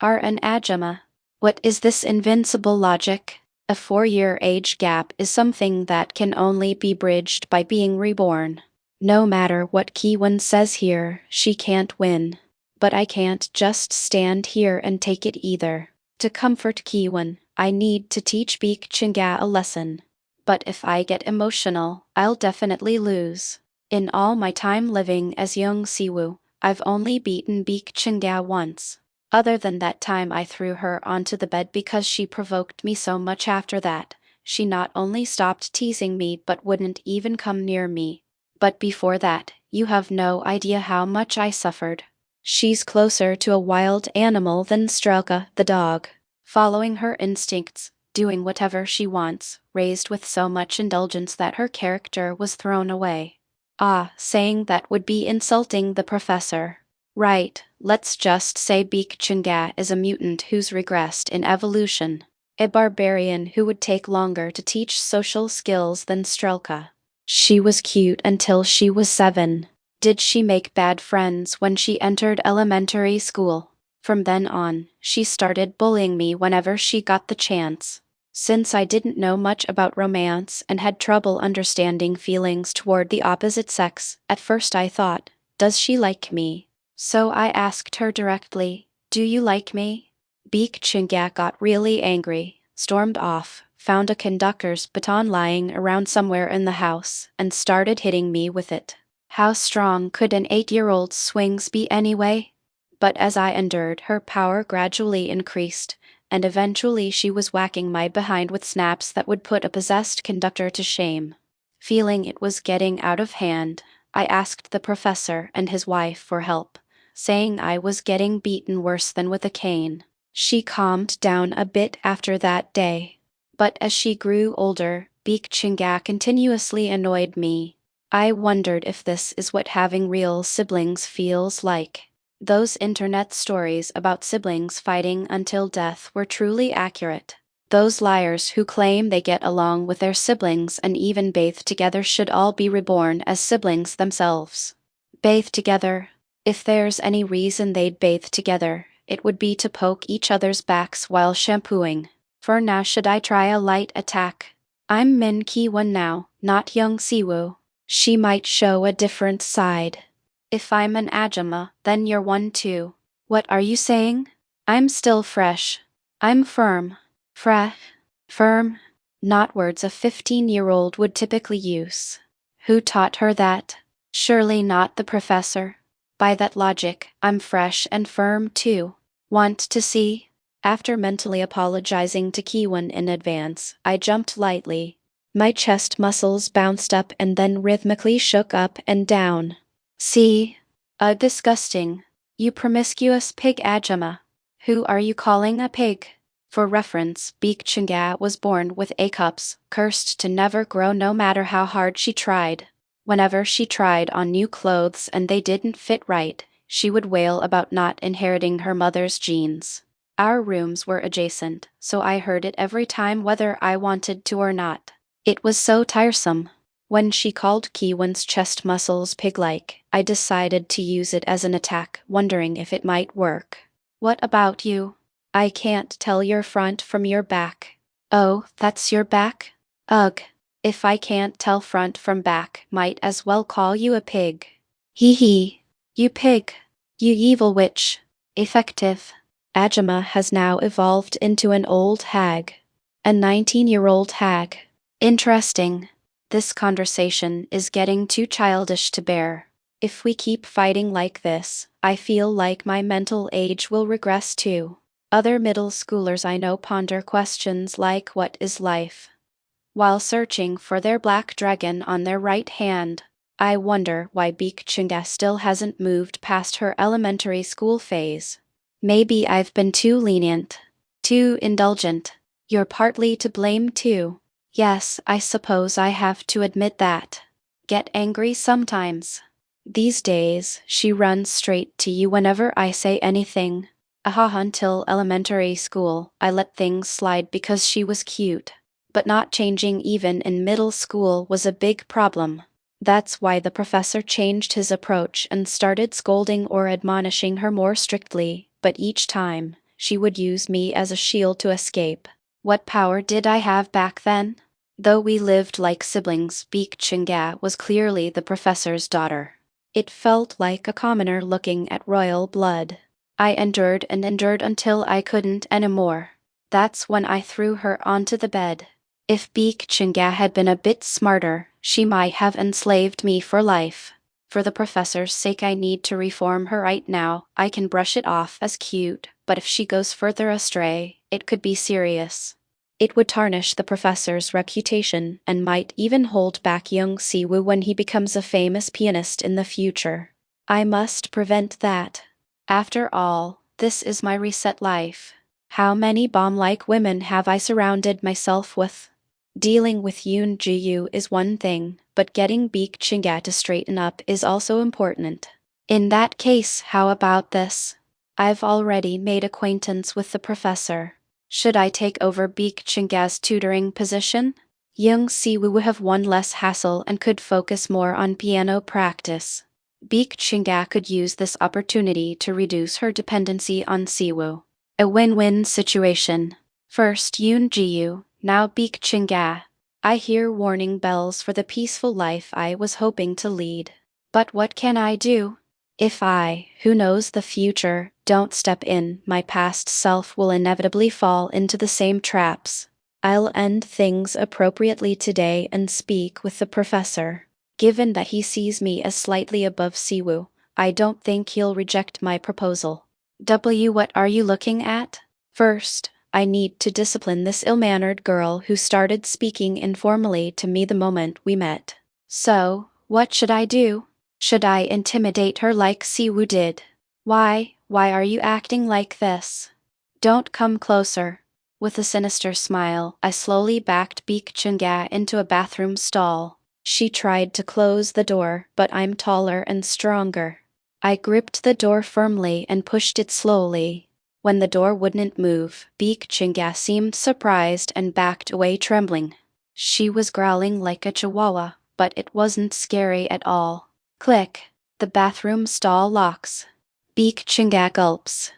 are an ajama. What is this invincible logic? A 4-year age gap is something that can only be bridged by being reborn. No matter what Kiwon says here, she can't win. But I can't just stand here and take it either. To comfort Kiwon, I need to teach Beek Chinga a lesson. But if I get emotional, I'll definitely lose. In all my time living as young Siwoo, I've only beaten Beek Chinga once. Other than that time I threw her onto the bed because she provoked me so much after that. She not only stopped teasing me but wouldn't even come near me. But before that, you have no idea how much I suffered. She's closer to a wild animal than Strelka, the dog. Following her instincts, doing whatever she wants, raised with so much indulgence that her character was thrown away. Saying that would be insulting the professor. Right, let's just say Beek Chinga is a mutant who's regressed in evolution. A barbarian who would take longer to teach social skills than Strelka. She was cute until she was 7. Did she make bad friends when she entered elementary school? From then on, she started bullying me whenever she got the chance. Since I didn't know much about romance and had trouble understanding feelings toward the opposite sex, at first I thought, does she like me? So I asked her directly, do you like me? Beek Chinga got really angry, stormed off, found a conductor's baton lying around somewhere in the house, and started hitting me with it. How strong could an 8-year-old's swings be anyway? But as I endured, her power gradually increased, and eventually she was whacking my behind with snaps that would put a possessed conductor to shame. Feeling it was getting out of hand, I asked the professor and his wife for help, saying I was getting beaten worse than with a cane. She calmed down a bit after that day. But as she grew older, Beek Chinga continuously annoyed me. I wondered if this is what having real siblings feels like. Those internet stories about siblings fighting until death were truly accurate. Those liars who claim they get along with their siblings and even bathe together should all be reborn as siblings themselves. Bathe together? If there's any reason they'd bathe together, it would be to poke each other's backs while shampooing. For now, should I try a light attack? I'm Min Ki-won now, not young Siwoo. She might show a different side. If I'm an ajama, then you're one too. What are you saying? I'm still fresh. I'm firm. Firm. Not words a 15-year-old would typically use. Who taught her that? Surely not the professor. By that logic, I'm fresh and firm too. Want to see? After mentally apologizing to Kiwon in advance, I jumped lightly. My chest muscles bounced up and then rhythmically shook up and down. See? Disgusting. You promiscuous pig ajama. Who are you calling a pig? For reference, Beek Chinga was born with A cups, cursed to never grow no matter how hard she tried. Whenever she tried on new clothes and they didn't fit right, she would wail about not inheriting her mother's genes. Our rooms were adjacent, so I heard it every time whether I wanted to or not. It was so tiresome. When she called Kiwon's chest muscles pig-like, I decided to use it as an attack, wondering if it might work. What about you? I can't tell your front from your back. Oh, that's your back? Ugh. If I can't tell front from back, might as well call you a pig. Hee hee. You pig. You evil witch. Effective. Ajama has now evolved into an old hag. A 19-year-old hag. Interesting. This conversation is getting too childish to bear. If we keep fighting like this, I feel like my mental age will regress too. Other middle schoolers I know ponder questions like what is life? While searching for their black dragon on their right hand, I wonder why Beek Chinga still hasn't moved past her elementary school phase. Maybe I've been too lenient, too indulgent. You're partly to blame too. Yes, I suppose I have to admit that. Get angry sometimes. These days, she runs straight to you whenever I say anything. Until elementary school, I let things slide because she was cute. But not changing even in middle school was a big problem. That's why the professor changed his approach and started scolding or admonishing her more strictly, but each time, she would use me as a shield to escape. What power did I have back then? Though we lived like siblings, Beek Chinga was clearly the professor's daughter. It felt like a commoner looking at royal blood. I endured and endured until I couldn't anymore. That's when I threw her onto the bed. If Beek Chinga had been a bit smarter, she might have enslaved me for life. For the professor's sake, I need to reform her right now. I can brush it off as cute, but if she goes further astray, it could be serious. It would tarnish the professor's reputation and might even hold back young Siwoo when he becomes a famous pianist in the future. I must prevent that. After all, this is my reset life. How many bomb-like women have I surrounded myself with? Dealing with Yoon Ji-yu is one thing, but getting Beek Chinga to straighten up is also important. In that case, how about this? I've already made acquaintance with the professor. Should I take over Beek Chinga's tutoring position? Young Siwoo would have one less hassle and could focus more on piano practice. Beek Chinga could use this opportunity to reduce her dependency on Siwoo. A win-win situation. First Yoon Ji-yu, now Beek Chinga. I hear warning bells for the peaceful life I was hoping to lead. But what can I do? If I, who knows the future, don't step in, my past self will inevitably fall into the same traps. I'll end things appropriately today and speak with the professor. Given that he sees me as slightly above Siwoo, I don't think he'll reject my proposal. What are you looking at? First, I need to discipline this ill-mannered girl who started speaking informally to me the moment we met. So, what should I do? Should I intimidate her like Siwoo did? Why are you acting like this? Don't come closer. With a sinister smile, I slowly backed Beek Chinga into a bathroom stall. She tried to close the door, but I'm taller and stronger. I gripped the door firmly and pushed it slowly. When the door wouldn't move, Beek Chinga seemed surprised and backed away trembling. She was growling like a chihuahua, but it wasn't scary at all. Click. The bathroom stall locks. Beek Chinga gulps.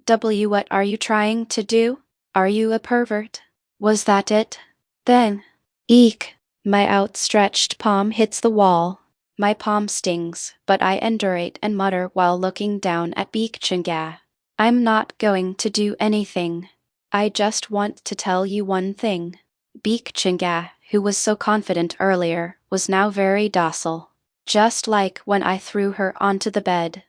What are you trying to do? Are you a pervert? Was that it? Then. Eek. My outstretched palm hits the wall. My palm stings, but I endure it and mutter while looking down at Beek Chinga. I'm not going to do anything. I just want to tell you one thing. Beek Chinga, who was so confident earlier, was now very docile. Just like when I threw her onto the bed.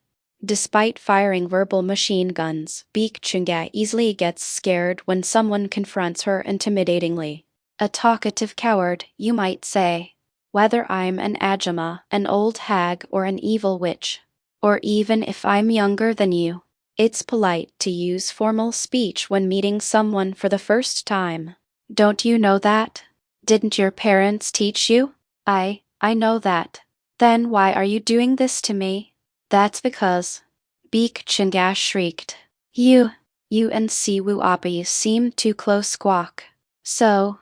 Despite firing verbal machine guns, Beek Chinga easily gets scared when someone confronts her intimidatingly. A talkative coward, you might say. Whether I'm an Ajumma, an old hag, or an evil witch. Or even if I'm younger than you. It's polite to use formal speech when meeting someone for the first time. Don't you know that? Didn't your parents teach you? I know that. Then why are you doing this to me? That's because. Beek Chinga shrieked. You and Siwoo Appa seem too close, squawk. So,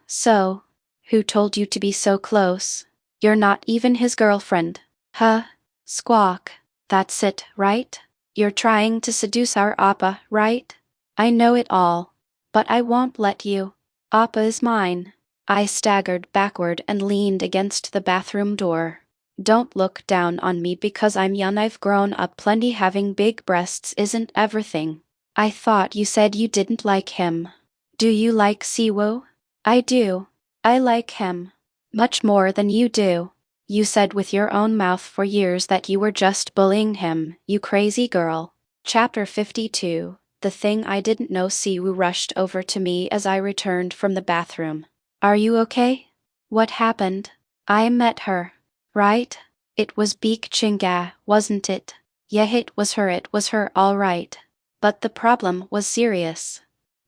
who told you to be so close? You're not even his girlfriend. Huh? Squawk. That's it, right? You're trying to seduce our Appa, right? I know it all. But I won't let you. Appa is mine. I staggered backward and leaned against the bathroom door. Don't look down on me because I'm young. I've grown up plenty. Having big breasts isn't everything. I thought you said you didn't like him. Do you like Siwoo? I do. I like him. Much more than you do. You said with your own mouth for years that you were just bullying him, you crazy girl. Chapter 52. The thing I didn't know. Siwoo rushed over to me as I returned from the bathroom. Are you okay? What happened? I met her. Right? It was Beek Chinga, wasn't it? Yeah, it was her all right. But the problem was serious.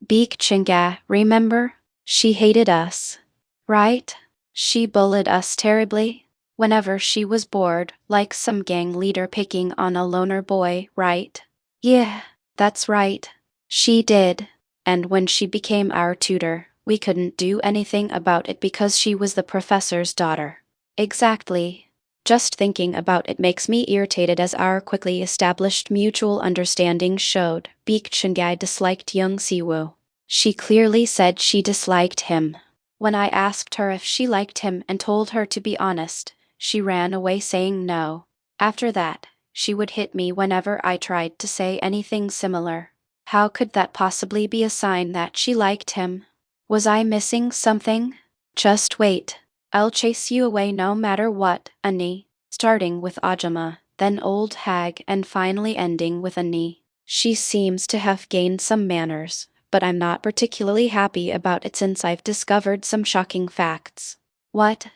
Beek Chinga, remember? She hated us. Right? She bullied us terribly. Whenever she was bored, like some gang leader picking on a loner boy, right? Yeah, that's right. She did. And when she became our tutor, we couldn't do anything about it because she was the professor's daughter. Exactly. Just thinking about it makes me irritated as our quickly established mutual understanding showed. Baek Chunga disliked Young Siwoo. She clearly said she disliked him. When I asked her if she liked him and told her to be honest, she ran away saying no. After that, she would hit me whenever I tried to say anything similar. How could that possibly be a sign that she liked him? Was I missing something? Just wait. I'll chase you away no matter what, Annie. Starting with Ajama, then Old Hag, and finally ending with Annie. She seems to have gained some manners, but I'm not particularly happy about it since I've discovered some shocking facts. What?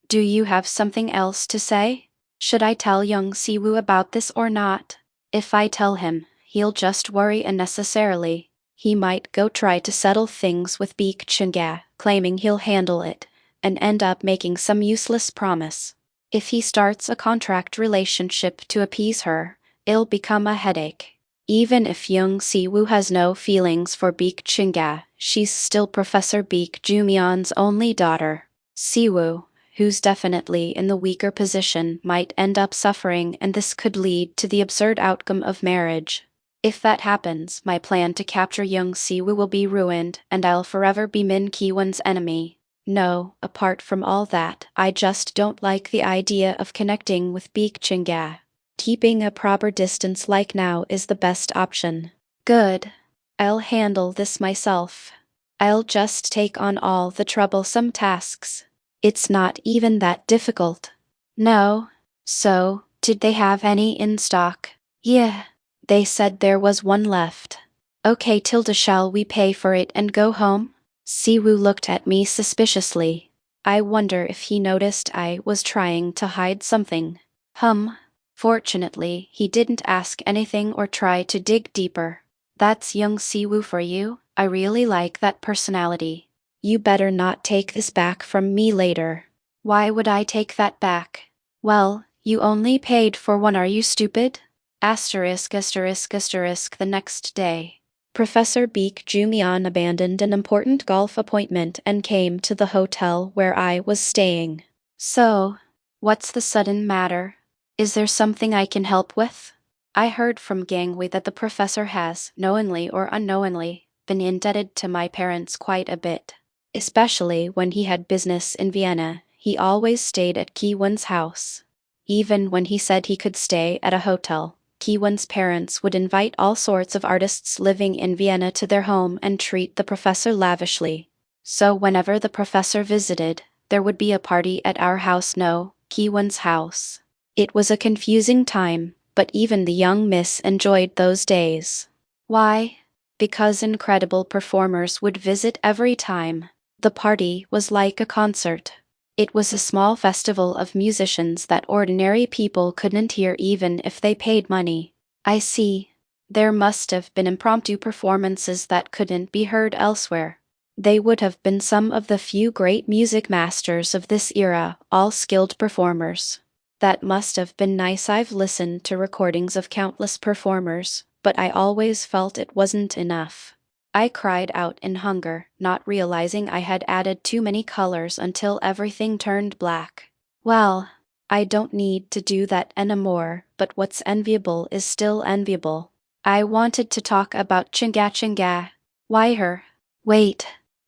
Do you have something else to say? Should I tell Young Siwoo about this or not? If I tell him, he'll just worry unnecessarily. He might go try to settle things with Baek Chunga, claiming he'll handle it, and end up making some useless promise. If he starts a contract relationship to appease her, it'll become a headache. Even if Young Siwoo has no feelings for Baek Chunga, she's still Professor Baek Jumyeon's only daughter. Siwoo, who's definitely in the weaker position, might end up suffering, and this could lead to the absurd outcome of marriage. If that happens, my plan to capture Young Siwoo will be ruined, and I'll forever be Min Ki-won's enemy. No, apart from all that, I just don't like the idea of connecting with Baek Chunga. Keeping a proper distance like now is the best option. Good. I'll handle this myself. I'll just take on all the troublesome tasks. It's not even that difficult. No. So, did they have any in stock? Yeah. They said there was one left. Okay, Tilda, shall we pay for it and go home? Siwoo looked at me suspiciously. I wonder if he noticed I was trying to hide something. Fortunately, he didn't ask anything or try to dig deeper. That's Young Siwoo for you. I really like that personality. You better not take this back from me later. Why would I take that back? Well, you only paid for one. Are you stupid? Asterisk. The next day, Professor Baek Jumyeon abandoned an important golf appointment and came to the hotel where I was staying. So, what's the sudden matter? Is there something I can help with? I heard from Gangwei that the professor has, knowingly or unknowingly, been indebted to my parents quite a bit. Especially when he had business in Vienna, he always stayed at Ki-won's house. Even when he said he could stay at a hotel, Ki-won's parents would invite all sorts of artists living in Vienna to their home and treat the professor lavishly. So whenever the professor visited, there would be a party at our house, no, Ki-won's house. It was a confusing time, but even the young miss enjoyed those days. Why? Because incredible performers would visit every time. The party was like a concert. It was a small festival of musicians that ordinary people couldn't hear even if they paid money. I see. There must have been impromptu performances that couldn't be heard elsewhere. They would have been some of the few great music masters of this era, all skilled performers. That must have been nice. I've listened to recordings of countless performers, but I always felt it wasn't enough. I cried out in hunger, not realizing I had added too many colors until everything turned black. Well, I don't need to do that anymore, but what's enviable is still enviable. I wanted to talk about Chunga. Why her? Wait,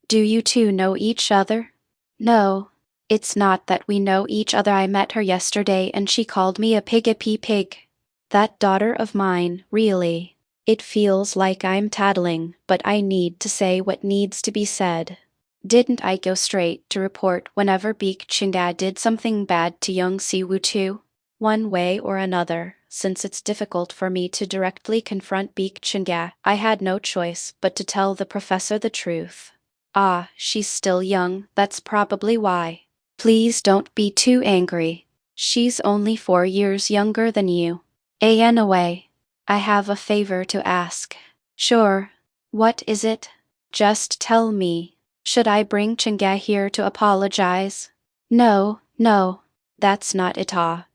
do you two know each other? No. It's not that we know each other. I met her yesterday and she called me a pig. That daughter of mine, really. It feels like I'm tattling, but I need to say what needs to be said. Didn't I go straight to report whenever Baek Chunga did something bad to Young Siwoo too? One way or another, since it's difficult for me to directly confront Baek Chunga, I had no choice but to tell the professor the truth. Ah, she's still young, that's probably why. Please don't be too angry. She's only 4 years younger than you. Anyway, I have a favor to ask. Sure. What is it? Just tell me. Should I bring Chunga here to apologize? No, that's not it.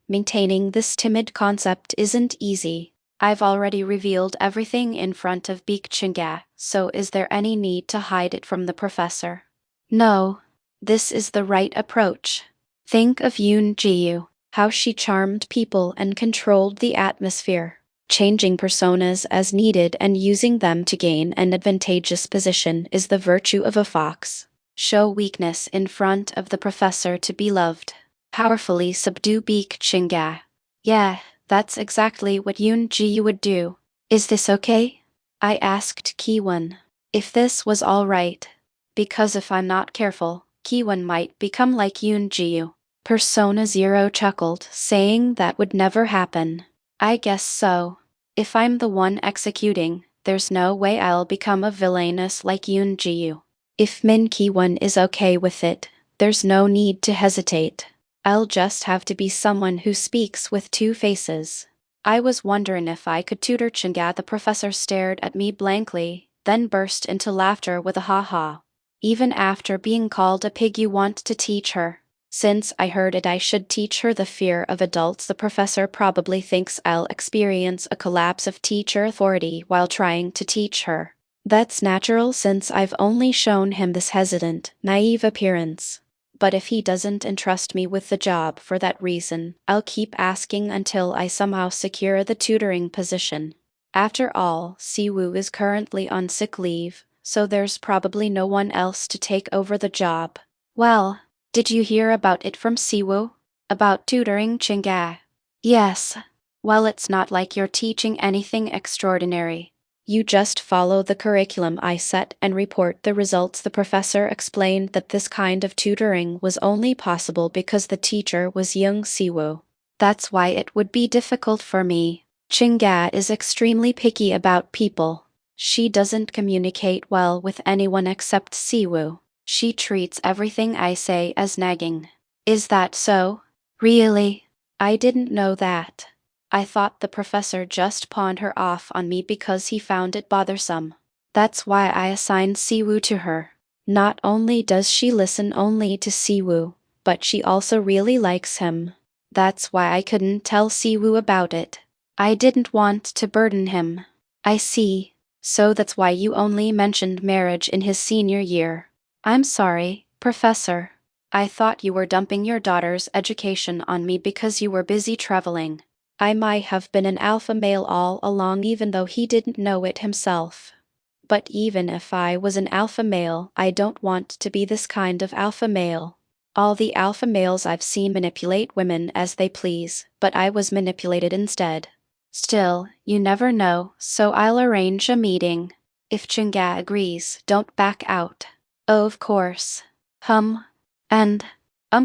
Maintaining this timid concept isn't easy. I've already revealed everything in front of Baek Chunga, so is there any need to hide it from the professor? No. This is the right approach. Think of Yoon Ji-yu. How she charmed people and controlled the atmosphere, changing personas as needed and using them to gain an advantageous position is the virtue of a fox. Show weakness in front of the professor to be loved. Powerfully subdue Beak Chinga. Yeah, that's exactly what Yoon Ji would do. Is this okay? I asked Kiwon. If this was all right. Because if I'm not careful, Kiwon might become like Yoon Ji. Persona Zero chuckled, saying that would never happen. I guess so. If I'm the one executing, there's no way I'll become a villainess like Yoon Ji. If Min Ki-won is okay with it, there's no need to hesitate. I'll just have to be someone who speaks with two faces. I was wondering if I could tutor Chinga. The professor stared at me blankly, then burst into laughter with a ha-ha. Even after being called a pig you want to teach her? Since I heard it I should teach her the fear of adults. The professor probably thinks I'll experience a collapse of teacher authority while trying to teach her. That's natural since I've only shown him this hesitant, naive appearance. But if he doesn't entrust me with the job for that reason, I'll keep asking until I somehow secure the tutoring position. After all, Siwoo is currently on sick leave, so there's probably no one else to take over the job. Well, did you hear about it from Siwoo? About tutoring Chinga? Yes. Well, it's not like you're teaching anything extraordinary. You just follow the curriculum I set and report the results. The professor explained that this kind of tutoring was only possible because the teacher was young Siwoo. That's why it would be difficult for me. Chinga is extremely picky about people. She doesn't communicate well with anyone except Siwoo. She treats everything I say as nagging. Is that so? Really? I didn't know that. I thought the professor just pawned her off on me because he found it bothersome. That's why I assigned Siwoo to her. Not only does she listen only to Siwoo, but she also really likes him. That's why I couldn't tell Siwoo about it. I didn't want to burden him. I see. So that's why you only mentioned marriage in his senior year. I'm sorry, Professor. I thought you were dumping your daughter's education on me because you were busy traveling. I might have been an alpha male all along even though he didn't know it himself. But even if I was an alpha male, I don't want to be this kind of alpha male. All the alpha males I've seen manipulate women as they please, but I was manipulated instead. Still, you never know, so I'll arrange a meeting. If Chinga agrees, don't back out. Oh, of course. And,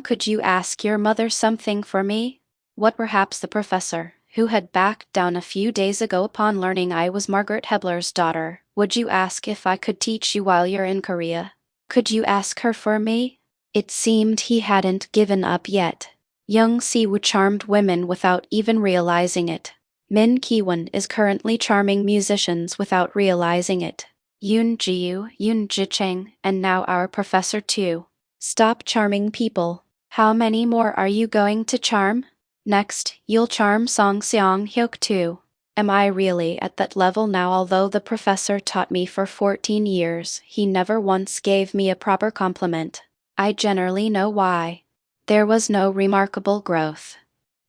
could you ask your mother something for me? What? Perhaps the professor, who had backed down a few days ago upon learning I was Margaret Hebler's daughter, would you ask if I could teach you while you're in Korea? Could you ask her for me? It seemed he hadn't given up yet. Young Siwoo charmed women without even realizing it. Min Ki-won is currently charming musicians without realizing it. Yoon Ji-yu, Yoon Ji-chang, and now our professor too. Stop charming people. How many more are you going to charm? Next, you'll charm Song Seong-hyuk too. Am I really at that level now? Although the professor taught me for 14 years, he never once gave me a proper compliment. I generally know why. There was no remarkable growth.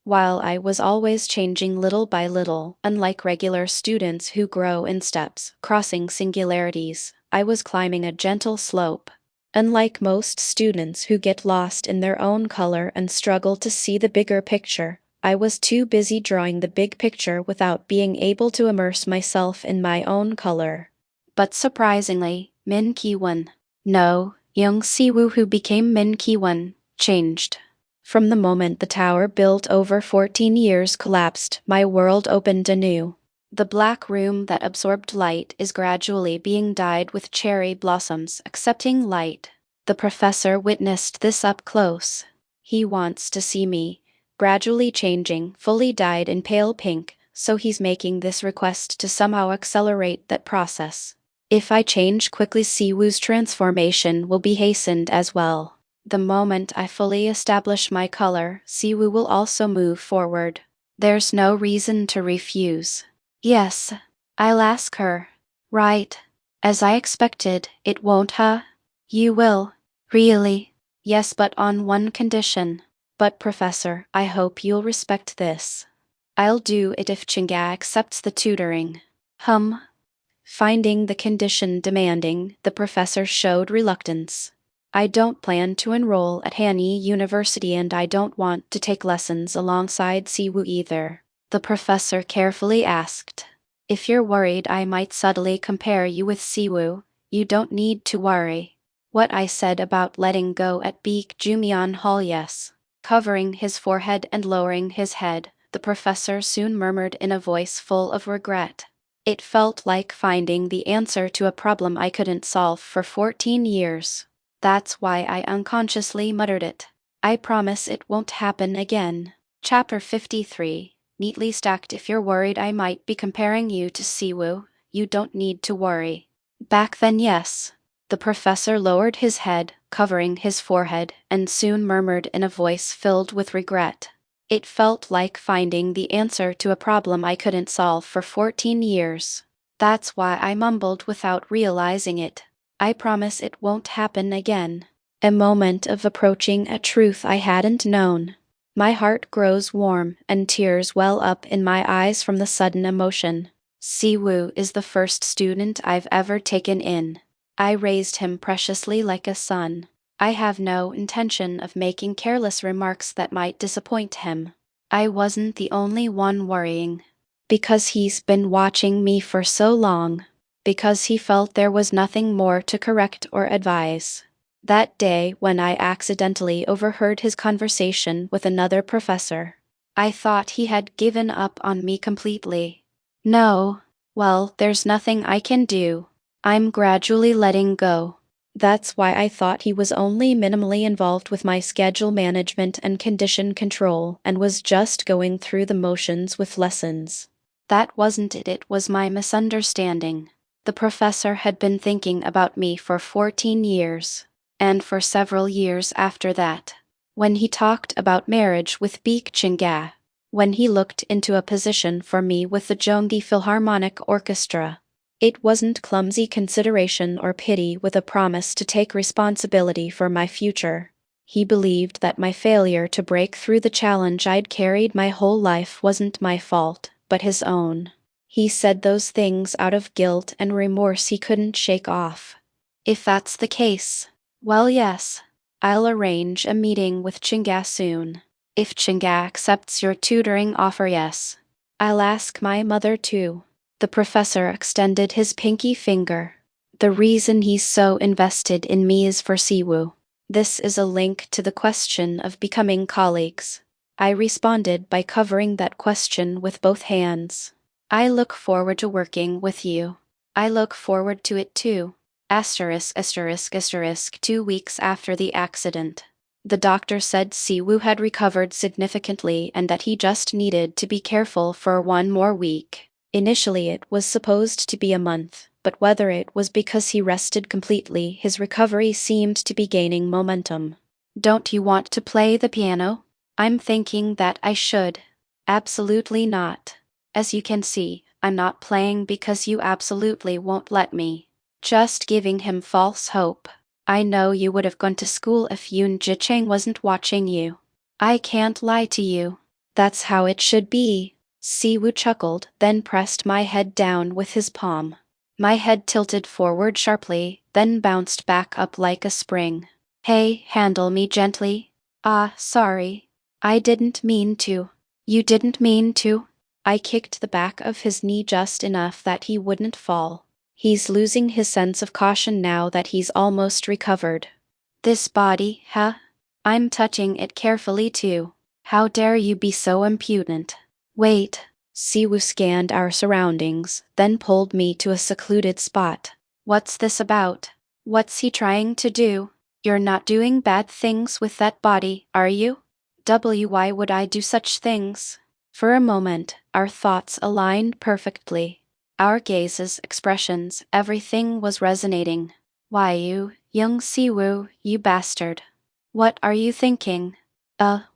While I was always changing little by little, unlike regular students who grow in steps, crossing singularities, I was climbing a gentle slope. Unlike most students who get lost in their own color and struggle to see the bigger picture, I was too busy drawing the big picture without being able to immerse myself in my own color. But surprisingly, Min Ki-won, no, young Siwoo who became Min Ki-won, changed. From the moment the tower built over 14 years collapsed, my world opened anew. The black room that absorbed light is gradually being dyed with cherry blossoms, accepting light. The professor witnessed this up close. He wants to see me, gradually changing, fully dyed in pale pink, so he's making this request to somehow accelerate that process. If I change quickly, Siwoo's transformation will be hastened as well. The moment I fully establish my color, Siwoo will also move forward. There's no reason to refuse. Yes, I'll ask her. Right. As I expected, it won't, huh? You will. Really? Yes, but on one condition. But Professor, I hope you'll respect this. I'll do it if Chinga accepts the tutoring. Finding the condition demanding, the professor showed reluctance. I don't plan to enroll at Hanyi University and I don't want to take lessons alongside Siwoo either. The professor carefully asked. If you're worried I might subtly compare you with Siwoo, you don't need to worry. What I said about letting go at Beek Jumion Hall, yes. Covering his forehead and lowering his head, the professor soon murmured in a voice full of regret. It felt like finding the answer to a problem I couldn't solve for 14 years. That's why I unconsciously muttered it. I promise it won't happen again. Chapter 53, neatly stacked. If you're worried I might be comparing you to Siwoo, you don't need to worry. Back then, yes. The professor lowered his head, covering his forehead, and soon murmured in a voice filled with regret. It felt like finding the answer to a problem I couldn't solve for 14 years. That's why I mumbled without realizing it. I promise it won't happen again. A moment of approaching a truth I hadn't known. My heart grows warm and tears well up in my eyes from the sudden emotion. Siwoo is the first student I've ever taken in. I raised him preciously like a son. I have no intention of making careless remarks that might disappoint him. I wasn't the only one worrying. Because he's been watching me for so long. Because he felt there was nothing more to correct or advise. That day when I accidentally overheard his conversation with another professor, I thought he had given up on me completely. No, well, there's nothing I can do. I'm gradually letting go. That's why I thought he was only minimally involved with my schedule management and condition control and was just going through the motions with lessons. That wasn't it, it was my misunderstanding. The professor had been thinking about me for 14 years, and for several years after that. When he talked about marriage with Beek Chinga, when he looked into a position for me with the Gyeonggi Philharmonic Orchestra, it wasn't clumsy consideration or pity with a promise to take responsibility for my future. He believed that my failure to break through the challenge I'd carried my whole life wasn't my fault, but his own. He said those things out of guilt and remorse he couldn't shake off. If that's the case, well, yes, I'll arrange a meeting with Chinga soon. If Chinga accepts your tutoring offer, yes. I'll ask my mother too. The professor extended his pinky finger. The reason he's so invested in me is for Siwoo. This is a link to the question of becoming colleagues. I responded by covering that question with both hands. I look forward to working with you. I look forward to it too. ******. 2 weeks after the accident. The doctor said Siwoo had recovered significantly and that he just needed to be careful for 1 more week. Initially it was supposed to be a month, but whether it was because he rested completely, his recovery seemed to be gaining momentum. Don't you want to play the piano? I'm thinking that I should. Absolutely not. As you can see, I'm not playing because you absolutely won't let me. Just giving him false hope. I know you would have gone to school if Yoon Ji-chang wasn't watching you. I can't lie to you. That's how it should be. Siwoo chuckled, then pressed my head down with his palm. My head tilted forward sharply, then bounced back up like a spring. Hey, handle me gently. Ah, sorry. I didn't mean to. You didn't mean to? I kicked the back of his knee just enough that he wouldn't fall. He's losing his sense of caution now that he's almost recovered. This body, huh? I'm touching it carefully too. How dare you be so impudent? Wait. Siwoo scanned our surroundings, then pulled me to a secluded spot. What's this about? What's he trying to do? You're not doing bad things with that body, are you? Why would I do such things? For a moment, our thoughts aligned perfectly. Our gazes, expressions, everything was resonating. Why you, young Siwoo, you bastard. What are you thinking?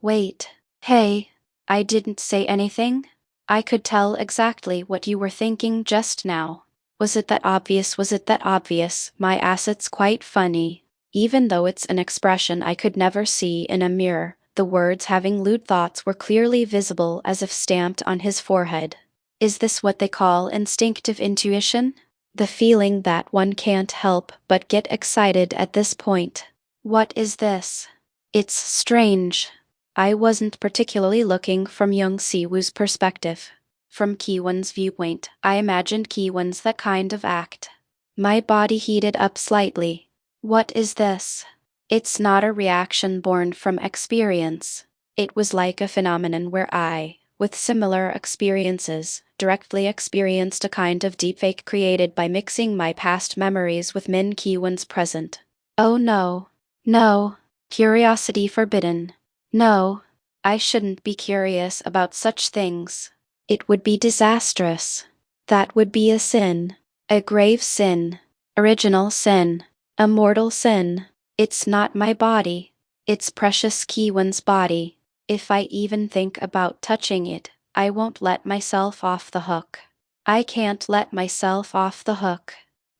Wait. Hey, I didn't say anything. I could tell exactly what you were thinking just now. Was it that obvious? Was it that obvious? My ass, it's quite funny. Even though it's an expression I could never see in a mirror, the words having lewd thoughts were clearly visible as if stamped on his forehead. Is this what they call instinctive intuition? The feeling that one can't help but get excited at this point. What is this? It's strange. I wasn't particularly looking from young Siwoo's perspective. From Kiwon's viewpoint, I imagined Kiwon's that kind of act. My body heated up slightly. What is this? It's not a reaction born from experience. It was like a phenomenon where I, with similar experiences, directly experienced a kind of deepfake created by mixing my past memories with Min Kiwon's present. Oh no. No. Curiosity forbidden. No. I shouldn't be curious about such things. It would be disastrous. That would be a sin. A grave sin. Original sin. A mortal sin. It's not my body. It's precious Kiwon's body. If I even think about touching it, I won't let myself off the hook. I can't let myself off the hook.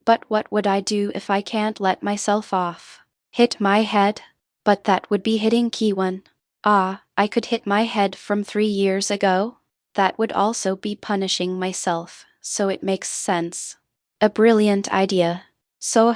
But what would I do if I can't let myself off? Hit my head? But that would be hitting Kiwon. Ah, I could hit my head from 3 years ago? That would also be punishing myself, so it makes sense. A brilliant idea. So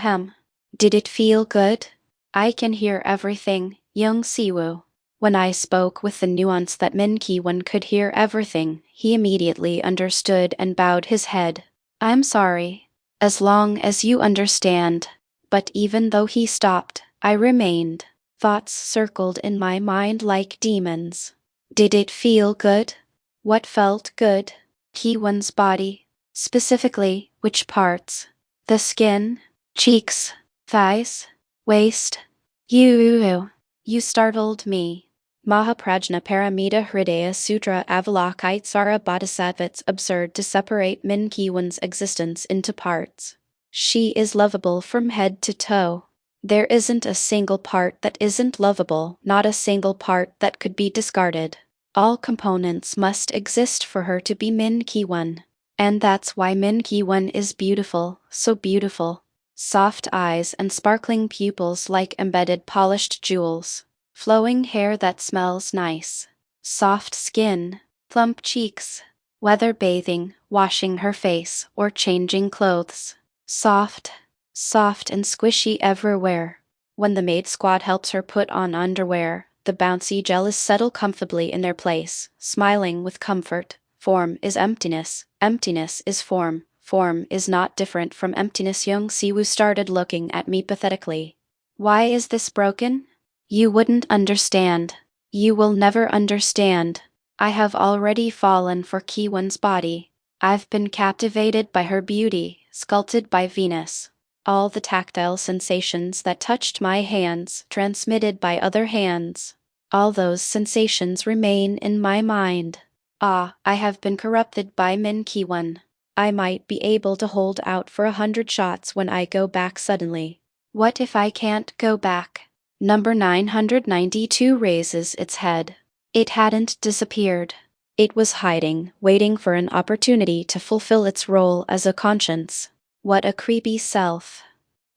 did it feel good? I can hear everything, young Siwoo. When I spoke with the nuance that Min Kiwon could hear everything, he immediately understood and bowed his head. I'm sorry. As long as you understand. But even though he stopped, I remained. Thoughts circled in my mind like demons. Did it feel good? What felt good? Kiwon's body. Specifically, which parts? The skin? Cheeks? Thighs? Waist? You startled me. Mahaprajna Paramita Hridaya Sutra Avalokitesvara Bodhisattva's absurd to separate Min Kiwon's existence into parts. She is lovable from head to toe. There isn't a single part that isn't lovable, not a single part that could be discarded. All components must exist for her to be Min Kiwon. And that's why Min Kiwon is beautiful, so beautiful. Soft eyes and sparkling pupils like embedded polished jewels. Flowing hair that smells nice. Soft skin. Plump cheeks. Whether bathing, washing her face, or changing clothes. Soft and squishy everywhere. When the maid squad helps her put on underwear, the bouncy jellies settle comfortably in their place, smiling with comfort. Form is emptiness. Emptiness is form. Form is not different from emptiness. Young Siwoo started looking at me pathetically. Why is this broken? You wouldn't understand. You will never understand. I have already fallen for Kiwon's body. I've been captivated by her beauty, sculpted by Venus. All the tactile sensations that touched my hands, transmitted by other hands. All those sensations remain in my mind. Ah, I have been corrupted by Min Kiwon. I might be able to hold out for 100 shots when I go back suddenly. What if I can't go back? Number 992 raises its head. It hadn't disappeared. It was hiding, waiting for an opportunity to fulfill its role as a conscience. What a creepy self.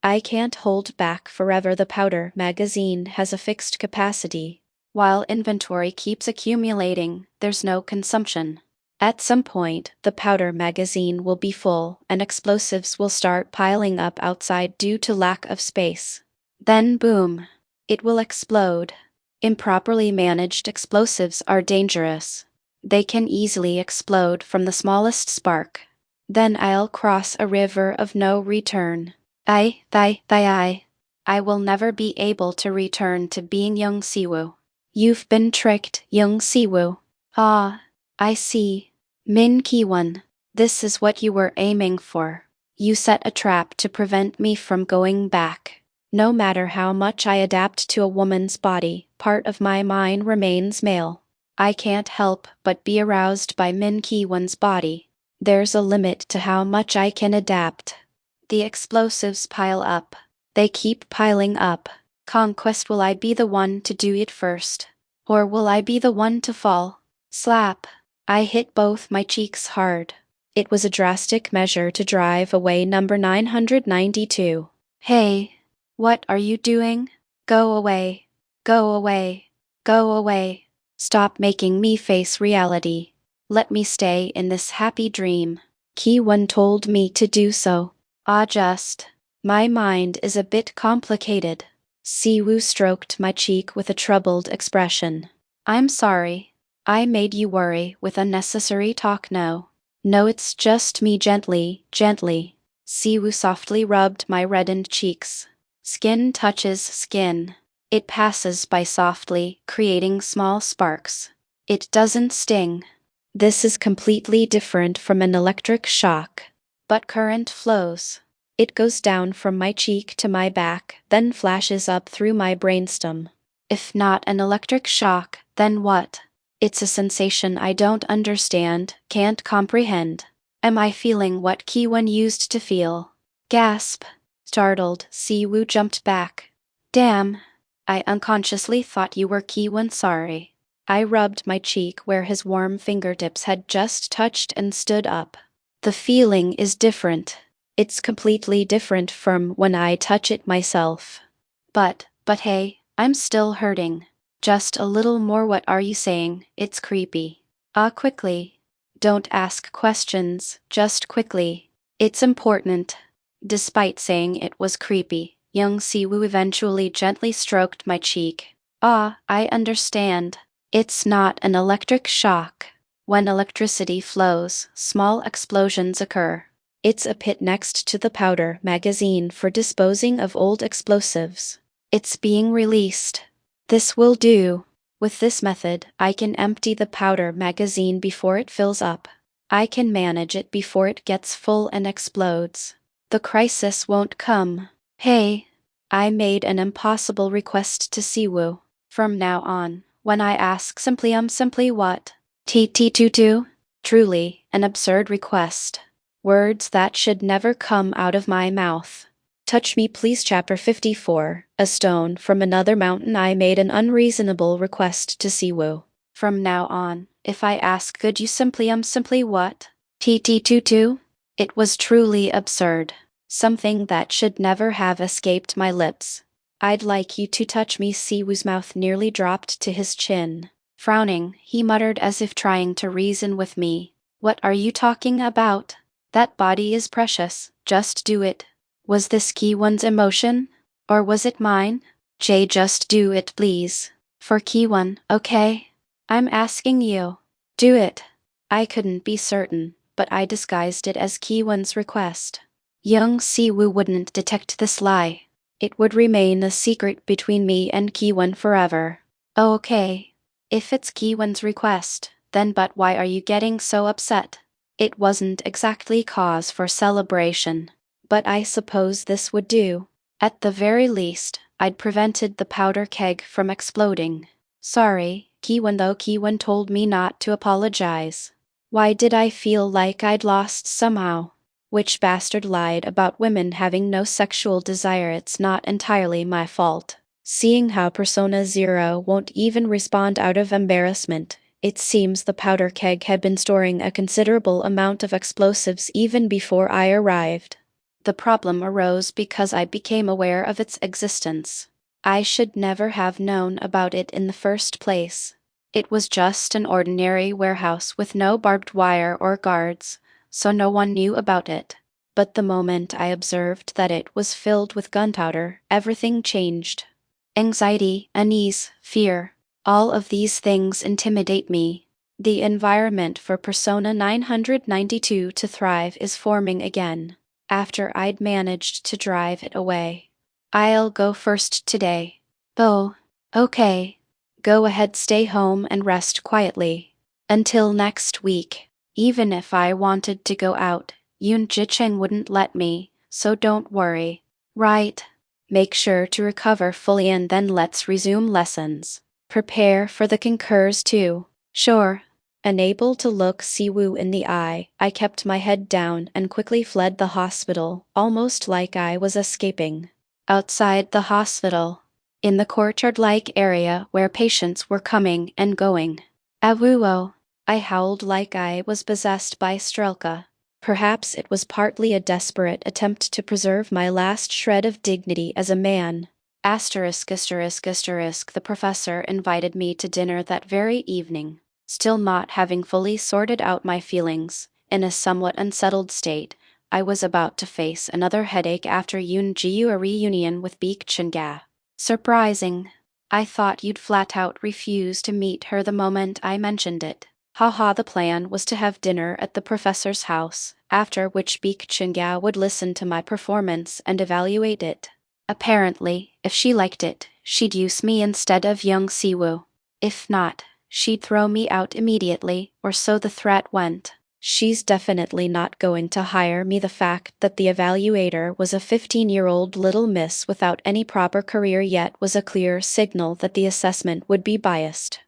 I can't hold back forever. The powder magazine has a fixed capacity. While inventory keeps accumulating, there's no consumption. At some point, the powder magazine will be full and explosives will start piling up outside due to lack of space. Then boom. It will explode. Improperly managed explosives are dangerous. They can easily explode from the smallest spark. Then I'll cross a river of no return. I will never be able to return to being young Siwoo. You've been tricked, young Siwoo. Ah, I see. Min Kiwon, this is what you were aiming for. You set a trap to prevent me from going back. No matter how much I adapt to a woman's body, part of my mind remains male. I can't help but be aroused by Min Kiwon's body. There's a limit to how much I can adapt. The explosives pile up. They keep piling up. Conquest. Will I be the one to do it first? Or will I be the one to fall? Slap. I hit both my cheeks hard. It was a drastic measure to drive away number 992. Hey, what are you doing? Go away. Go away. Go away. Stop making me face reality. Let me stay in this happy dream. Ki-won told me to do so. My mind is a bit complicated. Siwoo stroked my cheek with a troubled expression. I'm sorry. I made you worry with unnecessary talk now. No, it's just me gently. Siwoo softly rubbed my reddened cheeks. Skin touches skin. It passes by softly, creating small sparks. It doesn't sting. This is completely different from an electric shock. But current flows. It goes down from my cheek to my back, then flashes up through my brainstem. If not an electric shock, then what? It's a sensation I don't understand, can't comprehend. Am I feeling what Ki-won used to feel? Gasp. Startled, Siwoo jumped back. Damn. I unconsciously thought you were Ki-won. Sorry. I rubbed my cheek where his warm fingertips had just touched and stood up. The feeling is different. It's completely different from when I touch it myself. But hey, I'm still hurting. Just a little more. What are you saying? It's creepy. Quickly. Don't ask questions, just quickly. It's important. Despite saying it was creepy, young Siwoo eventually gently stroked my cheek. I understand. It's not an electric shock. When electricity flows, small explosions occur. It's a pit next to the powder magazine for disposing of old explosives. It's being released. This will do. With this method, I can empty the powder magazine before it fills up. I can manage it before it gets full and explodes. The crisis won't come. Hey, I made an impossible request to Siwoo. From now on, when I ask simply what? TT22? Truly, an absurd request. Words that should never come out of my mouth. Touch me please. Chapter 54. A stone from another mountain. I made an unreasonable request to Siwoo. From now on, if I ask could you simply what? TT22? It was truly absurd. Something that should never have escaped my lips. I'd like you to touch me. Siwoo's mouth nearly dropped to his chin. Frowning, he muttered as if trying to reason with me. What are you talking about? That body is precious, just do it. Was this Ki-won's emotion? Or was it mine? Just do it please. For Ki-won, okay? I'm asking you. Do it. I couldn't be certain, but I disguised it as Ki-won's request. Young Siwoo wouldn't detect this lie. It would remain a secret between me and Ki-won forever. Okay. If it's Ki-won's request, then but why are you getting so upset? It wasn't exactly cause for celebration. But I suppose this would do. At the very least, I'd prevented the powder keg from exploding. Sorry, Ki-won, though Ki-won told me not to apologize. Why did I feel like I'd lost somehow? Which bastard lied about women having no sexual desire? It's not entirely my fault. Seeing how Persona Zero won't even respond out of embarrassment, it seems the powder keg had been storing a considerable amount of explosives even before I arrived. The problem arose because I became aware of its existence. I should never have known about it in the first place. It was just an ordinary warehouse with no barbed wire or guards, so no one knew about it. But the moment I observed that it was filled with gunpowder, everything changed. Anxiety, unease, fear, all of these things intimidate me. The environment for Persona 992 to thrive is forming again, after I'd managed to drive it away. I'll go first today. Oh, okay. Go ahead, stay home and rest quietly. Until next week. Even if I wanted to go out, Yoon Ji-cheng wouldn't let me, so don't worry. Right. Make sure to recover fully and then let's resume lessons. Prepare for the Queencard To. Sure. Unable to look Siwoo in the eye, I kept my head down and quickly fled the hospital, almost like I was escaping. Outside the hospital, in the courtyard-like area where patients were coming and going. Awuo. I howled like I was possessed by Strelka. Perhaps it was partly a desperate attempt to preserve my last shred of dignity as a man. Asterisk asterisk asterisk the professor invited me to dinner that very evening. Still not having fully sorted out my feelings, in a somewhat unsettled state, I was about to face another headache after a reunion with Beek Chunga. Surprising. I thought you'd flat out refuse to meet her the moment I mentioned it. Haha, the plan was to have dinner at the professor's house, after which Beek Chunga would listen to my performance and evaluate it. Apparently, if she liked it, she'd use me instead of young Siwoo. If not, she'd throw me out immediately, or so the threat went. She's definitely not going to hire me. The fact that the evaluator was a 15-year-old little miss without any proper career yet was a clear signal that the assessment would be biased.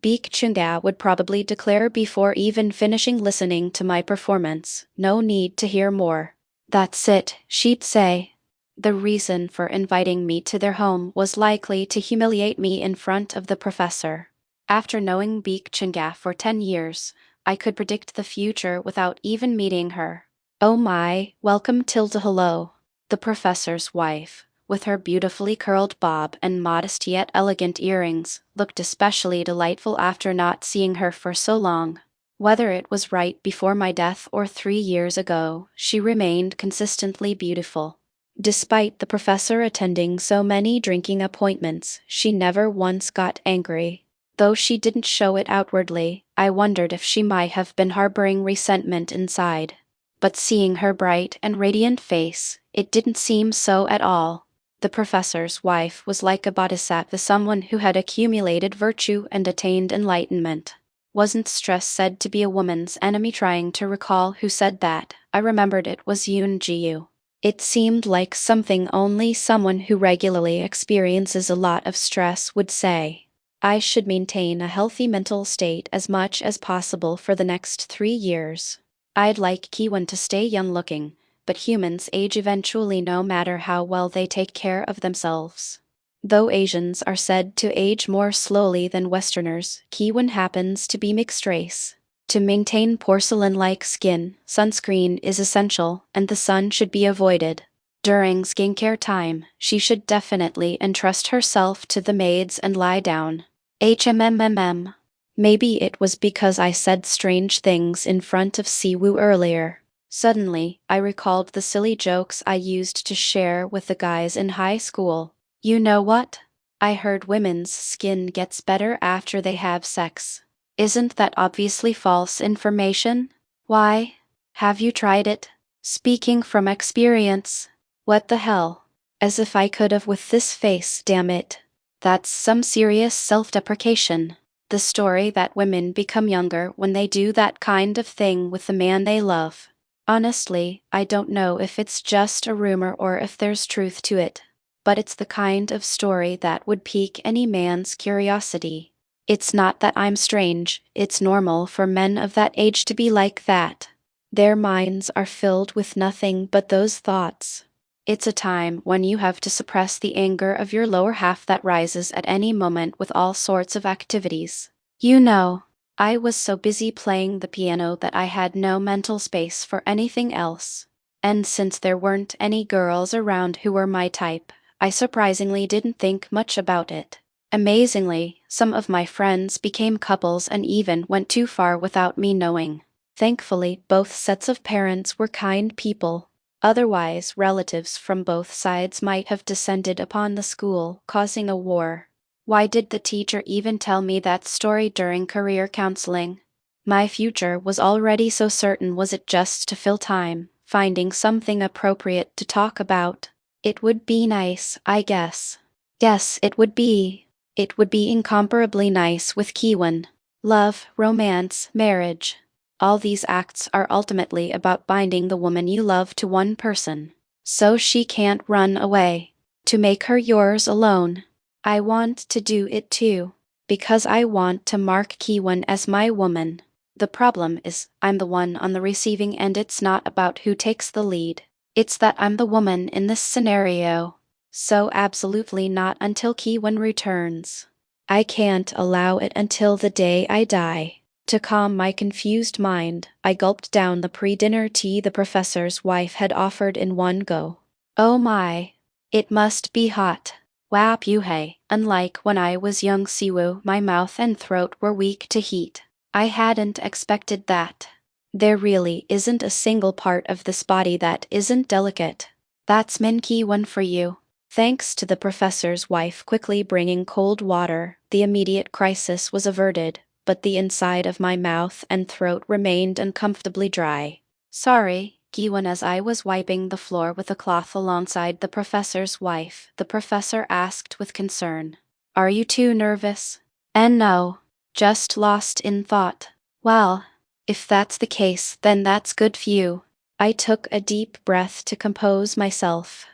Beek Chunga would probably declare before even finishing listening to my performance, "No need to hear more." "That's it," she'd say. The reason for inviting me to their home was likely to humiliate me in front of the professor. After knowing Beek Chunga for 10 years, I could predict the future without even meeting her. Oh my, welcome Tilda. Hello. The professor's wife, with her beautifully curled bob and modest yet elegant earrings, looked especially delightful after not seeing her for so long. Whether it was right before my death or 3 years ago, she remained consistently beautiful. Despite the professor attending so many drinking appointments, she never once got angry. Though she didn't show it outwardly, I wondered if she might have been harboring resentment inside. But seeing her bright and radiant face, it didn't seem so at all. The professor's wife was like a bodhisattva, someone who had accumulated virtue and attained enlightenment. Wasn't stress said to be a woman's enemy? Trying to recall who said that, I remembered it was Yoon Ji-yu. It seemed like something only someone who regularly experiences a lot of stress would say. I should maintain a healthy mental state as much as possible for the next 3 years. I'd like Kiwon to stay young-looking, but humans age eventually no matter how well they take care of themselves. Though Asians are said to age more slowly than Westerners, Kiwon happens to be mixed race. To maintain porcelain-like skin, sunscreen is essential, and the sun should be avoided. During skincare time, she should definitely entrust herself to the maids and lie down. HMMMM. Maybe it was because I said strange things in front of Siwoo earlier. Suddenly, I recalled the silly jokes I used to share with the guys in high school. You know what? I heard women's skin gets better after they have sex. Isn't that obviously false information? Why? Have you tried it? Speaking from experience. What the hell? As if I could've with this face, damn it. That's some serious self-deprecation. The story that women become younger when they do that kind of thing with the man they love. Honestly, I don't know if it's just a rumor or if there's truth to it. But it's the kind of story that would pique any man's curiosity. It's not that I'm strange, it's normal for men of that age to be like that. Their minds are filled with nothing but those thoughts. It's a time when you have to suppress the anger of your lower half that rises at any moment with all sorts of activities. You know, I was so busy playing the piano that I had no mental space for anything else. And since there weren't any girls around who were my type, I surprisingly didn't think much about it. Amazingly, some of my friends became couples and even went too far without me knowing. Thankfully, both sets of parents were kind people. Otherwise, relatives from both sides might have descended upon the school, causing a war. Why did the teacher even tell me that story during career counseling? My future was already so certain. Was it just to fill time, finding something appropriate to talk about? It would be nice, I guess. Yes, it would be. It would be incomparably nice with Kiwon. Love, romance, marriage. All these acts are ultimately about binding the woman you love to one person, so she can't run away. To make her yours alone. I want to do it too, because I want to mark Kiwon as my woman. The problem is, I'm the one on the receiving end. It's not about who takes the lead. It's that I'm the woman in this scenario. So absolutely not until Kiwon returns. I can't allow it until the day I die. To calm my confused mind, I gulped down the pre-dinner tea the professor's wife had offered in one go. Oh my! It must be hot. Wap yuhei, unlike when I was young Siwu, my mouth and throat were weak to heat. I hadn't expected that. There really isn't a single part of this body that isn't delicate. That's Minky one for you. Thanks to the professor's wife quickly bringing cold water, the immediate crisis was averted, but the inside of my mouth and throat remained uncomfortably dry. Sorry, Giwan. As I was wiping the floor with a cloth alongside the professor's wife, the professor asked with concern. Are you too nervous? And no, just lost in thought. Well, if that's the case, then that's good for you. I took a deep breath to compose myself.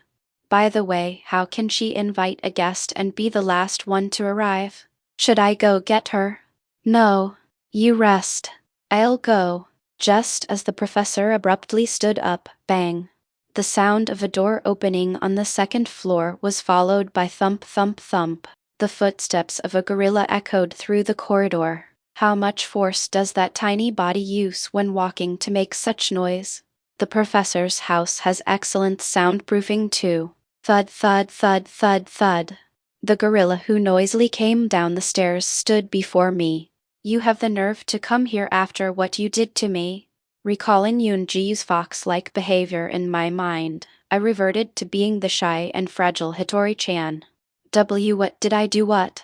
By the way, how can she invite a guest and be the last one to arrive? Should I go get her? No. You rest. I'll go. Just as the professor abruptly stood up, bang. The sound of a door opening on the second floor was followed by thump thump thump. The footsteps of a gorilla echoed through the corridor. How much force does that tiny body use when walking to make such noise? The professor's house has excellent soundproofing too. Thud thud thud thud thud. The gorilla who noisily came down the stairs stood before me. You have the nerve to come here after what you did to me? Recalling Yoonji's fox-like behavior in my mind, I reverted to being the shy and fragile Hitori-chan. What did I do? What?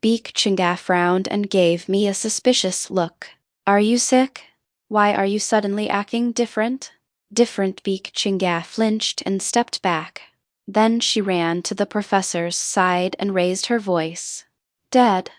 Beak Chinga frowned and gave me a suspicious look. Are you sick? Why are you suddenly acting different? Different. Beak Chinga flinched and stepped back. Then she ran to the professor's side and raised her voice. Dead.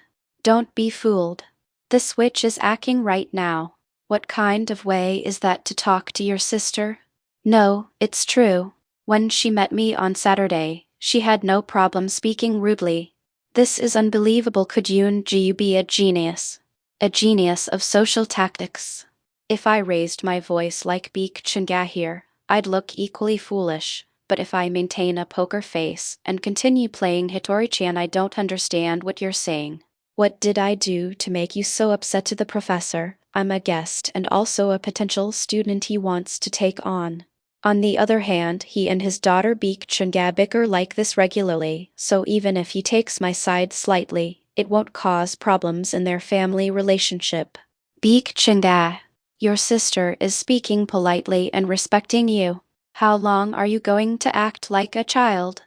Don't be fooled. The switch is acting right now. What kind of way is that to talk to your sister? No, it's true. When she met me on Saturday, she had no problem speaking rudely. This is unbelievable. Could Yoonji be a genius? A genius of social tactics. If I raised my voice like Beak Chinga here, I'd look equally foolish. But if I maintain a poker face and continue playing Hitori-chan, I don't understand what you're saying. What did I do to make you so upset? To the professor, I'm a guest and also a potential student he wants to take on. On the other hand, he and his daughter Beak Chinga bicker like this regularly, so even if he takes my side slightly, it won't cause problems in their family relationship. Beak Chinga, your sister is speaking politely and respecting you. How long are you going to act like a child?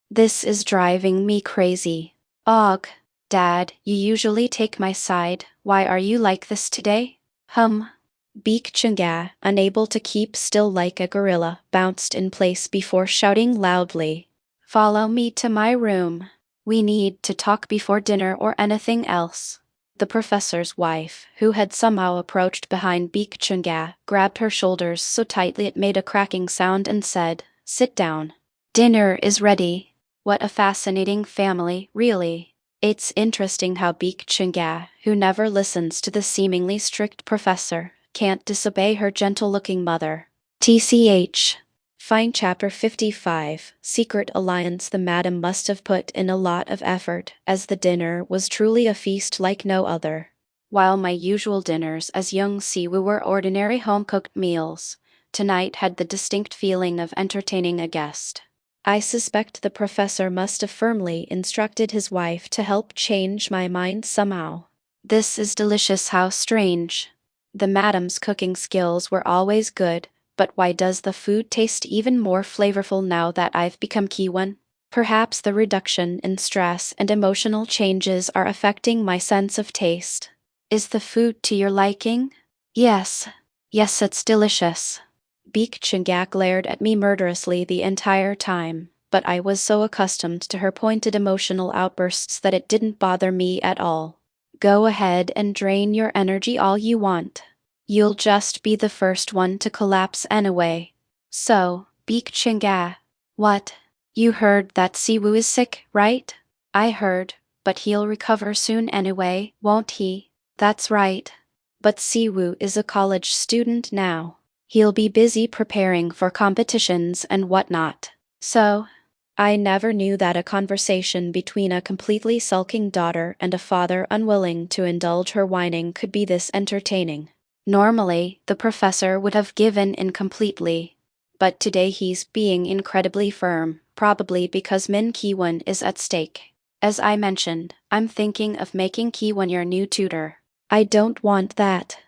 This is driving me crazy. Og, Dad, you usually take my side. Why are you like this today? Beak Chinga, unable to keep still like a gorilla, bounced in place before shouting loudly. Follow me to my room. We need to talk before dinner or anything else. The professor's wife, who had somehow approached behind Beak Chinga, grabbed her shoulders so tightly it made a cracking sound and said, Sit down. Dinner is ready. What a fascinating family, really. It's interesting how Beak Chinga, who never listens to the seemingly strict professor, can't disobey her gentle-looking mother. TCH. Find Chapter 55, Secret Alliance. The madam must have put in a lot of effort, as the dinner was truly a feast like no other. While my usual dinners as young Siwu were ordinary home-cooked meals, tonight had the distinct feeling of entertaining a guest. I suspect the professor must have firmly instructed his wife to help change my mind somehow. This is delicious. How strange. The madam's cooking skills were always good, but why does the food taste even more flavorful now that I've become Kiwon? Perhaps the reduction in stress and emotional changes are affecting my sense of taste. Is the food to your liking? Yes, it's delicious. Beak Chinga glared at me murderously the entire time, but I was so accustomed to her pointed emotional outbursts that it didn't bother me at all. Go ahead and drain your energy all you want. You'll just be the first one to collapse anyway. So, Beak Chinga. What? You heard that Siwu is sick, right? I heard, but he'll recover soon anyway, won't he? That's right. But Siwu is a college student now. He'll be busy preparing for competitions and whatnot. So, I never knew that a conversation between a completely sulking daughter and a father unwilling to indulge her whining could be this entertaining. Normally, the professor would have given in completely. but today he's being incredibly firm, probably because Min Ki-won is at stake. As I mentioned, I'm thinking of making Ki-won your new tutor. I don't want that.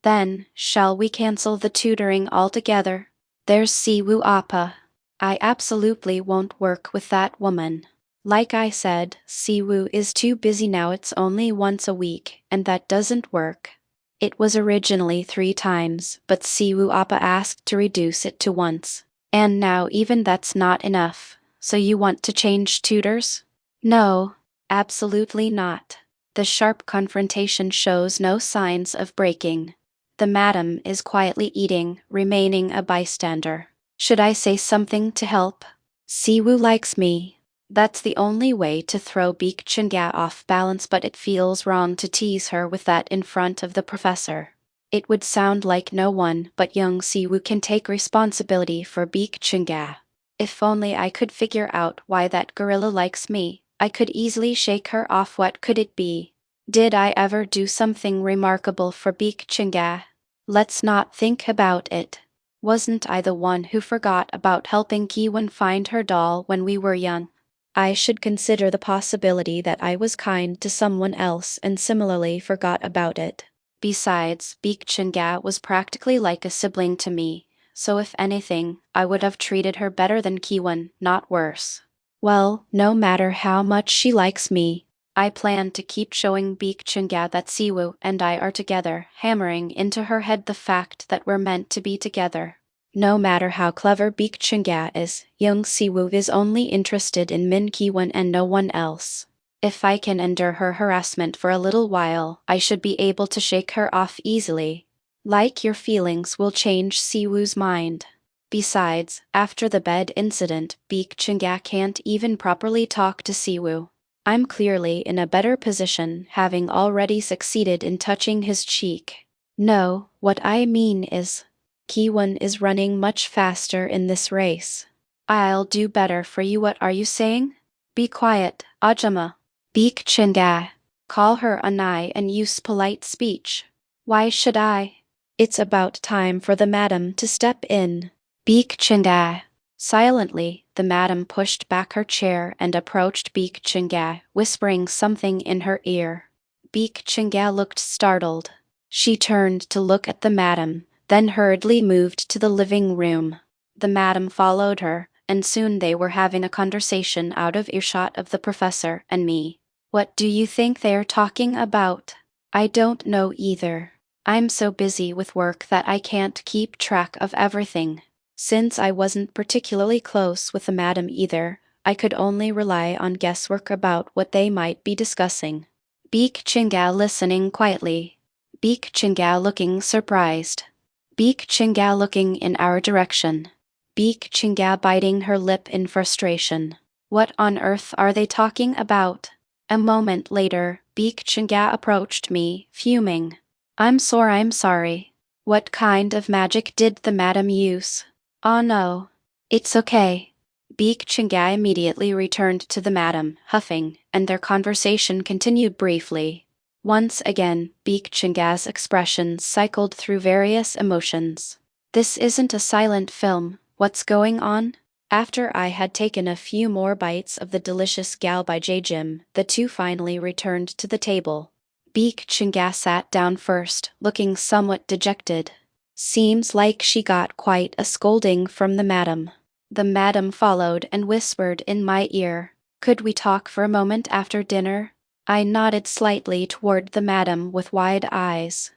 Then, shall we cancel the tutoring altogether? There's Siwoo Appa. I absolutely won't work with that woman. Like I said, Siwoo is too busy now. It's only once a week, and that doesn't work. It was originally 3 times, but Siwoo Appa asked to reduce it to once. And now even that's not enough. So you want to change tutors? No, absolutely not. The sharp confrontation shows no signs of breaking. The madam is quietly eating, remaining a bystander. Should I say something to help? Siwoo likes me. That's the only way to throw Baek Chunga off balance, but it feels wrong to tease her with that in front of the professor. It would sound like no one but young Siwoo can take responsibility for Baek Chunga. If only I could figure out why that gorilla likes me, I could easily shake her off. What could it be? Did I ever do something remarkable for Baek Chunga? Let's not think about it. Wasn't I the one who forgot about helping Ki-won find her doll when we were young? I should consider the possibility that I was kind to someone else and similarly forgot about it. Besides, Baek Chunga was practically like a sibling to me, so if anything, I would have treated her better than Ki-won, not worse. Well, no matter how much she likes me, I plan to keep showing Baek Chunga that Siwoo and I are together, hammering into her head the fact that we're meant to be together. No matter how clever Baek Chunga is, young Siwoo is only interested in Min Ki-won and no one else. If I can endure her harassment for a little while, I should be able to shake her off easily. Like your feelings will change Siwoo's mind. Besides, after the bed incident, Baek Chunga can't even properly talk to Siwoo. I'm clearly in a better position, having already succeeded in touching his cheek. No, what I mean is, Ki-won is running much faster in this race. I'll do better for you. What are you saying? Be quiet, Ajama. Baek Chunga. Call her Anai and use polite speech. Why should I? It's about time for the madam to step in. Baek Chunga. Silently, the madam pushed back her chair and approached Baek Chunga, whispering something in her ear. Baek Chunga looked startled. She turned to look at the madam, then hurriedly moved to the living room. The madam followed her, and soon they were having a conversation out of earshot of the professor and me. What do you think they're talking about? I don't know either. I'm so busy with work that I can't keep track of everything. Since I wasn't particularly close with the madam either, I could only rely on guesswork about what they might be discussing. Baek Chunga listening quietly. Baek Chunga looking surprised. Baek Chunga looking in our direction. Baek Chunga biting her lip in frustration. What on earth are they talking about? A moment later, Baek Chunga approached me, fuming. I'm sorry. What kind of magic did the madam use? Oh no. It's okay. Baek Chunga immediately returned to the madam, huffing, and their conversation continued briefly. Once again, Baek Chunga's expressions cycled through various emotions. This isn't a silent film. What's going on? After I had taken a few more bites of the delicious gal by Jim, the two finally returned to the table. Baek Chunga sat down first, looking somewhat dejected. Seems like she got quite a scolding from the madam. The madam followed and whispered in my ear, "Could we talk for a moment after dinner?" I nodded slightly toward the madam with wide eyes.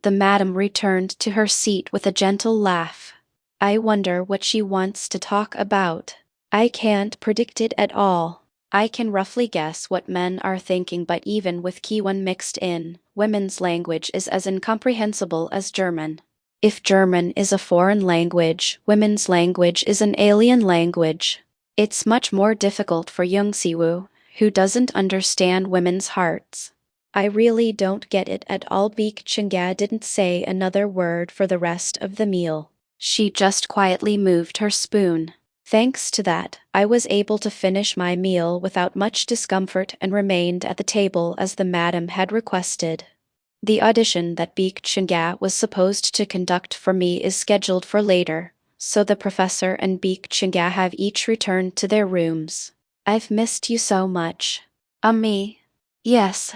The madam returned to her seat with a gentle laugh. I wonder what she wants to talk about. I can't predict it at all. I can roughly guess what men are thinking, but even with Ki-won mixed in, women's language is as incomprehensible as German. If German is a foreign language, women's language is an alien language. It's much more difficult for young Siwoo, who doesn't understand women's hearts. I really don't get it at all. Baek Chunga didn't say another word for the rest of the meal. She just quietly moved her spoon. Thanks to that, I was able to finish my meal without much discomfort and remained at the table as the madam had requested. The audition that Baek Chunga was supposed to conduct for me is scheduled for later, so the professor and Beek Chinga have each returned to their rooms. I've missed you so much. Me? Yes.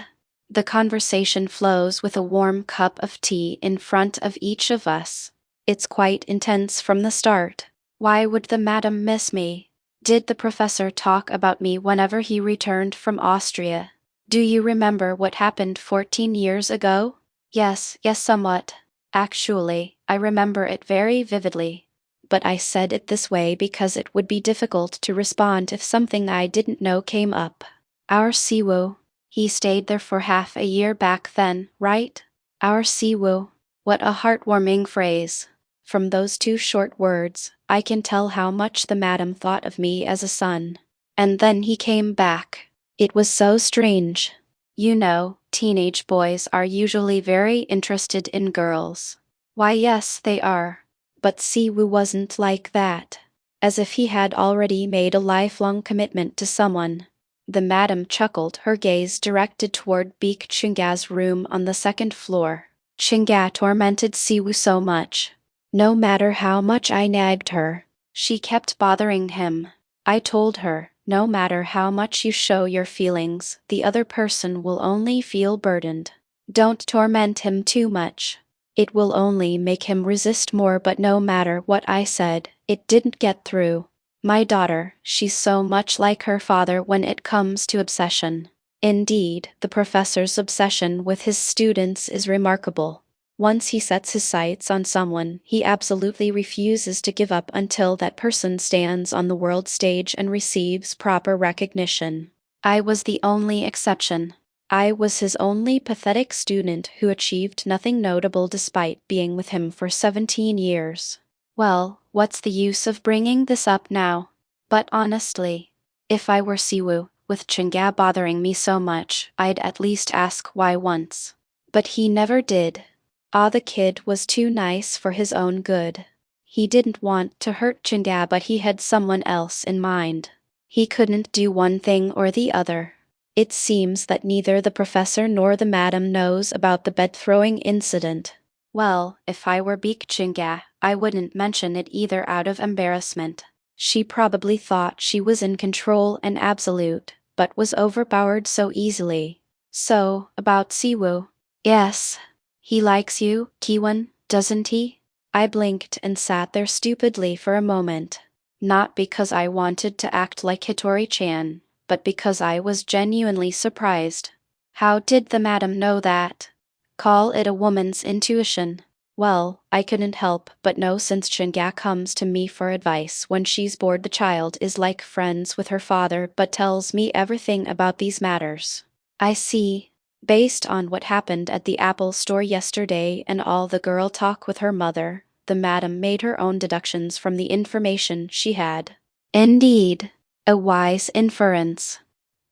The conversation flows with a warm cup of tea in front of each of us. It's quite intense from the start. Why would the madam miss me? Did the professor talk about me whenever he returned from Austria? Do you remember what happened 14 years ago? Yes, somewhat. Actually, I remember it very vividly. But I said it this way because it would be difficult to respond if something I didn't know came up. Our Siwoo. He stayed there for half a year back then, right? Our Siwoo. What a heartwarming phrase. From those two short words, I can tell how much the madam thought of me as a son. And then he came back. It was so strange. You know, teenage boys are usually very interested in girls. Why, yes, they are. But Siwoo wasn't like that. As if he had already made a lifelong commitment to someone. The madam chuckled, her gaze directed toward Beek Chinga's room on the second floor. Chinga tormented Siwoo so much. No matter how much I nagged her, she kept bothering him. I told her, no matter how much you show your feelings, the other person will only feel burdened. Don't torment him too much. It will only make him resist more, but no matter what I said, it didn't get through. My daughter, she's so much like her father when it comes to obsession. Indeed, the professor's obsession with his students is remarkable. Once he sets his sights on someone, he absolutely refuses to give up until that person stands on the world stage and receives proper recognition. I was the only exception. I was his only pathetic student who achieved nothing notable despite being with him for 17 years. Well, what's the use of bringing this up now? But honestly, if I were Siwoo, with Chinga bothering me so much, I'd at least ask why once. But he never did. The kid was too nice for his own good. He didn't want to hurt Chinga, but he had someone else in mind. He couldn't do one thing or the other. It seems that neither the professor nor the madam knows about the bed-throwing incident. Well, if I were Beek Chinga, I wouldn't mention it either out of embarrassment. She probably thought she was in control and absolute, but was overpowered so easily. So, about Siwoo. Yes. He likes you, Kiwon, doesn't he? I blinked and sat there stupidly for a moment. Not because I wanted to act like Hitori-chan, but because I was genuinely surprised. How did the madam know that? Call it a woman's intuition. Well, I couldn't help but know since Chinga comes to me for advice when she's bored. The child is like friends with her father but tells me everything about these matters. I see. Based on what happened at the Apple store yesterday and all the girl talk with her mother, the madam made her own deductions from the information she had. Indeed. A wise inference.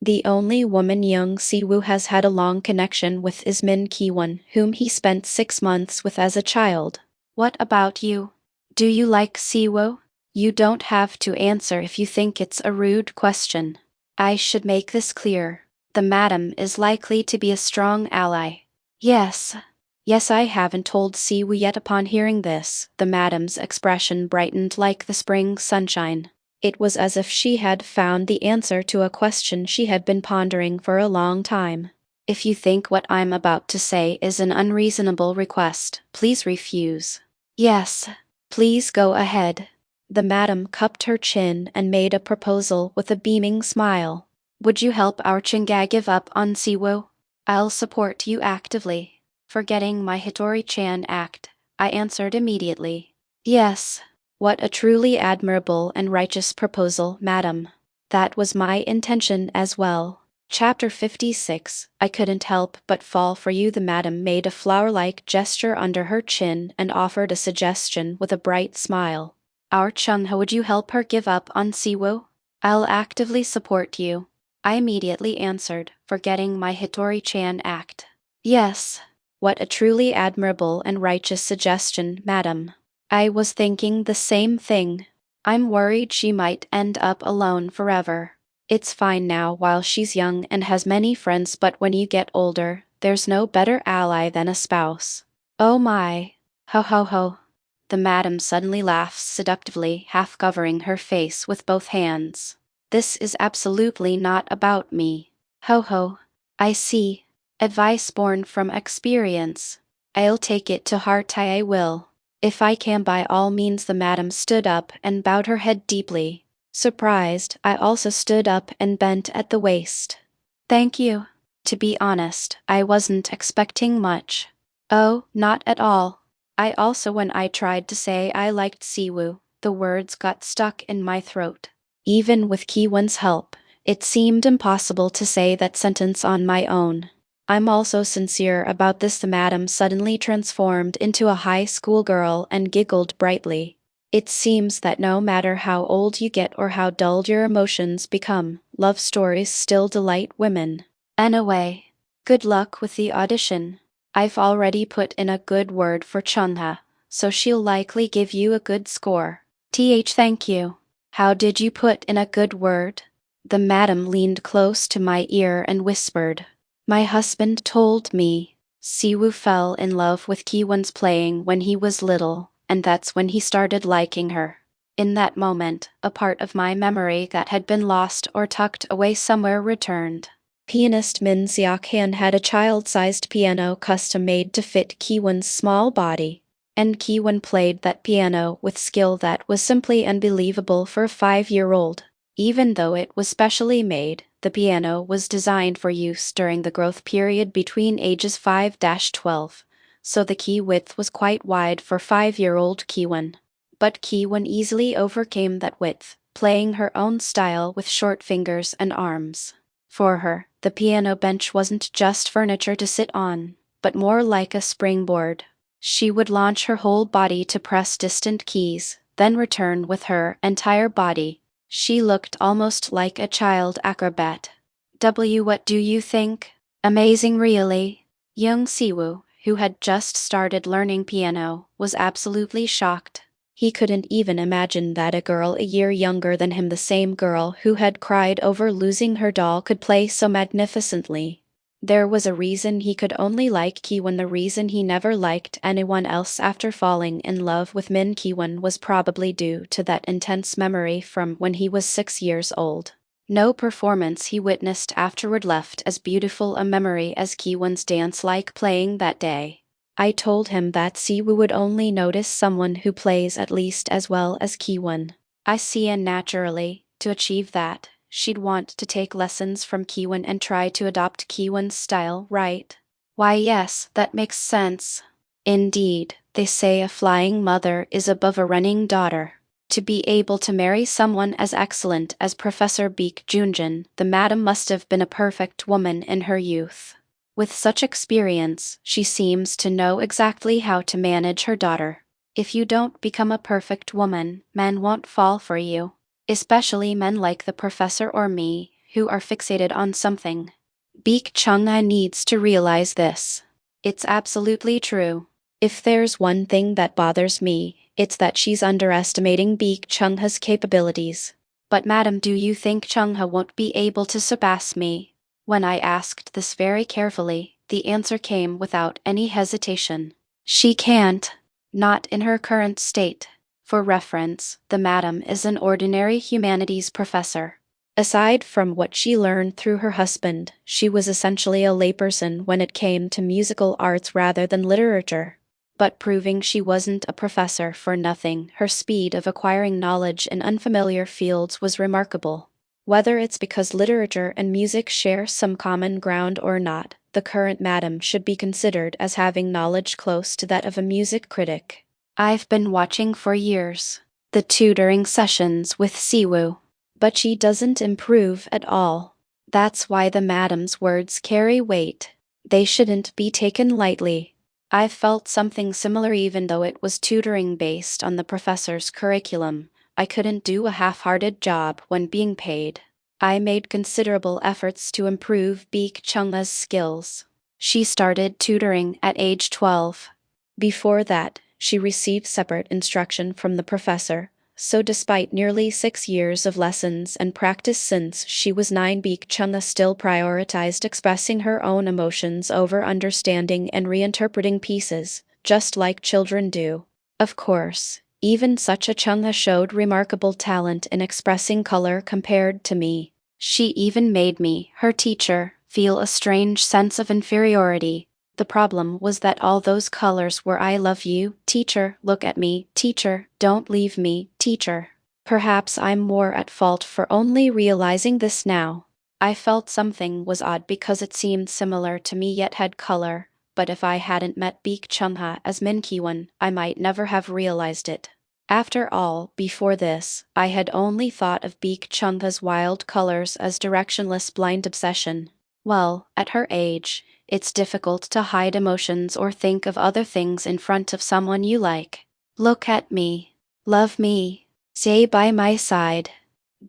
The only woman young Siwoo has had a long connection with is Min Kiwon, whom he spent 6 months with as a child. What about you? Do you like Siwoo? You don't have to answer if you think it's a rude question. I should make this clear. The madam is likely to be a strong ally. Yes. Yes, I haven't told Siwoo yet. Upon hearing this, the madam's expression brightened like the spring sunshine. It was as if she had found the answer to a question she had been pondering for a long time. If you think what I'm about to say is an unreasonable request, please refuse. Yes. Please go ahead. The madam cupped her chin and made a proposal with a beaming smile. Would you help our Chinga give up on Siwoo? I'll support you actively. Forgetting my Hitori-chan act, I answered immediately. Yes. What a truly admirable and righteous proposal, madam. That was my intention as well. Chapter 56. I couldn't help but fall for you. The madam made a flower-like gesture under her chin and offered a suggestion with a bright smile. Our Chungha, would you help her give up on Siwoo? I'll actively support you. I immediately answered, forgetting my Hitori-chan act. Yes. What a truly admirable and righteous suggestion, madam. I was thinking the same thing. I'm worried she might end up alone forever. It's fine now while she's young and has many friends, but when you get older, there's no better ally than a spouse. Oh my. Ho ho ho. The madam suddenly laughs seductively, half covering her face with both hands. This is absolutely not about me. Ho ho. I see. Advice born from experience. I'll take it to heart, I will. If I can by all means. The madam stood up and bowed her head deeply. Surprised, I also stood up and bent at the waist. Thank you. To be honest, I wasn't expecting much. Oh, not at all. I also, when I tried to say I liked Siwoo, the words got stuck in my throat. Even with Kiwon's help, it seemed impossible to say that sentence on my own. I'm also sincere about this. The madam suddenly transformed into a high school girl and giggled brightly. It seems that no matter how old you get or how dulled your emotions become, love stories still delight women. Anyway, good luck with the audition. I've already put in a good word for Chungha, so she'll likely give you a good score. Thank you. How did you put in a good word? The madam leaned close to my ear and whispered. My husband told me. Siwoo fell in love with Kiwon's playing when he was little, and that's when he started liking her. In that moment, a part of my memory that had been lost or tucked away somewhere returned. Pianist Min Seok-han had a child-sized piano custom-made to fit Kiwon's small body, and Kiwon played that piano with skill that was simply unbelievable for a 5-year-old. Even though it was specially made, the piano was designed for use during the growth period between ages 5-12, so the key width was quite wide for 5-year-old Kiwon. But Kiwon easily overcame that width, playing her own style with short fingers and arms. For her, the piano bench wasn't just furniture to sit on, but more like a springboard. She would launch her whole body to press distant keys, then return with her entire body. She looked almost like a child acrobat. What do you think? Amazing, really. Young Siwoo, who had just started learning piano, was absolutely shocked. He couldn't even imagine that a girl a year younger than him, the same girl who had cried over losing her doll, could play so magnificently. There was a reason he could only like Kiwon. The reason he never liked anyone else after falling in love with Min Kiwon was probably due to that intense memory from when he was 6 years old. No performance he witnessed afterward left as beautiful a memory as Kiwon's dance-like playing that day. I told him that Siwoo would only notice someone who plays at least as well as Kiwon. I see, and naturally, to achieve that, she'd want to take lessons from Kiwon and try to adopt Kiwon's style, right? Why, yes, that makes sense. Indeed, they say a flying mother is above a running daughter. To be able to marry someone as excellent as Professor Baek Junjin, the madam must have been a perfect woman in her youth. With such experience, she seems to know exactly how to manage her daughter. If you don't become a perfect woman, men won't fall for you. Especially men like the professor or me, who are fixated on something. Baek Chungha needs to realize this. It's absolutely true. If there's one thing that bothers me, it's that she's underestimating Baek Chungha's capabilities. But madam, do you think Chungha won't be able to surpass me? When I asked this very carefully, the answer came without any hesitation. She can't. Not in her current state. For reference, the madam is an ordinary humanities professor. Aside from what she learned through her husband, she was essentially a layperson when it came to musical arts rather than literature. But proving she wasn't a professor for nothing, her speed of acquiring knowledge in unfamiliar fields was remarkable. Whether it's because literature and music share some common ground or not, the current madam should be considered as having knowledge close to that of a music critic. I've been watching for years the tutoring sessions with Siwoo, but she doesn't improve at all. That's why the madam's words carry weight. They shouldn't be taken lightly. I've felt something similar. Even though it was tutoring based on the professor's curriculum, I couldn't do a half-hearted job when being paid. I made considerable efforts to improve Baek Chungha's skills. She started tutoring at age 12. Before that, she received separate instruction from the professor, so despite nearly 6 years of lessons and practice since she was 9, Baek Chungha still prioritized expressing her own emotions over understanding and reinterpreting pieces, just like children do. Of course, even such a Chungha showed remarkable talent in expressing color compared to me. She even made me, her teacher, feel a strange sense of inferiority. The problem was that all those colors were I love you, teacher, look at me, teacher, don't leave me, teacher. Perhaps I'm more at fault for only realizing this now. I felt something was odd because it seemed similar to me yet had color, but if I hadn't met Beek Chungha as Min Kiwon, I might never have realized it. After all, before this, I had only thought of Beek Chungha's wild colors as directionless blind obsession. Well, at her age, it's difficult to hide emotions or think of other things in front of someone you like. Look at me. Love me. Stay by my side.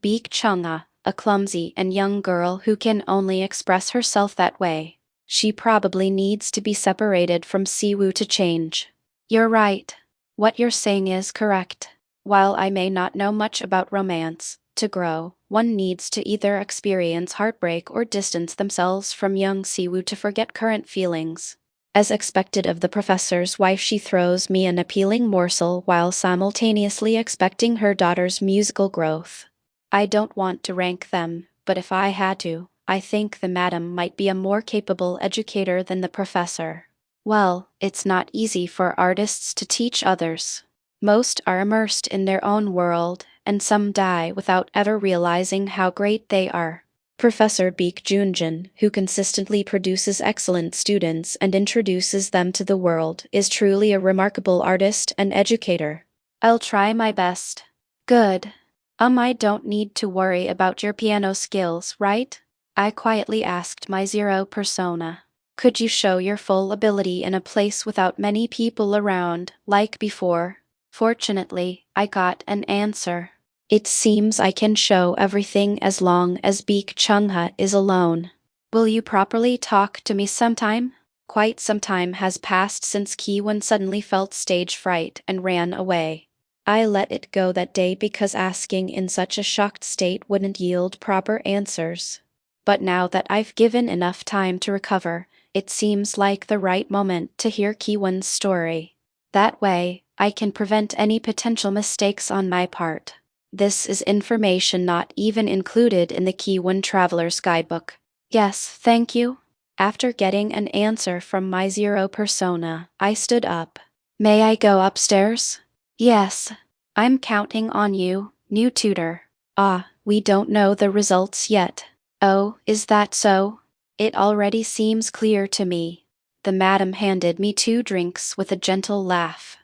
Beek Chungha, a clumsy and young girl who can only express herself that way. She probably needs to be separated from Siwoo to change. You're right. What you're saying is correct. While I may not know much about romance, to grow, one needs to either experience heartbreak or distance themselves from young Siwoo to forget current feelings. As expected of the professor's wife, she throws me an appealing morsel while simultaneously expecting her daughter's musical growth. I don't want to rank them, but if I had to, I think the madam might be a more capable educator than the professor. Well, it's not easy for artists to teach others. Most are immersed in their own world, and some die without ever realizing how great they are. Professor Beek Junjin, who consistently produces excellent students and introduces them to the world, is truly a remarkable artist and educator. I'll try my best. Good. I don't need to worry about your piano skills, right? I quietly asked my zero persona. Could you show your full ability in a place without many people around, like before? Fortunately, I got an answer. It seems I can show everything as long as Beek Chungha is alone. Will you properly talk to me sometime? Quite some time has passed since Kiwon suddenly felt stage fright and ran away. I let it go that day because asking in such a shocked state wouldn't yield proper answers. But now that I've given enough time to recover, it seems like the right moment to hear Kiwon's story. That way, I can prevent any potential mistakes on my part. This is information not even included in the Kiwon Traveler's Guidebook. Yes, thank you. After getting an answer from my zero persona, I stood up. May I go upstairs? Yes. I'm counting on you, new tutor. Ah, we don't know the results yet. Oh, is that so? It already seems clear to me. The madam handed me 2 drinks with a gentle laugh.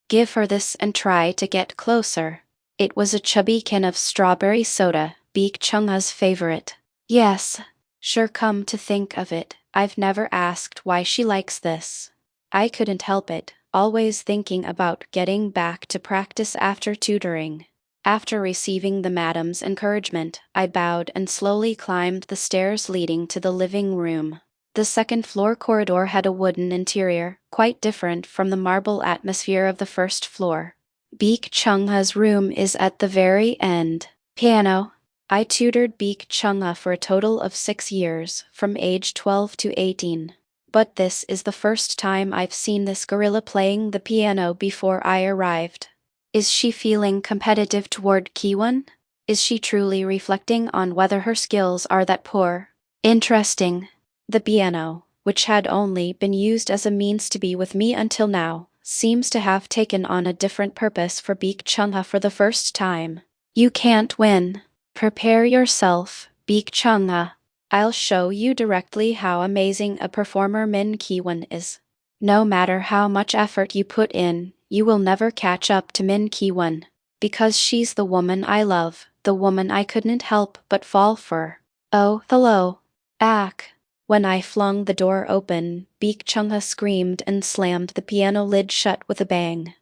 Give her this and try to get closer. It was a chubby can of strawberry soda, Beek Chungha's favorite. Yes. Sure, come to think of it, I've never asked why she likes this. I couldn't help it, always thinking about getting back to practice after tutoring. After receiving the madam's encouragement, I bowed and slowly climbed the stairs leading to the living room. The second-floor corridor had a wooden interior, quite different from the marble atmosphere of the first floor. Beek Chungha's room is at the very end. Piano. I tutored Beek Chungha for a total of 6 years, from age 12 to 18. But this is the first time I've seen this gorilla playing the piano before I arrived. Is she feeling competitive toward Kiwon? Is she truly reflecting on whether her skills are that poor? Interesting. The piano, which had only been used as a means to be with me until now, seems to have taken on a different purpose for Beek Chungha for the first time. You can't win. Prepare yourself, Beek Chungha. I'll show you directly how amazing a performer Min Kiwon is. No matter how much effort you put in, you will never catch up to Min Kiwon, because she's the woman I love, the woman I couldn't help but fall for. Oh, hello. Ack. When I flung the door open, Beek Chungha screamed and slammed the piano lid shut with a bang.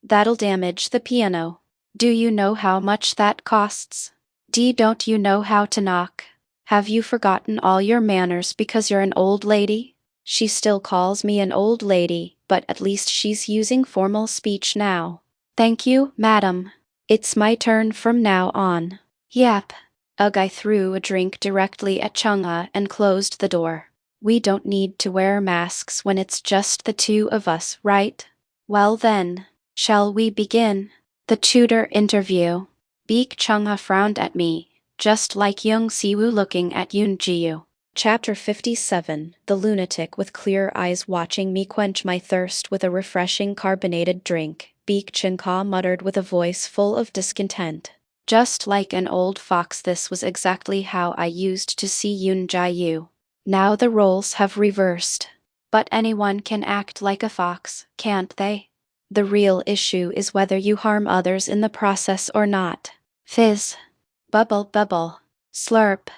That'll damage the piano. Do you know how much that costs? Don't you know how to knock? Have you forgotten all your manners because you're an old lady? She still calls me an old lady, but at least she's using formal speech now. Thank you, madam. It's my turn from now on. Yep. Ugh, I threw a drink directly at Chungha and closed the door. We don't need to wear masks when it's just the 2 of us, right? Well then. Shall we begin? The tutor interview. Beek Chung-ha frowned at me, just like young Siwoo looking at Yoon Ji-yu. Chapter 57. The lunatic with clear eyes watching me quench my thirst with a refreshing carbonated drink, Beek Chung-ha muttered with a voice full of discontent. Just like an old fox, this was exactly how I used to see Yoon Ji-yu. Now the roles have reversed. But anyone can act like a fox, can't they? The real issue is whether you harm others in the process or not. Fizz. Bubble bubble. Slurp.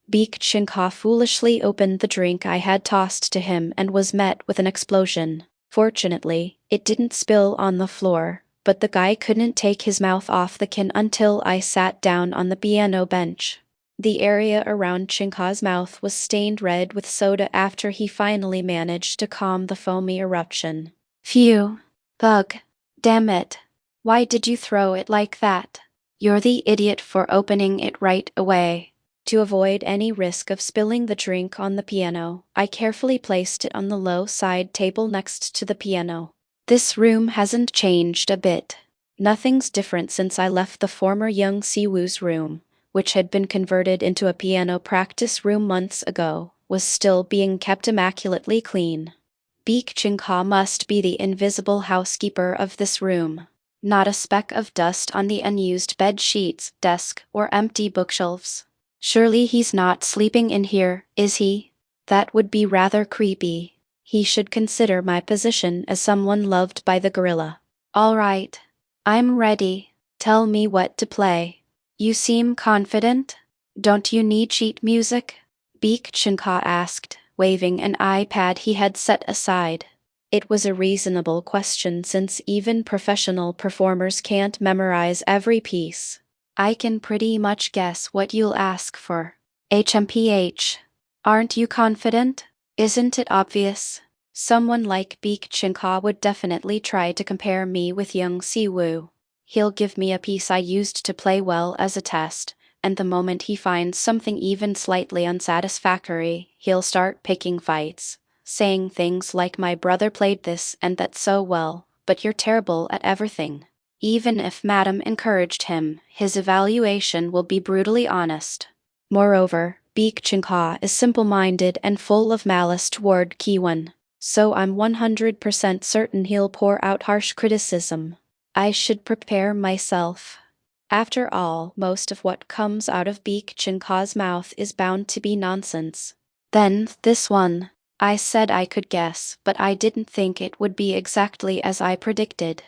Beek Chung-ha foolishly opened the drink I had tossed to him and was met with an explosion. Fortunately, it didn't spill on the floor, but the guy couldn't take his mouth off the can until I sat down on the piano bench. The area around Chung-ha's mouth was stained red with soda after he finally managed to calm the foamy eruption. Phew. Bug. Damn it. Why did you throw it like that? You're the idiot for opening it right away. To avoid any risk of spilling the drink on the piano, I carefully placed it on the low side table next to the piano. This room hasn't changed a bit. Nothing's different since I left the former young Siwoo's room, which had been converted into a piano practice room months ago, was still being kept immaculately clean. Beek Chung-ha must be the invisible housekeeper of this room. Not a speck of dust on the unused bed sheets, desk, or empty bookshelves. Surely he's not sleeping in here, is he? That would be rather creepy. He should consider my position as someone loved by the gorilla. All right. I'm ready. Tell me what to play. You seem confident. Don't you need sheet music? Beek Chung-ha asked, waving an iPad he had set aside. It was a reasonable question since even professional performers can't memorize every piece. I can pretty much guess what you'll ask for. HMPH. Aren't you confident? Isn't it obvious? Someone like Beek Chung-ha would definitely try to compare me with young Siwoo. He'll give me a piece I used to play well as a test, and the moment he finds something even slightly unsatisfactory, he'll start picking fights, saying things like my brother played this and that so well, but you're terrible at everything. Even if Madam encouraged him, his evaluation will be brutally honest. Moreover, Beek Chung-ha is simple-minded and full of malice toward Kiwon, so I'm 100% certain he'll pour out harsh criticism. I should prepare myself. After all, most of what comes out of Beek Chung-ha's mouth is bound to be nonsense. Then, this one. I said I could guess, but I didn't think it would be exactly as I predicted.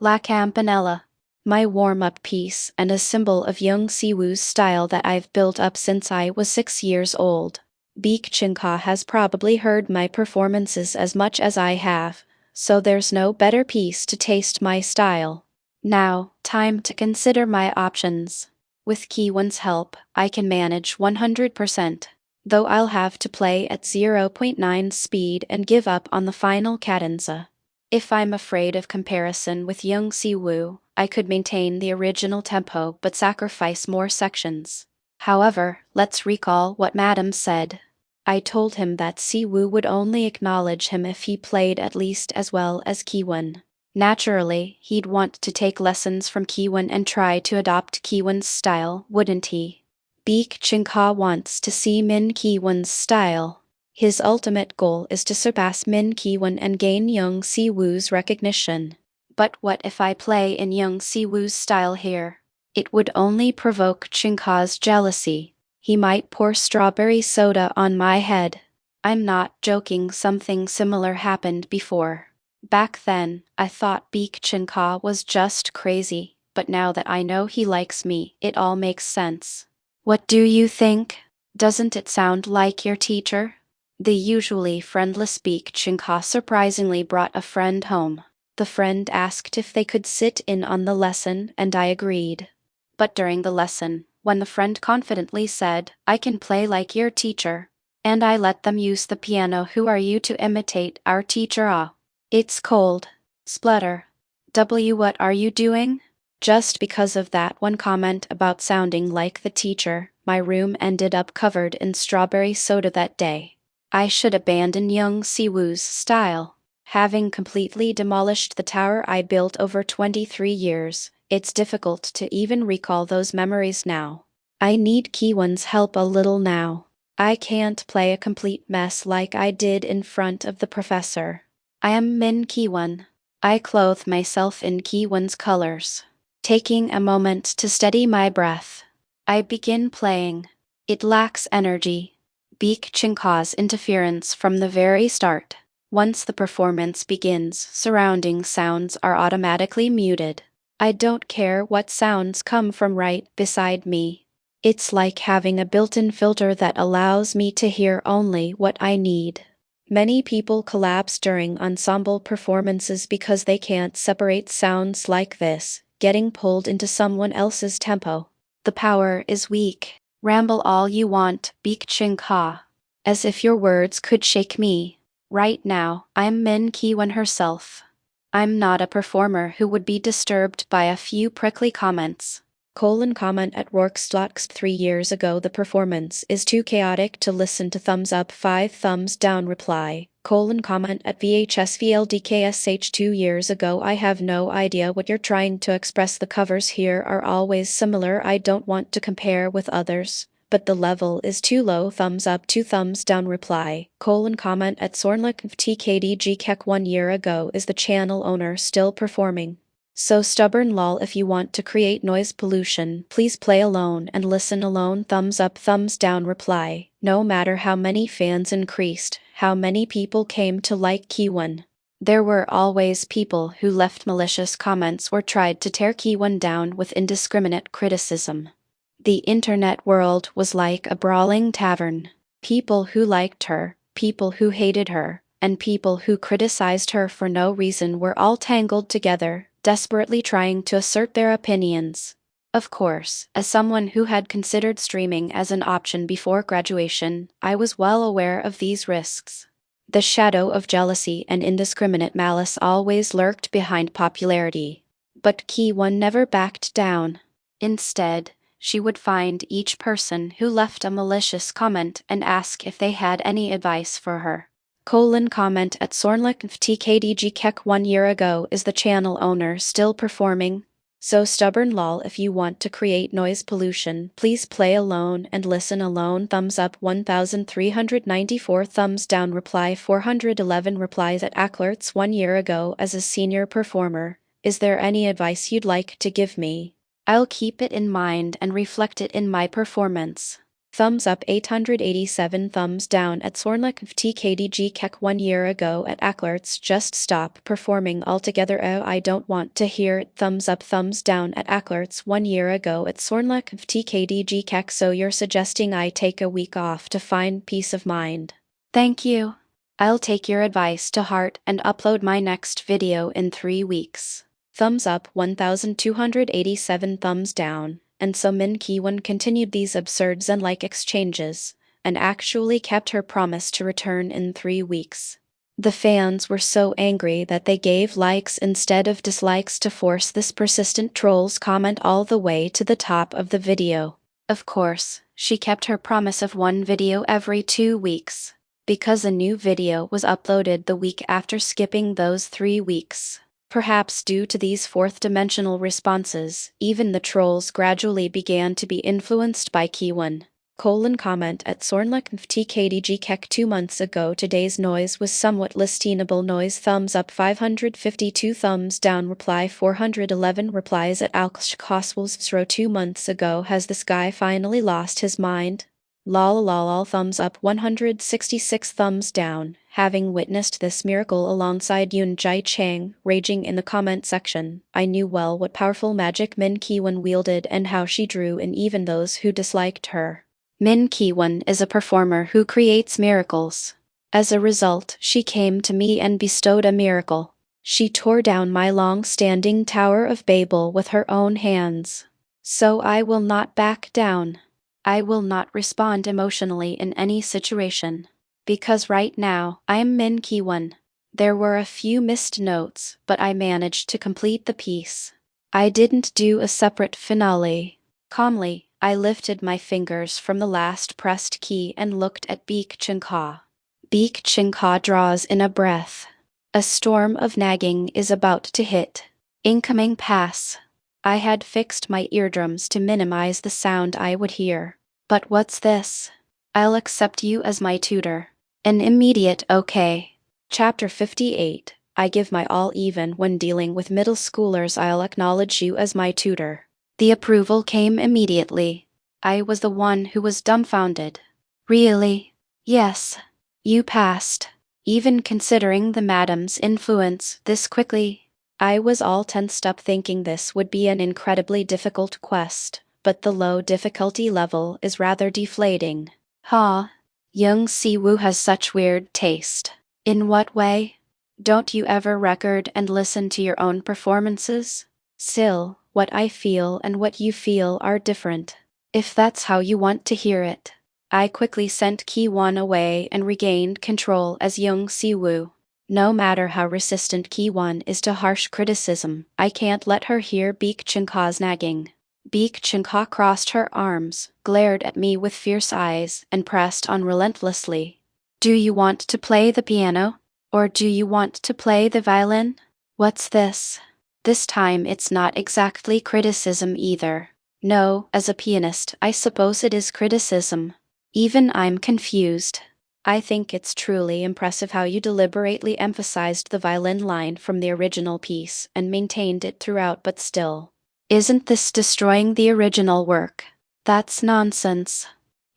La Campanella. My warm-up piece and a symbol of young Siwoo's style that I've built up since I was 6 years old. Beek Chung-ha has probably heard my performances as much as I have, so there's no better piece to taste my style. Now, time to consider my options. With Kiwon's help, I can manage 100%, though I'll have to play at 0.9 speed and give up on the final cadenza. If I'm afraid of comparison with young Siwoo, I could maintain the original tempo but sacrifice more sections. However, let's recall what Madam said. I told him that Siwoo would only acknowledge him if he played at least as well as Kiwon. Naturally, he'd want to take lessons from Kiwon and try to adopt Kiwon's style, wouldn't he? Beek Chung-ha wants to see Min Kiwon's style. His ultimate goal is to surpass Min Kiwon and gain young Siwoo's recognition. But what if I play in young Siwoo's style here? It would only provoke Chung-ha's jealousy. He might pour strawberry soda on my head. I'm not joking, something similar happened before. Back then, I thought Beek Chung-ha was just crazy, but now that I know he likes me, it all makes sense. What do you think? Doesn't it sound like your teacher? The usually friendless Beek Chung-ha surprisingly brought a friend home. The friend asked if they could sit in on the lesson, and I agreed. But during the lesson, when the friend confidently said, "I can play like your teacher," and I let them use the piano, "Who are you to imitate our teacher? Ah, it's cold." Splutter. What are you doing? Just because of that one comment about sounding like the teacher, my room ended up covered in strawberry soda that day. I should abandon young Siwoo's style. Having completely demolished the tower I built over 23 years, it's difficult to even recall those memories now. I need Kiwon's help a little now. I can't play a complete mess like I did in front of the professor. I am Min Kiwon. I clothe myself in Kiwon's colors. Taking a moment to steady my breath, I begin playing. It lacks energy. Beak Chinka's interference from the very start. Once the performance begins, surrounding sounds are automatically muted. I don't care what sounds come from right beside me. It's like having a built-in filter that allows me to hear only what I need. Many people collapse during ensemble performances because they can't separate sounds like this, getting pulled into someone else's tempo. The power is weak. Ramble all you want, Beak Chinka. As if your words could shake me. Right now, I'm Min Kiwon herself. I'm not a performer who would be disturbed by a few prickly comments. Comment at Workstocks 3 years ago. The performance is too chaotic to listen to. Thumbs up 5 thumbs down reply. Comment at VHSVLDKSH 2 years ago. I have no idea what you're trying to express. The covers here are always similar. I don't want to compare with others, but the level is too low. Thumbs up 2 thumbs down reply. Comment at Sornlik of TKDG Kek 1 year ago. Is the channel owner still performing? So stubborn lol. If you want to create noise pollution, please play alone and listen alone. Thumbs up thumbs down reply. No matter how many fans increased, how many people came to like Kiwon, there were always people who left malicious comments or tried to tear Kiwon down with indiscriminate criticism. The internet world was like a brawling tavern. People who liked her, people who hated her, and people who criticized her for no reason were all tangled together, desperately trying to assert their opinions. Of course, as someone who had considered streaming as an option before graduation, I was well aware of these risks. The shadow of jealousy and indiscriminate malice always lurked behind popularity. But Kiwon never backed down. Instead, she would find each person who left a malicious comment and ask if they had any advice for her. Comment at Sornlik of TKDG Kek 1 year ago. Is the channel owner still performing? So stubborn lol. If you want to create noise pollution, please play alone and listen alone. Thumbs up 1394 thumbs down reply. 411 replies at Acklerts 1 year ago. As a senior performer, is there any advice you'd like to give me? I'll keep it in mind and reflect it in my performance. Thumbs up 887 thumbs down at Sornlik of TKDG Kek 1 year ago at Acklerts. Just stop performing altogether. Oh, I don't want to hear it. Thumbs up thumbs down at Acklerts 1 year ago at Sornlik of TKDG Kek. So you're suggesting I take a week off to find peace of mind? Thank you. I'll take your advice to heart and upload my next video in 3 weeks. Thumbs up 1287 thumbs down. And so Min Kiwon continued these absurd Zen-like exchanges, and actually kept her promise to return in 3 weeks. The fans were so angry that they gave likes instead of dislikes to force this persistent troll's comment all the way to the top of the video. Of course, she kept her promise of 1 video every 2 weeks, because a new video was uploaded the week after skipping those 3 weeks. Perhaps due to these fourth-dimensional responses, even the trolls gradually began to be influenced by Kiwon. Comment at Sornlik of TKDG Kek 2 months ago. Today's noise was somewhat listenable. Noise thumbs up 552 thumbs down reply. 411 replies at Alkshkoswolsro 2 months ago. Has this guy finally lost his mind? Lol thumbs up 166 thumbs down. Having witnessed this miracle alongside Yoon Jai Chang raging in the comment section, I knew well what powerful magic Min Kiwon wielded and how she drew in even those who disliked her. Min Kiwon is a performer who creates miracles. As a result, she came to me and bestowed a miracle. She tore down my long-standing Tower of Babel with her own hands. So I will not back down. I will not respond emotionally in any situation. Because right now, I am Min Kiwon. There were a few missed notes, but I managed to complete the piece. I didn't do a separate finale. Calmly, I lifted my fingers from the last pressed key and looked at Beak Chinka. Beak Chinka draws in a breath. A storm of nagging is about to hit. Incoming pass. I had fixed my eardrums to minimize the sound I would hear. But what's this? I'll accept you as my tutor. An immediate okay. Chapter 58. I give my all even when dealing with middle schoolers. I'll acknowledge you as my tutor. The approval came immediately. I was the one who was dumbfounded. Really? Yes. You passed. Even considering the madam's influence this quickly. I was all tensed up thinking this would be an incredibly difficult quest, but the low difficulty level is rather deflating. Huh. Young Siwoo has such weird taste. In what way? Don't you ever record and listen to your own performances? Still, what I feel and what you feel are different. If that's how you want to hear it. I quickly sent Ki-won away and regained control as Young Siwoo. No matter how resistant Ki-won is to harsh criticism, I can't let her hear Baek Chun-ka's nagging. Baek Chun-ka crossed her arms, glared at me with fierce eyes, and pressed on relentlessly. Do you want to play the piano? Or do you want to play the violin? What's this? This time it's not exactly criticism either. No, as a pianist, I suppose it is criticism. Even I'm confused. I think it's truly impressive how you deliberately emphasized the violin line from the original piece and maintained it throughout, but still. Isn't this destroying the original work? That's nonsense.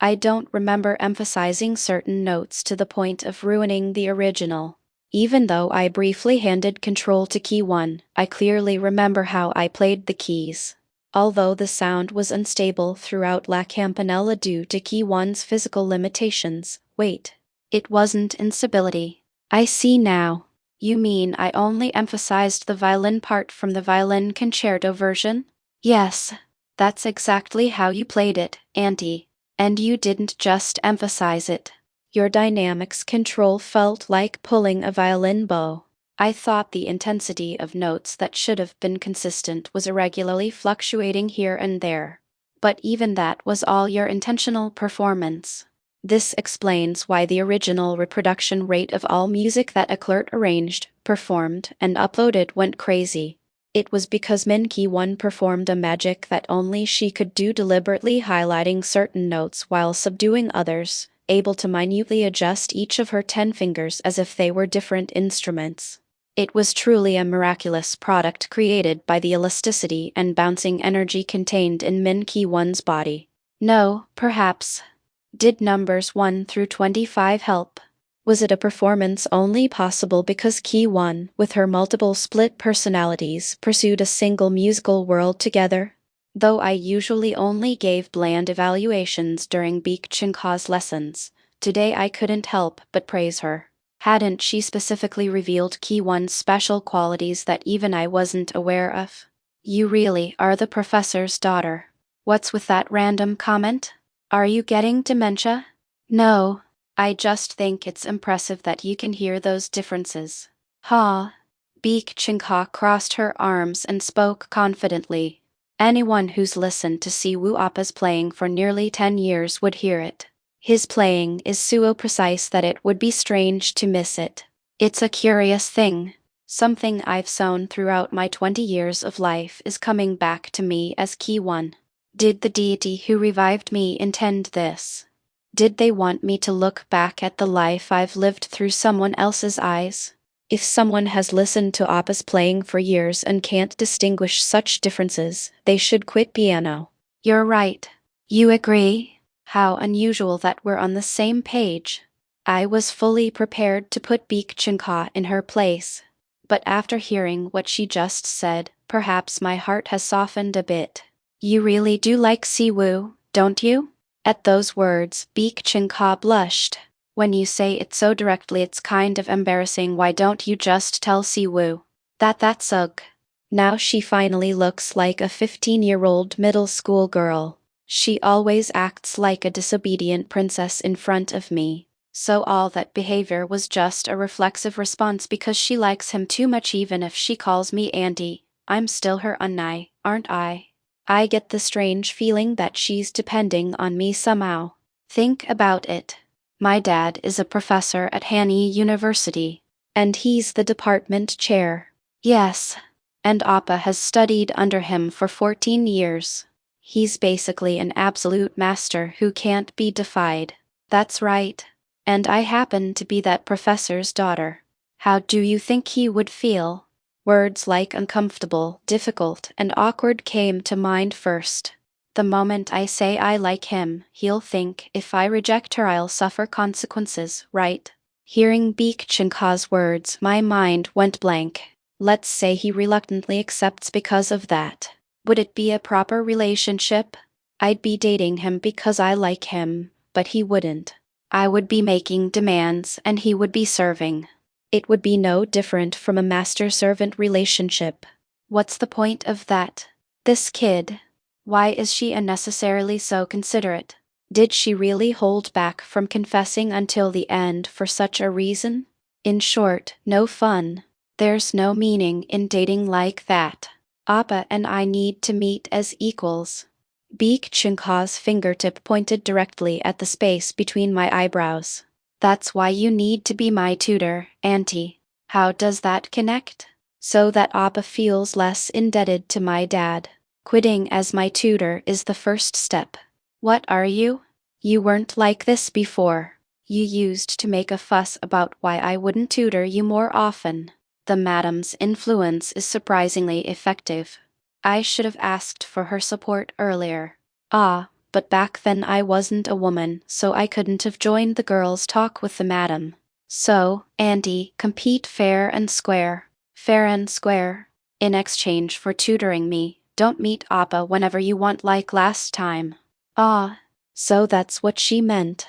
I don't remember emphasizing certain notes to the point of ruining the original. Even though I briefly handed control to Ki-won, I clearly remember how I played the keys. Although the sound was unstable throughout La Campanella due to Ki-won's physical limitations. Wait. It wasn't instability. I see now. You mean I only emphasized the violin part from the violin concerto version? Yes. That's exactly how you played it, Auntie. And you didn't just emphasize it. Your dynamics control felt like pulling a violin bow. I thought the intensity of notes that should have been consistent was irregularly fluctuating here and there. But even that was all your intentional performance. This explains why the original reproduction rate of all music that Eclert arranged, performed, and uploaded went crazy. It was because Min Ki-won performed a magic that only she could do, deliberately highlighting certain notes while subduing others, able to minutely adjust each of her 10 fingers as if they were different instruments. It was truly a miraculous product created by the elasticity and bouncing energy contained in Min Ki-won's body. No, perhaps. Did numbers 1 through 25 help? Was it a performance only possible because Ki-won, with her multiple split personalities, pursued a single musical world together? Though I usually only gave bland evaluations during Baek Chun-ka's lessons, today I couldn't help but praise her. Hadn't she specifically revealed Ki-won's special qualities that even I wasn't aware of? You really are the professor's daughter. What's with that random comment? Are you getting dementia? No, I just think it's impressive that you can hear those differences. Ha! Baek Chun-ka crossed her arms and spoke confidently. Anyone who's listened to Siwoo Appa's playing for nearly 10 years would hear it. His playing is so precise that it would be strange to miss it. It's a curious thing. Something I've sown throughout my 20 years of life is coming back to me as Ki-won. Did the deity who revived me intend this? Did they want me to look back at the life I've lived through someone else's eyes? If someone has listened to Appa's playing for years and can't distinguish such differences, they should quit piano. You're right. You agree? How unusual that we're on the same page. I was fully prepared to put Baek Chun-ka in her place. But after hearing what she just said, perhaps my heart has softened a bit. You really do like Siwoo, don't you? At those words, Baek Chun-ka blushed. When you say it so directly it's kind of embarrassing. Why don't you just tell Siwoo? That's ugh. Now she finally looks like a 15-year-old middle school girl. She always acts like a disobedient princess in front of me. So all that behavior was just a reflexive response because she likes him too much. Even if she calls me auntie, I'm still her Unnai, aren't I? I get the strange feeling that she's depending on me somehow. Think about it. My dad is a professor at Hanny University. And he's the department chair. Yes. And Appa has studied under him for 14 years. He's basically an absolute master who can't be defied. That's right. And I happen to be that professor's daughter. How do you think he would feel? Words like uncomfortable, difficult, and awkward came to mind first. The moment I say I like him, he'll think if I reject her I'll suffer consequences, right? Hearing Beek Chinka's words, my mind went blank. Let's say he reluctantly accepts because of that. Would it be a proper relationship? I'd be dating him because I like him, but he wouldn't. I would be making demands and he would be serving. It would be no different from a master-servant relationship. What's the point of that? This kid. Why is she unnecessarily so considerate? Did she really hold back from confessing until the end for such a reason? In short, no fun. There's no meaning in dating like that. Appa and I need to meet as equals. Beek Chinka's fingertip pointed directly at the space between my eyebrows. That's why you need to be my tutor, Auntie. How does that connect? So that Appa feels less indebted to my dad. Quitting as my tutor is the first step. What are you? You weren't like this before. You used to make a fuss about why I wouldn't tutor you more often. The madam's influence is surprisingly effective. I should have asked for her support earlier. But back then I wasn't a woman, so I couldn't have joined the girls' talk with the madam. So, Auntie, compete fair and square. Fair and square. In exchange for tutoring me, don't meet Appa whenever you want like last time. So that's what she meant.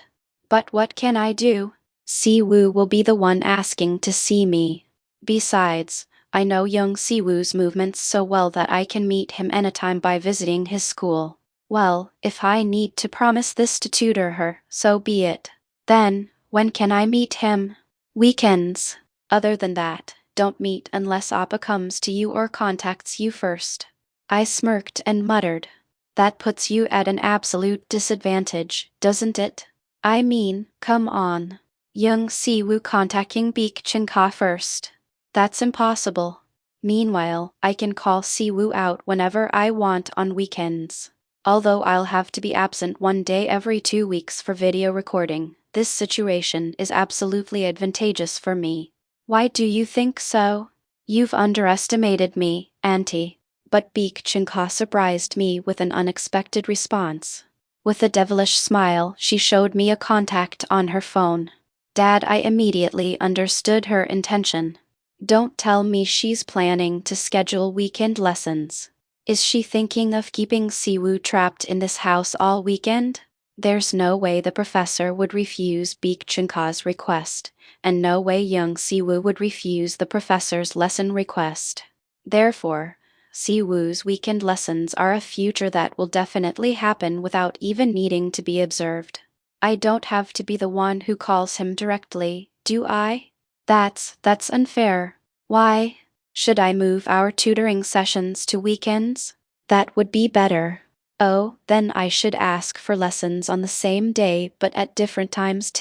But what can I do? Siwoo will be the one asking to see me. Besides, I know young Siwoo's movements so well that I can meet him anytime by visiting his school. Well, if I need to promise this to tutor her, so be it. Then, when can I meet him? Weekends. Other than that, don't meet unless Appa comes to you or contacts you first. I smirked and muttered. That puts you at an absolute disadvantage, doesn't it? I mean, come on. Young Siwoo contacting Beek Chinka first. That's impossible. Meanwhile, I can call Siwoo out whenever I want on weekends. Although I'll have to be absent one day every 2 weeks for video recording, this situation is absolutely advantageous for me. Why do you think so? You've underestimated me, Auntie. But Beek Chinka surprised me with an unexpected response. With a devilish smile, she showed me a contact on her phone. Dad, I immediately understood her intention. Don't tell me she's planning to schedule weekend lessons. Is she thinking of keeping Siwoo trapped in this house all weekend? There's no way the professor would refuse Beek Chinka's request, and no way young Siwoo would refuse the professor's lesson request. Therefore, Siwoo's weekend lessons are a future that will definitely happen without even needing to be observed. I don't have to be the one who calls him directly, do I? That's unfair. Why? Should I move our tutoring sessions to weekends? That would be better. Oh, then I should ask for lessons on the same day but at different times.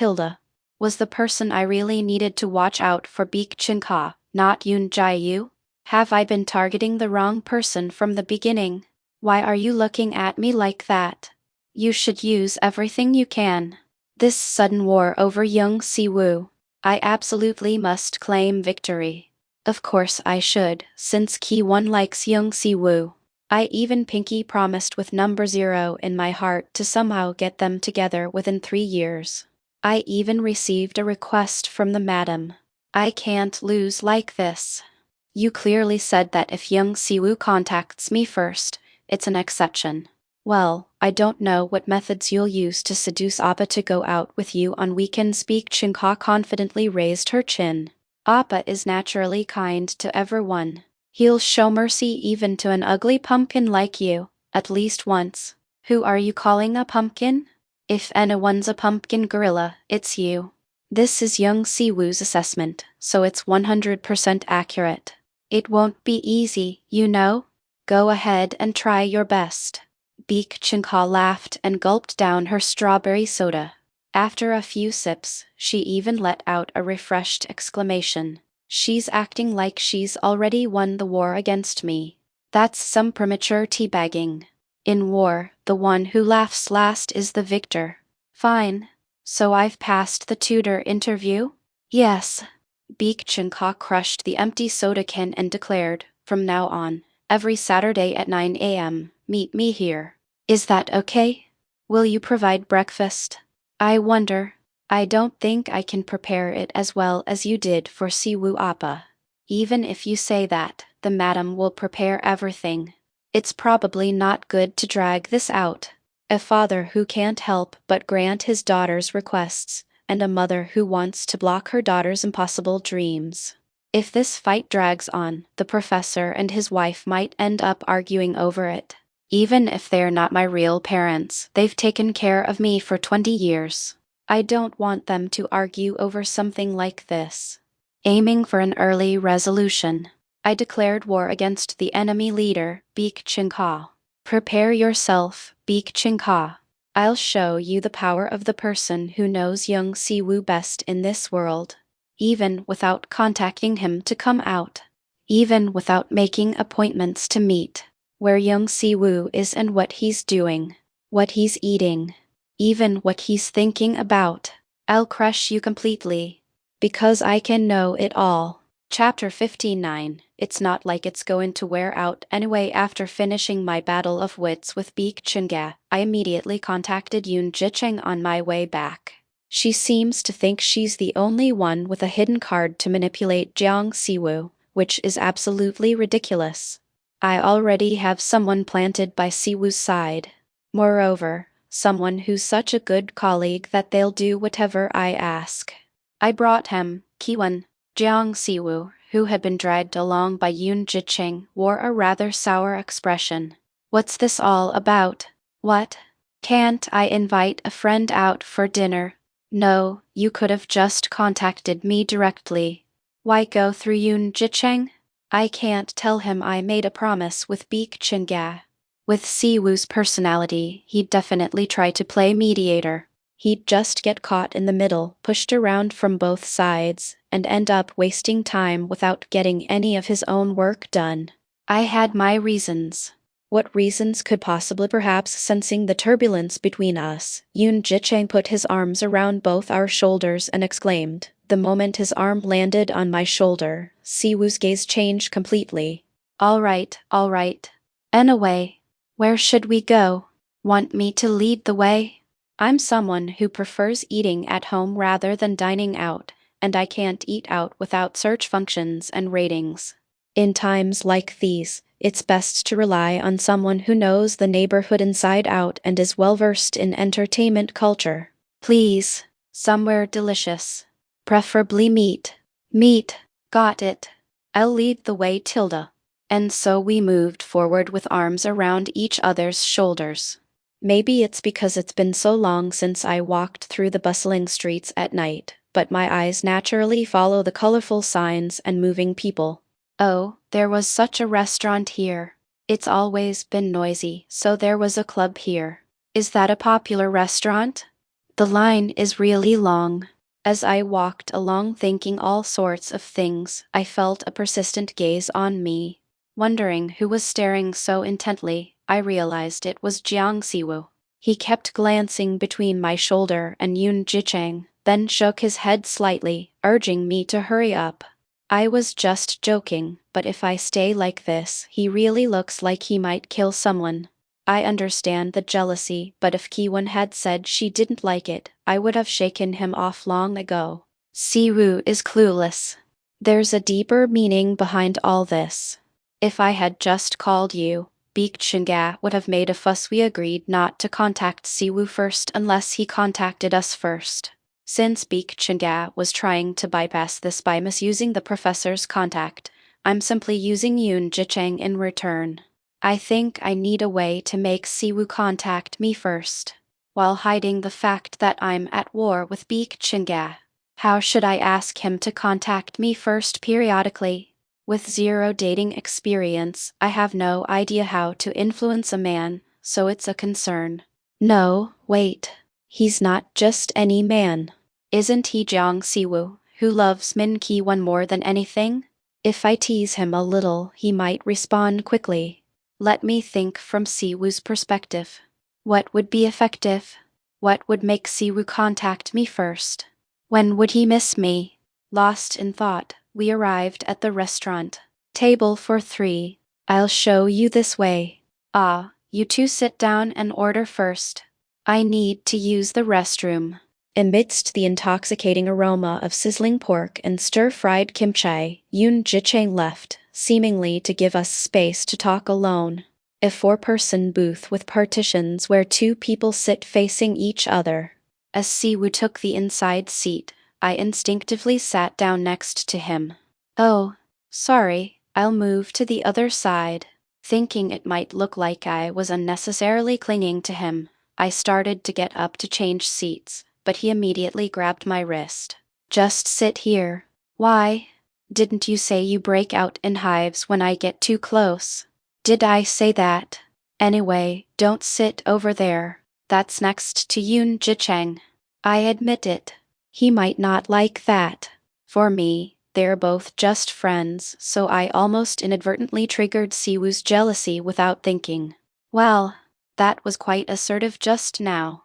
Was the person I really needed to watch out for Beek Chinka, not Yoon Jae-yu? Have I been targeting the wrong person from the beginning? Why are you looking at me like that? You should use everything you can. This sudden war over young Siwoo. I absolutely must claim victory. Of course I should, since Ki-won likes young Siwoo. I even pinky promised with number 0 in my heart to somehow get them together within 3 years. I even received a request from the madam. I can't lose like this. You clearly said that if young Siwoo contacts me first, it's an exception. Well, I don't know what methods you'll use to seduce Appa to go out with you on weekends. Beek Chinka confidently raised her chin. Appa is naturally kind to everyone. He'll show mercy even to an ugly pumpkin like you, at least once. Who are you calling a pumpkin? If anyone's a pumpkin gorilla, it's you. This is young Siwoo's assessment, so it's 100% accurate. It won't be easy, you know. Go ahead and try your best. Beek Chinka laughed and gulped down her strawberry soda. After a few sips, she even let out a refreshed exclamation. She's acting like she's already won the war against me. That's some premature teabagging. In war, the one who laughs last is the victor. Fine. So I've passed the tutor interview? Yes. Beek Chinka crushed the empty soda can and declared, from now on, every Saturday at 9 a.m., meet me here. Is that okay? Will you provide breakfast? I wonder. I don't think I can prepare it as well as you did for Siwu Appa. Even if you say that, the madam will prepare everything. It's probably not good to drag this out. A father who can't help but grant his daughter's requests, and a mother who wants to block her daughter's impossible dreams. If this fight drags on, the professor and his wife might end up arguing over it. Even if they're not my real parents, they've taken care of me for 20 years. I don't want them to argue over something like this. Aiming for an early resolution, I declared war against the enemy leader, Beek Chinka. Prepare yourself, Beek Chinka. I'll show you the power of the person who knows young Siwu best in this world. Even without contacting him to come out. Even without making appointments to meet. Where young Siwu is and what he's doing. What he's eating. Even what he's thinking about. I'll crush you completely. Because I can know it all. Chapter 59. It's not like it's going to wear out anyway. After finishing my battle of wits with Beek Chinga, I immediately contacted Yoon Jicheng on my way back. She seems to think she's the only one with a hidden card to manipulate Jiang Siwu, which is absolutely ridiculous. I already have someone planted by Siwu's side. Moreover, someone who's such a good colleague that they'll do whatever I ask. I brought him, Kiwan. Jiang Siwu, who had been dragged along by Yoon Jicheng, wore a rather sour expression. What's this all about? What? Can't I invite a friend out for dinner? No, you could have just contacted me directly. Why go through Yoon Jicheng? I can't tell him I made a promise with Beek Chinga. With Siwu's personality, he'd definitely try to play mediator. He'd just get caught in the middle, pushed around from both sides, and end up wasting time without getting any of his own work done. I had my reasons. What reasons could possibly? Perhaps sensing the turbulence between us, Yoon Jicheng put his arms around both our shoulders and exclaimed. The moment his arm landed on my shoulder, Siwu's gaze changed completely. All right. Anyway, where should we go? Want me to lead the way? I'm someone who prefers eating at home rather than dining out, and I can't eat out without search functions and ratings. In times like these, it's best to rely on someone who knows the neighborhood inside out and is well-versed in entertainment culture. Please, somewhere delicious. Preferably meat. Meat. Got it. I'll lead the way, Tilda. And so we moved forward with arms around each other's shoulders. Maybe it's because it's been so long since I walked through the bustling streets at night, but my eyes naturally follow the colorful signs and moving people. Oh, there was such a restaurant here. It's always been noisy, so there was a club here. Is that a popular restaurant? The line is really long. As I walked along thinking all sorts of things, I felt a persistent gaze on me. Wondering who was staring so intently, I realized it was Jiang Siwu. He kept glancing between my shoulder and Yoon Jicheng, then shook his head slightly, urging me to hurry up. I was just joking, but if I stay like this, he really looks like he might kill someone. I understand the jealousy, but if Kiwon had said she didn't like it, I would have shaken him off long ago. Siwu is clueless. There's a deeper meaning behind all this. If I had just called you, Beek Chinga would have made a fuss. We agreed not to contact Siwu first unless he contacted us first. Since Beek Chinga was trying to bypass this by misusing the professor's contact, I'm simply using Yoon Jicheng in return. I think I need a way to make Siwu contact me first, while hiding the fact that I'm at war with Beek Chinga. How should I ask him to contact me first periodically? With zero dating experience, I have no idea how to influence a man, so it's a concern. No, wait. He's not just any man. Isn't he Jiang Siwu, who loves Min Ki-won more than anything? If I tease him a little, he might respond quickly. Let me think from Siwoo's perspective. What would be effective? What would make Siwoo contact me first? When would he miss me? Lost in thought, we arrived at the restaurant. Table for 3. I'll show you this way. Ah, you two sit down and order first. I need to use the restroom. Amidst the intoxicating aroma of sizzling pork and stir-fried kimchi, Yoon Ji-chang left, seemingly to give us space to talk alone. A 4-person booth with partitions where 2 people sit facing each other. As Siwoo took the inside seat, I instinctively sat down next to him. Oh, sorry, I'll move to the other side. Thinking it might look like I was unnecessarily clinging to him, I started to get up to change seats, but he immediately grabbed my wrist. Just sit here. Why? Didn't you say you break out in hives when I get too close? Did I say that? Anyway, don't sit over there. That's next to Yoon Ji-chang. I admit it. He might not like that. For me, they're both just friends, so I almost inadvertently triggered Siwoo's jealousy without thinking. Well, that was quite assertive just now.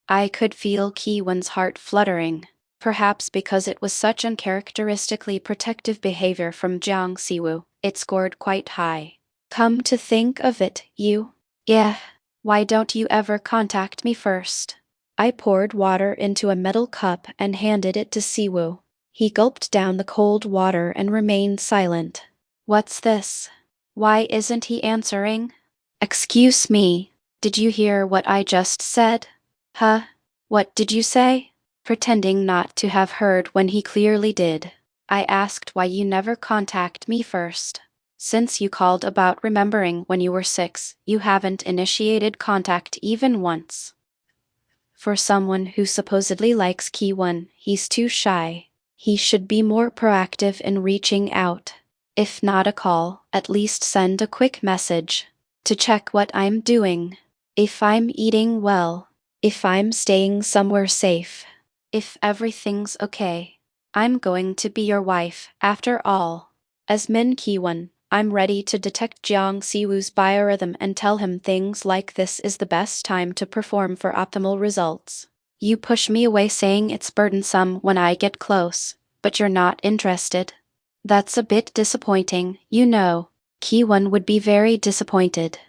I could feel Ki-won's heart fluttering, perhaps because it was such uncharacteristically protective behavior from Jiang Siwoo. It scored quite high. Come to think of it, yeah, why don't you ever contact me first? I poured water into a metal cup and handed it to Siwoo. He gulped down the cold water and remained silent. What's this? Why isn't he answering? Excuse me, did you hear what I just said? Huh? What did you say? Pretending not to have heard when he clearly did, I asked why you never contact me first. Since you called about remembering when you were 6, you haven't initiated contact even once. For someone who supposedly likes Ki-won, he's too shy. He should be more proactive in reaching out. If not a call, at least send a quick message to check what I'm doing. If I'm eating well. If I'm staying somewhere safe. If everything's okay. I'm going to be your wife, after all. As Min Ki-won, I'm ready to detect Jiang Siwoo's biorhythm and tell him things like this is the best time to perform for optimal results. You push me away saying it's burdensome when I get close, but you're not interested. That's a bit disappointing, you know. Ki-won would be very disappointed.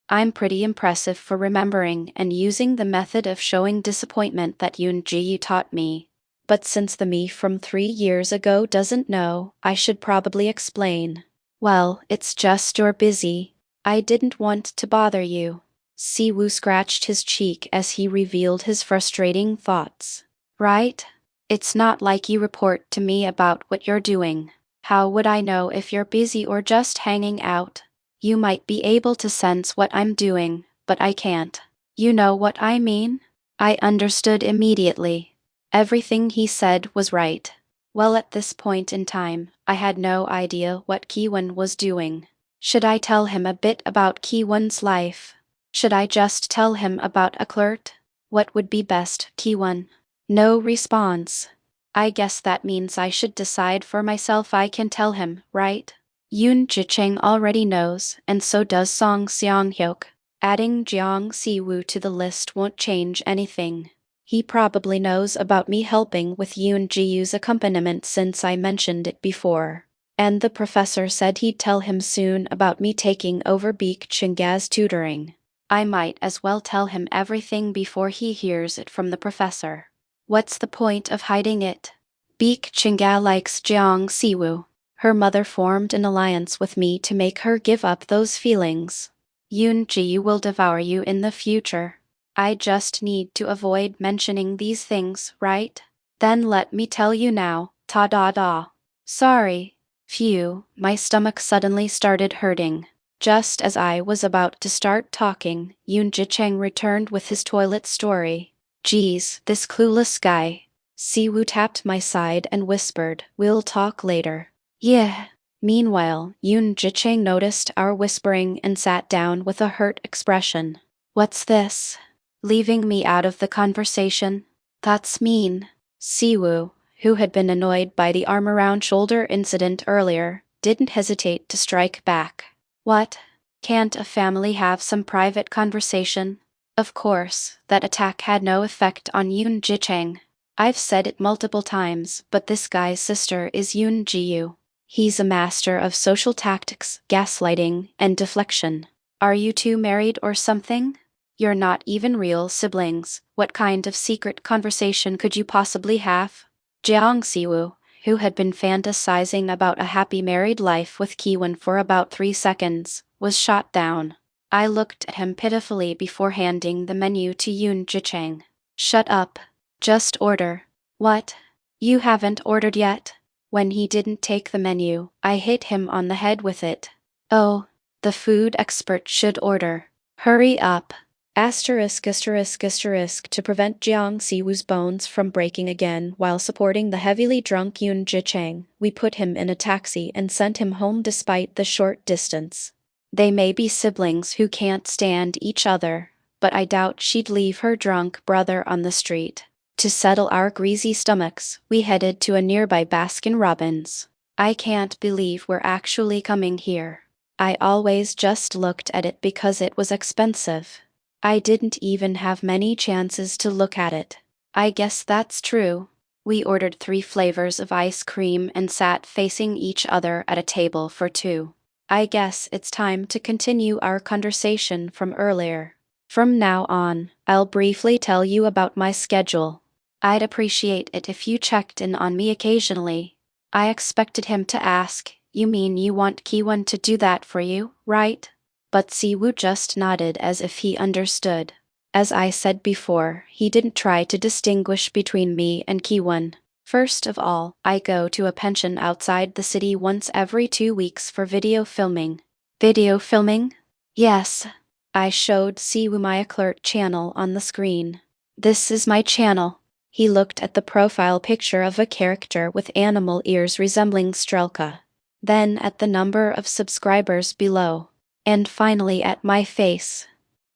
I'm pretty impressive for remembering and using the method of showing disappointment that Yoon Ji taught me. But since the me from 3 years ago doesn't know, I should probably explain. Well, it's just you're busy. I didn't want to bother you. Siwoo scratched his cheek as he revealed his frustrating thoughts. Right? It's not like you report to me about what you're doing. How would I know if you're busy or just hanging out? You might be able to sense what I'm doing, but I can't. You know what I mean? I understood immediately. Everything he said was right. Well, at this point in time, I had no idea what Ki-won was doing. Should I tell him a bit about Ki-won's life? Should I just tell him about Aclert? What would be best, Ki-won? No response. I guess that means I should decide for myself. I can tell him, right? Yoon Ji-chang already knows, and so does Song Seong-hyuk. Adding Jiang Siwoo to the list won't change anything. He probably knows about me helping with Yoon Ji-yu's accompaniment since I mentioned it before. And the professor said he'd tell him soon about me taking over Baek Chunga's tutoring. I might as well tell him everything before he hears it from the professor. What's the point of hiding it? Baek Chunga likes Jiang Siwoo. Her mother formed an alliance with me to make her give up those feelings. Yoon Ji will devour you in the future. I just need to avoid mentioning these things, right? Then let me tell you now, ta-da-da. Sorry. Phew, my stomach suddenly started hurting. Just as I was about to start talking, Yoon Ji-chang returned with his toilet story. Geez, this clueless guy. Siwoo tapped my side and whispered, "We'll talk later." Yeah. Meanwhile, Yoon Ji-chang noticed our whispering and sat down with a hurt expression. What's this? Leaving me out of the conversation? That's mean. Siwoo, who had been annoyed by the arm-around-shoulder incident earlier, didn't hesitate to strike back. What? Can't a family have some private conversation? Of course, that attack had no effect on Yoon Ji-chang. I've said it multiple times, but this guy's sister is Yoon Ji-yu. He's a master of social tactics, gaslighting, and deflection. Are you two married or something? You're not even real siblings. What kind of secret conversation could you possibly have? Jiang Siwoo, who had been fantasizing about a happy married life with Kiwon for about 3 seconds, was shot down. I looked at him pitifully before handing the menu to Yoon Ji-chang. Shut up. Just order. What? You haven't ordered yet? When he didn't take the menu, I hit him on the head with it. Oh, the food expert should order. Hurry up. Asterisk asterisk asterisk to prevent Jiang Siwoo's bones from breaking again while supporting the heavily drunk Yoon Ji-chang, we put him in a taxi and sent him home despite the short distance. They may be siblings who can't stand each other, but I doubt she'd leave her drunk brother on the street. To settle our greasy stomachs, we headed to a nearby Baskin-Robbins. I can't believe we're actually coming here. I always just looked at it because it was expensive. I didn't even have many chances to look at it. I guess that's true. We ordered 3 flavors of ice cream and sat facing each other at a table for 2. I guess it's time to continue our conversation from earlier. From now on, I'll briefly tell you about my schedule. I'd appreciate it if you checked in on me occasionally. I expected him to ask, you mean you want Kiwon to do that for you, right? But Siwoo just nodded as if he understood. As I said before, he didn't try to distinguish between me and Kiwon. First of all, I go to a pension outside the city once every 2 weeks for video filming. Video filming? Yes. I showed Siwoo my alert channel on the screen. This is my channel. He looked at the profile picture of a character with animal ears resembling Strelka. Then at the number of subscribers below. And finally at my face.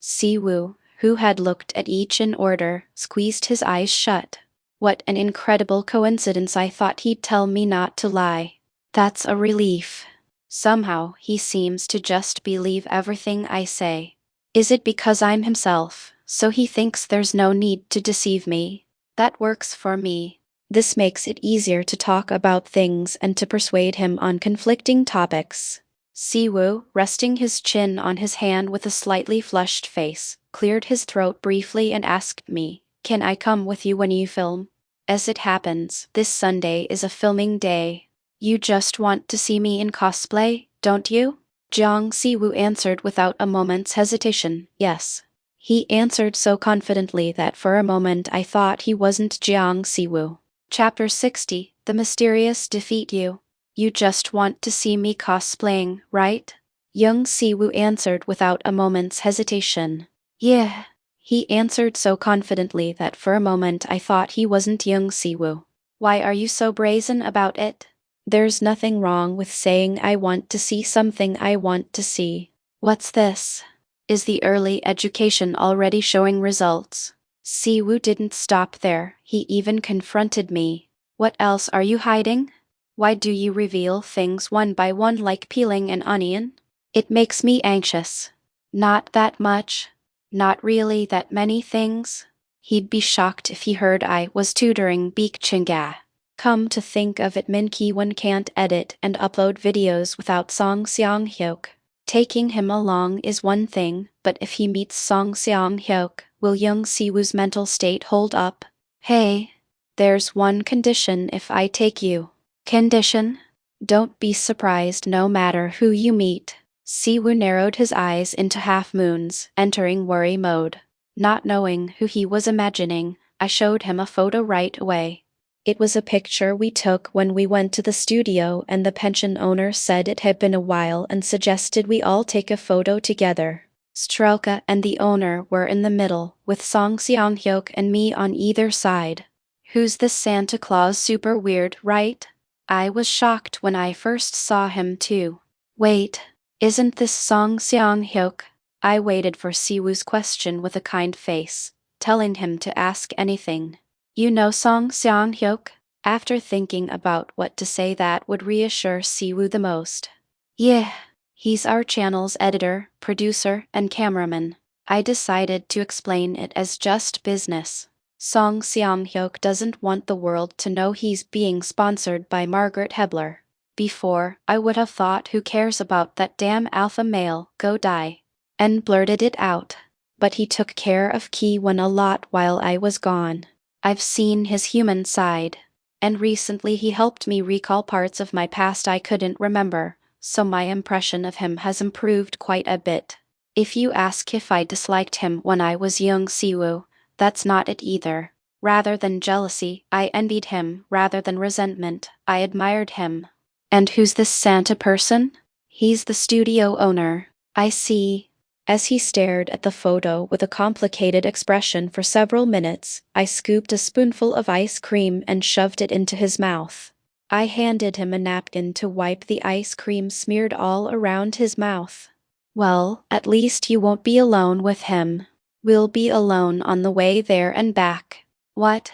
Siwoo, who had looked at each in order, squeezed his eyes shut. What an incredible coincidence. I thought he'd tell me not to lie. That's a relief. Somehow, he seems to just believe everything I say. Is it because I'm himself, so he thinks there's no need to deceive me? That works for me. This makes it easier to talk about things and to persuade him on conflicting topics. Siwoo, resting his chin on his hand with a slightly flushed face, cleared his throat briefly and asked me, "Can I come with you when you film?" As it happens, this Sunday is a filming day. You just want to see me in cosplay, don't you? Jiang Siwoo answered without a moment's hesitation, yes. He answered so confidently that for a moment I thought he wasn't Jiang Siwoo. Chapter 60, The Mysterious Defeat You. You just want to see me cosplaying, right? Young Siwoo answered without a moment's hesitation. Yeah. He answered so confidently that for a moment I thought he wasn't Young Siwoo. Why are you so brazen about it? There's nothing wrong with saying I want to see something I want to see. What's this? Is the early education already showing results? Siwoo didn't stop there, he even confronted me. What else are you hiding? Why do you reveal things one by one like peeling an onion? It makes me anxious. Not that much. Not really that many things. He'd be shocked if he heard I was tutoring Beek Chinga. Come to think of it, Min Ki-won can't edit and upload videos without Song Seong-hyuk. Taking him along is one thing, but if he meets Song Seong-hyuk, will Young Siwoo's mental state hold up? Hey, there's one condition if I take you. Condition? Don't be surprised no matter who you meet. Siwoo narrowed his eyes into half moons, entering worry mode. Not knowing who he was imagining, I showed him a photo right away. It was a picture we took when we went to the studio, and the pension owner said it had been a while and suggested we all take a photo together. Strelka and the owner were in the middle, with Song Seong-hyuk and me on either side. Who's this Santa Claus? Super weird, right? I was shocked when I first saw him too. Wait. Isn't this Song Seong-hyuk? I waited for Siwoo's question with a kind face, telling him to ask anything. You know Song Seong-hyuk? after thinking about what to say that would reassure Siwoo the most. Yeah, he's our channel's editor, producer, and cameraman. I decided to explain it as just business. Song Seong-hyuk doesn't want the world to know he's being sponsored by Margaret Hebler. Before, I would have thought, who cares about that damn alpha male, go die, and blurted it out. But he took care of Ki-won a lot while I was gone. I've seen his human side. And recently he helped me recall parts of my past I couldn't remember, so my impression of him has improved quite a bit. If you ask if I disliked him when I was young Siwoo, that's not it either. Rather than jealousy, I envied him. Rather than resentment, I admired him. And who's this Santa person? He's the studio owner. I see. As he stared at the photo with a complicated expression for several minutes, I scooped a spoonful of ice cream and shoved it into his mouth. I handed him a napkin to wipe the ice cream smeared all around his mouth. Well, at least you won't be alone with him. We'll be alone on the way there and back. What?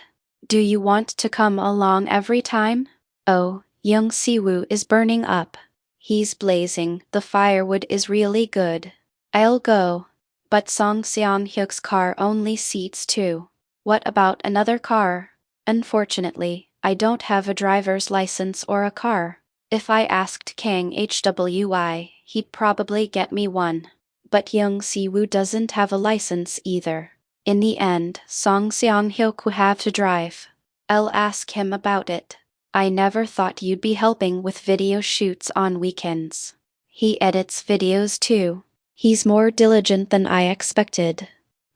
Do you want to come along every time? Oh, young Siwoo is burning up. He's blazing. The firewood is really good. I'll go. But Song Seong-hyuk's car only seats 2. What about another car? Unfortunately, I don't have a driver's license or a car. If I asked Kang HWI, he'd probably get me one. But young Siwoo doesn't have a license either. In the end, Song Seong-hyuk will have to drive. I'll ask him about it. I never thought you'd be helping with video shoots on weekends. He edits videos too. He's more diligent than I expected.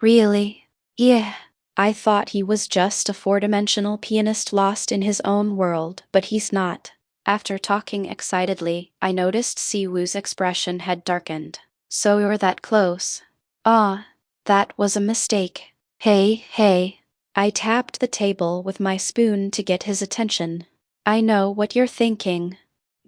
Really? Yeah. I thought he was just a four-dimensional pianist lost in his own world, but he's not. After talking excitedly, I noticed Siwoo's expression had darkened. So you're that close? Ah, that was a mistake. Hey. I tapped the table with my spoon to get his attention. I know what you're thinking.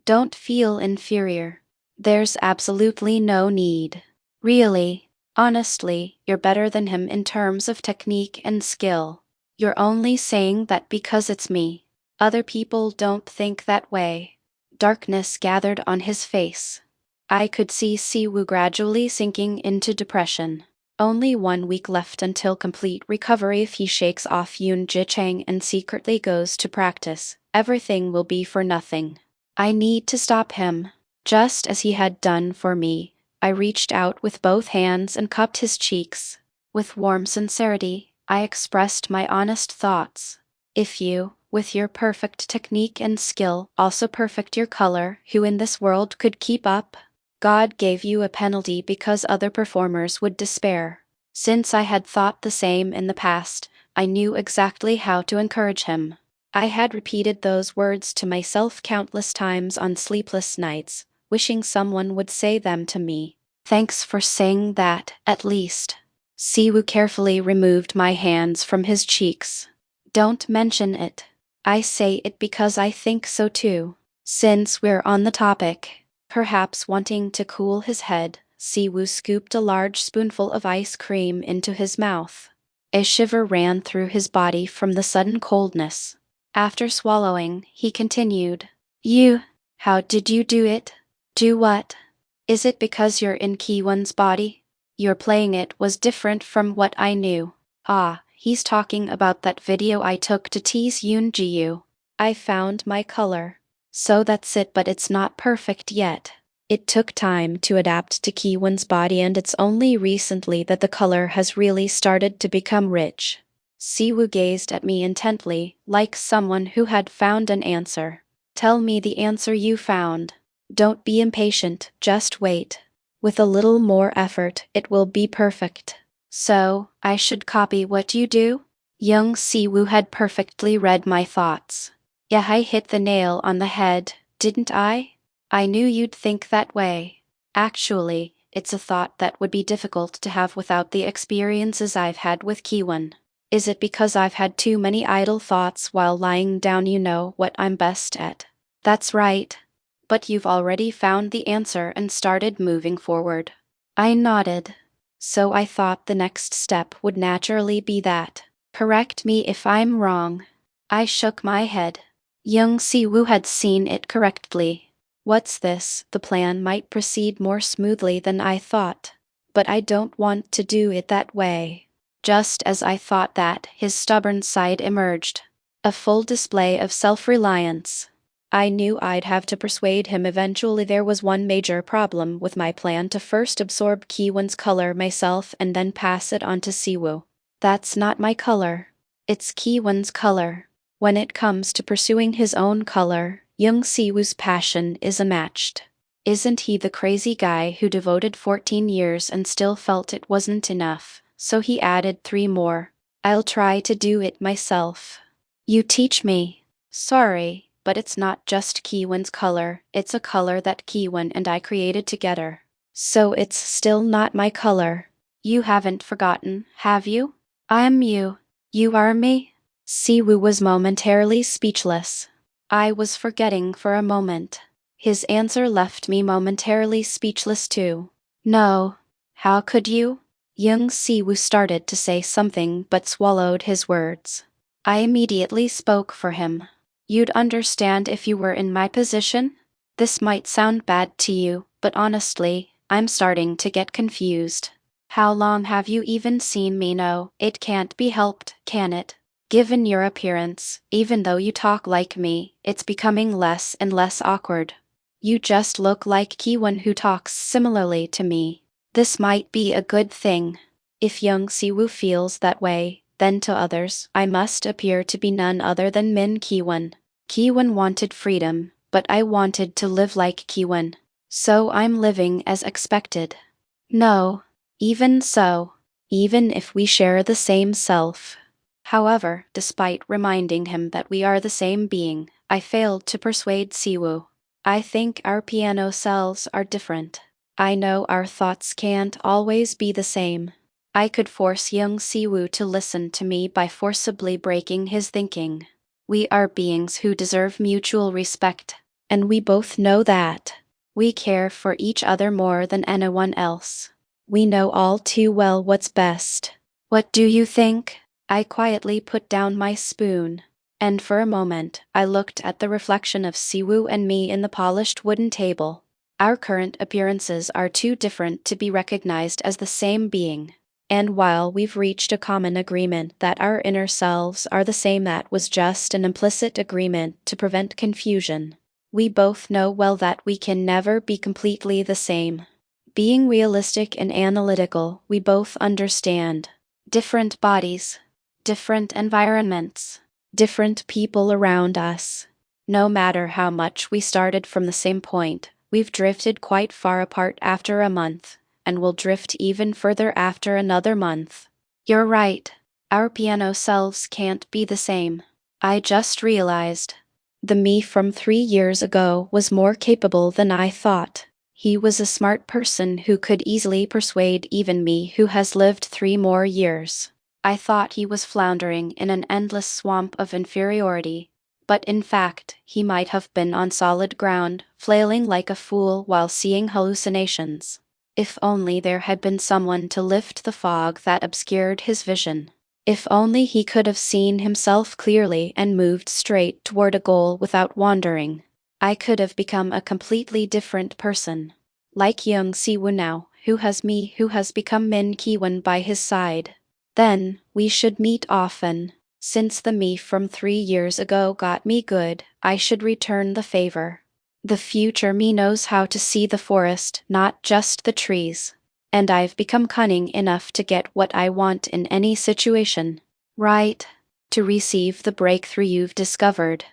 Don't feel inferior. There's absolutely no need. Really, honestly, you're better than him in terms of technique and skill. You're only saying that because it's me. Other people don't think that way. Darkness gathered on his face. I could see Siwoo gradually sinking into depression. Only 1 week left until complete recovery. If he shakes off Yoon Ji-chang and secretly goes to practice, everything will be for nothing. I need to stop him. Just as he had done for me, I reached out with both hands and cupped his cheeks. With warm sincerity, I expressed my honest thoughts. If you, with your perfect technique and skill, also perfect your color, who in this world could keep up? God gave you a penalty because other performers would despair. Since I had thought the same in the past, I knew exactly how to encourage him. I had repeated those words to myself countless times on sleepless nights, wishing someone would say them to me. Thanks for saying that, at least. Siwoo carefully removed my hands from his cheeks. Don't mention it. I say it because I think so too. Since we're on the topic, perhaps wanting to cool his head, Siwoo scooped a large spoonful of ice cream into his mouth. A shiver ran through his body from the sudden coldness. After swallowing, he continued. How did you do it? Do what? Is it because you're in Ki-won's body? Your playing it was different from what I knew. Ah, he's talking about that video I took to tease Yoon Ji-yu. I found my color. So that's it, but it's not perfect yet. It took time to adapt to Ki-won's body, and it's only recently that the color has really started to become rich. Siwoo gazed at me intently, like someone who had found an answer. Tell me the answer you found. Don't be impatient, just wait. With a little more effort, it will be perfect. So, I should copy what you do? Young Siwoo had perfectly read my thoughts. Yeah, I hit the nail on the head, didn't I? I knew you'd think that way. Actually, it's a thought that would be difficult to have without the experiences I've had with Ki-won. Is it because I've had too many idle thoughts while lying down? You know what I'm best at. That's right. But you've already found the answer and started moving forward. I nodded. So I thought the next step would naturally be that. Correct me if I'm wrong. I shook my head. Young Siwoo had seen it correctly. What's this? The plan might proceed more smoothly than I thought. But I don't want to do it that way. Just as I thought that, his stubborn side emerged. A full display of self-reliance. I knew I'd have to persuade him eventually. There was one major problem with my plan to first absorb Kiwon's color myself and then pass it on to Siwoo. That's not my color. It's Kiwon's color. When it comes to pursuing his own color, young Siwoo's passion is unmatched. Isn't he the crazy guy who devoted 14 years and still felt it wasn't enough, so he added 3 more. I'll try to do it myself. You teach me. Sorry, but it's not just Kiwon's color, it's a color that Kiwon and I created together. So it's still not my color. You haven't forgotten, have you? I am you. You are me? Siwoo was momentarily speechless. I was forgetting for a moment. His answer left me momentarily speechless too. No. How could you? Young Siwoo started to say something but swallowed his words. I immediately spoke for him. You'd understand if you were in my position? This might sound bad to you, but honestly, I'm starting to get confused. How long have you even seen me? No, it can't be helped, can it? Given your appearance, even though you talk like me, it's becoming less and less awkward. You just look like Kiwon who talks similarly to me. This might be a good thing. If young Siwoo feels that way, then to others, I must appear to be none other than Min Kiwon. Kiwon wanted freedom, but I wanted to live like Kiwon. So I'm living as expected. No, even so, even if we share the same self. However, despite reminding him that we are the same being, I failed to persuade Siwoo. I think our piano selves are different. I know our thoughts can't always be the same. I could force young Siwoo to listen to me by forcibly breaking his thinking. We are beings who deserve mutual respect, and we both know that. We care for each other more than anyone else. We know all too well what's best. What do you think? I quietly put down my spoon, and for a moment I looked at the reflection of Siwoo and me in the polished wooden table. Our current appearances are too different to be recognized as the same being, and while we've reached a common agreement that our inner selves are the same, that was just an implicit agreement to prevent confusion. We both know well that we can never be completely the same. Being realistic and analytical, we both understand. Different bodies, different environments, different people around us. No matter how much we started from the same point, we've drifted quite far apart after a month, and will drift even further after another month. You're right. Our piano selves can't be the same. I just realized. The me from 3 years ago was more capable than I thought. He was a smart person who could easily persuade even me who has lived 3 more years. I thought he was floundering in an endless swamp of inferiority, but in fact, he might have been on solid ground, flailing like a fool while seeing hallucinations. If only there had been someone to lift the fog that obscured his vision. If only he could have seen himself clearly and moved straight toward a goal without wandering. I could have become a completely different person. Like young Siwoo now, who has become Min Kiwon by his side. Then, we should meet often. Since the me from 3 years ago got me good, I should return the favor. The future me knows how to see the forest, not just the trees. And I've become cunning enough to get what I want in any situation. Right? To receive the breakthrough you've discovered.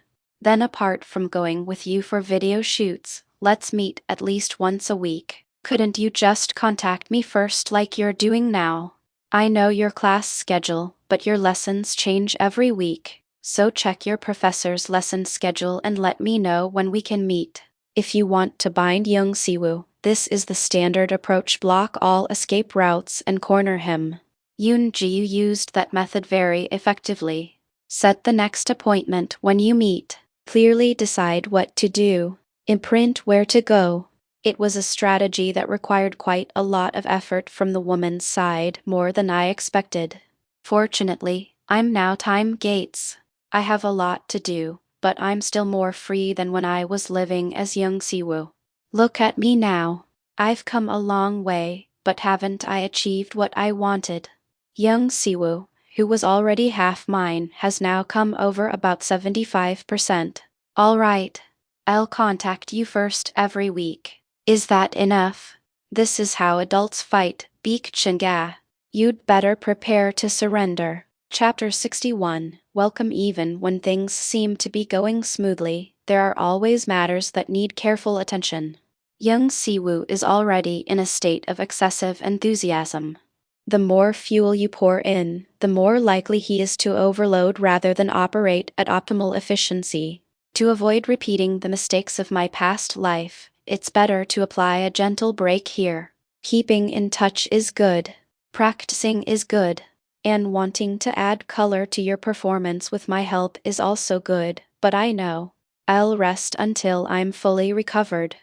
Then apart from going with you for video shoots, let's meet at least once a week. Couldn't you just contact me first like you're doing now? I know your class schedule, but your lessons change every week, so check your professor's lesson schedule and let me know when we can meet. If you want to bind young Siwoo, this is the standard approach: block all escape routes and corner him. Yoon-ji used that method very effectively. Set the next appointment when you meet. Clearly decide what to do. Imprint where to go. It was a strategy that required quite a lot of effort from the woman's side, more than I expected. Fortunately, I'm now time gates. I have a lot to do, but I'm still more free than when I was living as young Siwoo. Look at me now. I've come a long way, but haven't I achieved what I wanted? Young Siwoo, who was already half mine, has now come over about 75%. All right. I'll contact you first every week. Is that enough? This is how adults fight, Beek Chinga. You'd better prepare to surrender. Chapter 61. Welcome. Even when things seem to be going smoothly, there are always matters that need careful attention. Young Siwoo is already in a state of excessive enthusiasm. The more fuel you pour in, the more likely he is to overload rather than operate at optimal efficiency. To avoid repeating the mistakes of my past life, it's better to apply a gentle brake here. Keeping in touch is good. Practicing is good. And wanting to add color to your performance with my help is also good, but I know. I'll rest until I'm fully recovered.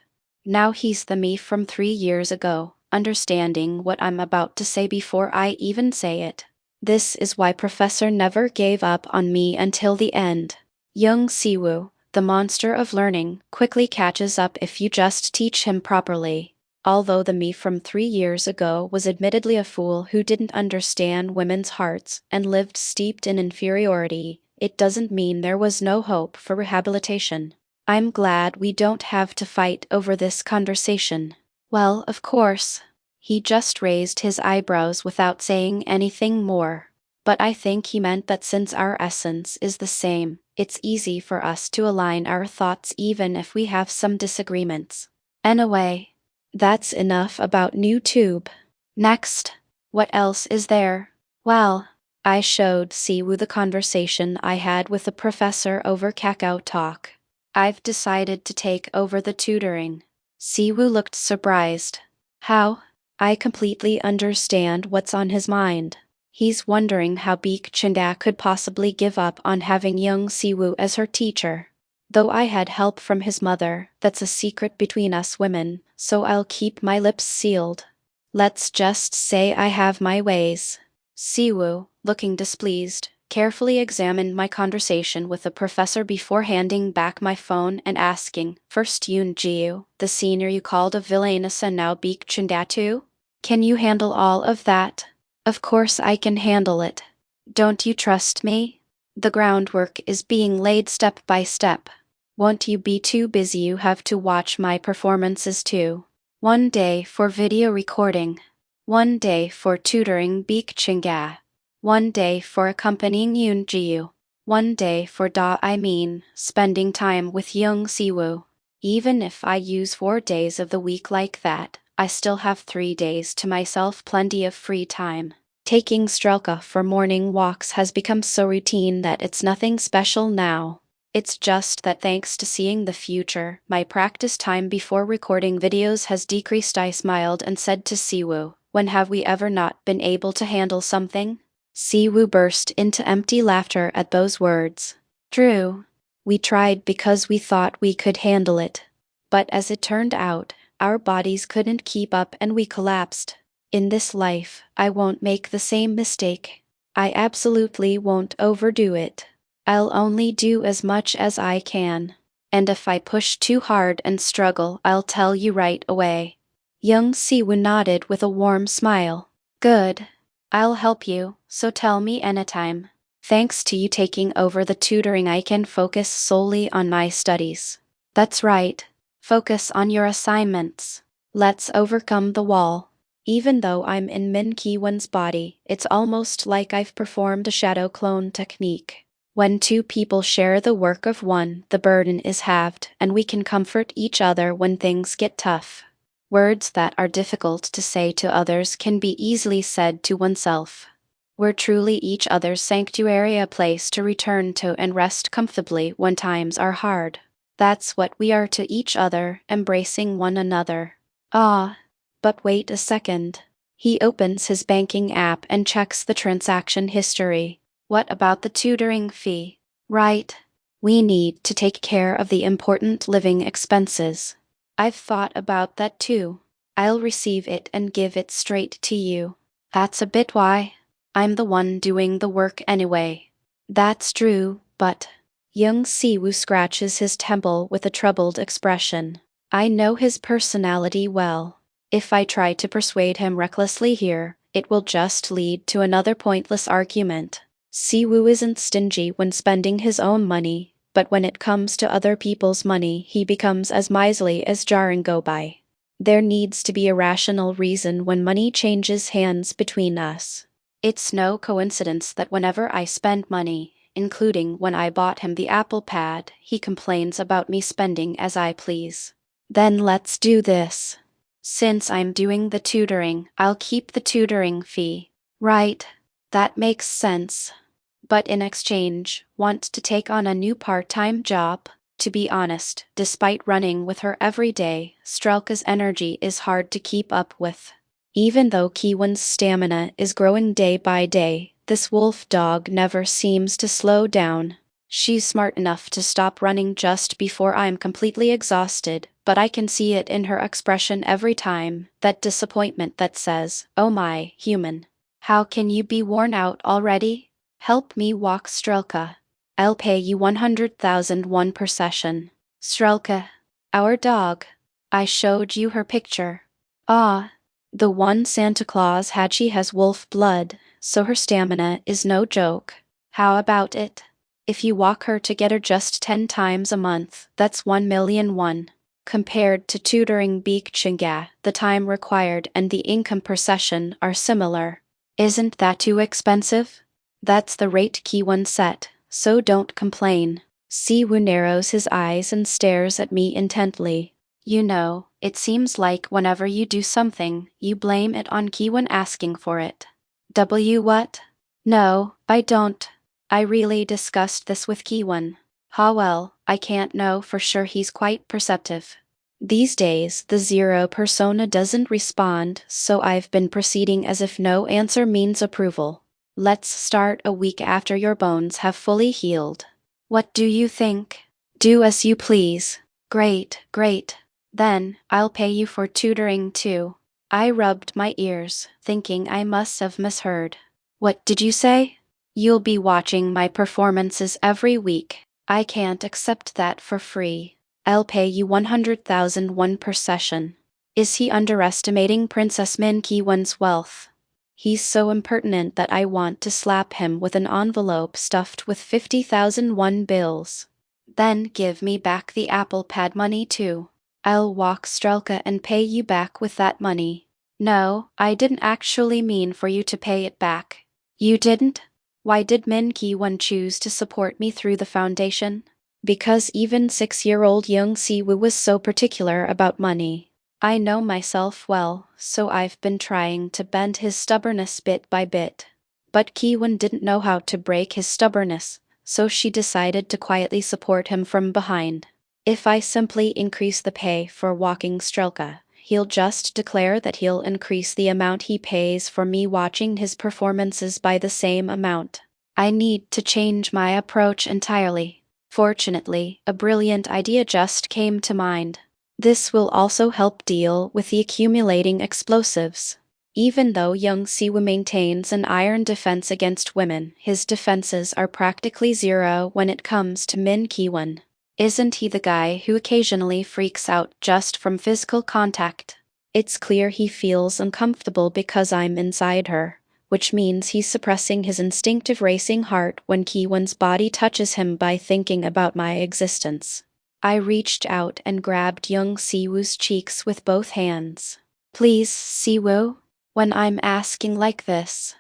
Now he's the me from 3 years ago, understanding what I'm about to say before I even say it. This is why Professor never gave up on me until the end. Young Siwoo, the monster of learning, quickly catches up if you just teach him properly. Although the me from 3 years ago was admittedly a fool who didn't understand women's hearts and lived steeped in inferiority, it doesn't mean there was no hope for rehabilitation. I'm glad we don't have to fight over this conversation. Well, of course. He just raised his eyebrows without saying anything more. But I think he meant that since our essence is the same, it's easy for us to align our thoughts even if we have some disagreements. Anyway, that's enough about YouTube. Next, what else is there? Well, I showed Siwoo the conversation I had with the professor over Kakao Talk. I've decided to take over the tutoring. Siwoo looked surprised. How? I completely understand what's on his mind. He's wondering how Beek Chinda could possibly give up on having young Siwoo as her teacher. Though I had help from his mother, that's a secret between us women, so I'll keep my lips sealed. Let's just say I have my ways. Siwoo, looking displeased, carefully examined my conversation with the professor before handing back my phone and asking, "First Yoon Jiu, the senior you called a villainess and now Beek Chindatu? Can you handle all of that?" "Of course I can handle it. Don't you trust me? The groundwork is being laid step by step. Won't you be too busy? You have to watch my performances too. One day for video recording. One day for tutoring Beek Chinga. One day for accompanying Yoon Jiu. One day for spending time with young Siwoo. Even if I use 4 days of the week like that, I still have 3 days to myself, plenty of free time. Taking Strelka for morning walks has become so routine that it's nothing special now. It's just that thanks to seeing the future, my practice time before recording videos has decreased. I smiled and said to Siwoo, "When have we ever not been able to handle something?" Siwoo burst into empty laughter at those words. True. We tried because we thought we could handle it. But as it turned out, our bodies couldn't keep up and we collapsed. In this life, I won't make the same mistake. I absolutely won't overdo it. I'll only do as much as I can. And if I push too hard and struggle, I'll tell you right away. Young Siwoo nodded with a warm smile. Good. I'll help you, so tell me anytime. Thanks to you taking over the tutoring, I can focus solely on my studies. That's right. Focus on your assignments. Let's overcome the wall. Even though I'm in Min Ki-won's body, it's almost like I've performed a shadow clone technique. When 2 people share the work of one, the burden is halved, and we can comfort each other when things get tough. Words that are difficult to say to others can be easily said to oneself. We're truly each other's sanctuary, a place to return to and rest comfortably when times are hard. That's what we are to each other, embracing one another. Ah, but wait a second. He opens his banking app and checks the transaction history. What about the tutoring fee? Right. We need to take care of the important living expenses. I've thought about that too. I'll receive it and give it straight to you. That's a bit why. I'm the one doing the work anyway. That's true, but Young Siwoo scratches his temple with a troubled expression. I know his personality well. If I try to persuade him recklessly here, it will just lead to another pointless argument. Siwoo isn't stingy when spending his own money, but when it comes to other people's money he becomes as miserly as jarring go by. There needs to be a rational reason when money changes hands between us. It's no coincidence that whenever I spend money, including when I bought him the Apple Pad, he complains about me spending as I please. Then let's do this. Since I'm doing the tutoring, I'll keep the tutoring fee. Right. That makes sense. But in exchange, want to take on a new part-time job? To be honest, despite running with her every day, Strelka's energy is hard to keep up with. Even though Kiwon's stamina is growing day by day, this wolf dog never seems to slow down. She's smart enough to stop running just before I'm completely exhausted, but I can see it in her expression every time, that disappointment that says, "Oh my, human. How can you be worn out already? Help me walk Strelka. I'll pay you 100,001 per session." Strelka. Our dog. I showed you her picture. Ah. The one Santa Claus had. She has wolf blood, so her stamina is no joke. How about it? If you walk her together just 10 times a month, that's 1,000,001. Compared to tutoring Beek Chinga, the time required and the income per session are similar. Isn't that too expensive? That's the rate Kiwon set, so don't complain. Siwoo narrows his eyes and stares at me intently. You know, it seems like whenever you do something, you blame it on Kiwon asking for it. What? No, I don't. I really discussed this with Kiwon. Well, I can't know for sure. He's quite perceptive. These days, the zero persona doesn't respond, so I've been proceeding as if no answer means approval. Let's start a week after your bones have fully healed. What do you think? Do as you please. Great, great. Then, I'll pay you for tutoring too. I rubbed my ears, thinking I must have misheard. What did you say? You'll be watching my performances every week. I can't accept that for free. I'll pay you 100,001 per session. Is he underestimating Princess Min Kiwon's wealth? He's so impertinent that I want to slap him with an envelope stuffed with 50,001 bills. Then give me back the Apple Pad money too. I'll walk Strelka and pay you back with that money. No, I didn't actually mean for you to pay it back. You didn't? Why did Min Kiwon choose to support me through the foundation? Because even 6-year-old young Siwoo was so particular about money. I know myself well, so I've been trying to bend his stubbornness bit by bit. But Kiwon didn't know how to break his stubbornness, so she decided to quietly support him from behind. If I simply increase the pay for walking Strelka, he'll just declare that he'll increase the amount he pays for me watching his performances by the same amount. I need to change my approach entirely. Fortunately, a brilliant idea just came to mind. This will also help deal with the accumulating explosives. Even though young Siwoo maintains an iron defense against women, his defenses are practically zero when it comes to Min Kiwon. Isn't he the guy who occasionally freaks out just from physical contact? It's clear he feels uncomfortable because I'm inside her, which means he's suppressing his instinctive racing heart when Kiwon's body touches him by thinking about my existence. I reached out and grabbed young Siwoo's cheeks with both hands. Please, Siwoo, when I'm asking like this.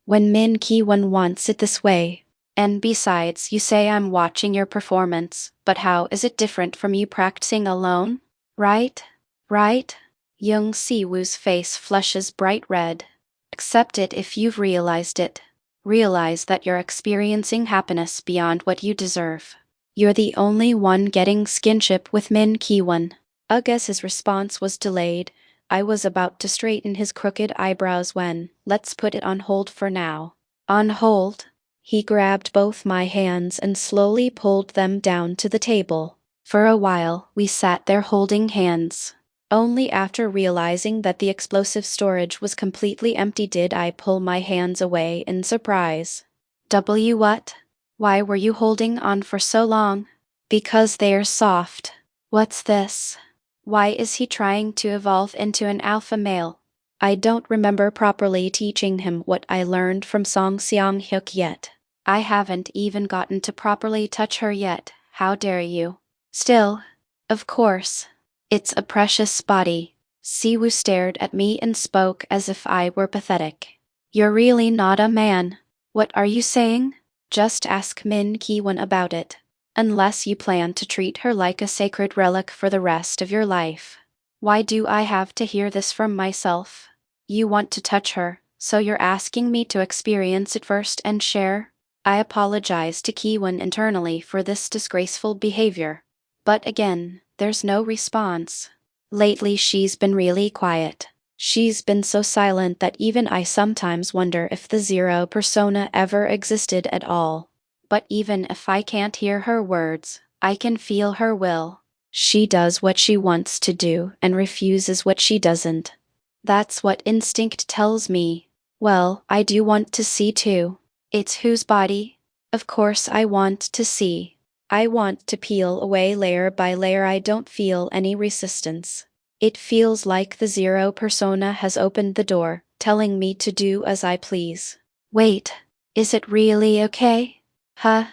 When Min Kiwon wants it this way. And besides, you say I'm watching your performance, but how is it different from you practicing alone? Right? Right? Young Siwoo's face flushes bright red. Accept it if you've realized it. Realize that you're experiencing happiness beyond what you deserve. You're the only one getting skinship with Min Kiwon. I guess his response was delayed. I was about to straighten his crooked eyebrows when, let's put it on hold for now. On hold? He grabbed both my hands and slowly pulled them down to the table. For a while, we sat there holding hands. Only after realizing that the explosive storage was completely empty did I pull my hands away in surprise. What? Why were you holding on for so long? Because they're soft. What's this? Why is he trying to evolve into an alpha male? I don't remember properly teaching him what I learned from Song Seong-hyuk yet. I haven't even gotten to properly touch her yet, how dare you? Still, of course. It's a precious body. Siwoo stared at me and spoke as if I were pathetic. You're really not a man. What are you saying? Just ask Min Ki-won about it. Unless you plan to treat her like a sacred relic for the rest of your life. Why do I have to hear this from myself? You want to touch her, so you're asking me to experience it first and share? I apologized to Ki-won internally for this disgraceful behavior. But again, there's no response. Lately she's been really quiet. She's been so silent that even I sometimes wonder if the Zero persona ever existed at all. But even if I can't hear her words, I can feel her will. She does what she wants to do and refuses what she doesn't. That's what instinct tells me. Well, I do want to see too. It's whose body? Of course I want to see. I want to peel away layer by layer. I don't feel any resistance. It feels like the Zero persona has opened the door, telling me to do as I please. Wait, is it really okay? Huh?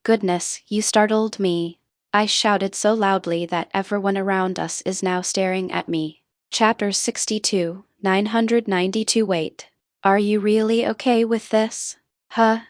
Goodness, you startled me. I shouted so loudly that everyone around us is now staring at me. Chapter 62, 992. Wait. Are you really okay with this? Huh?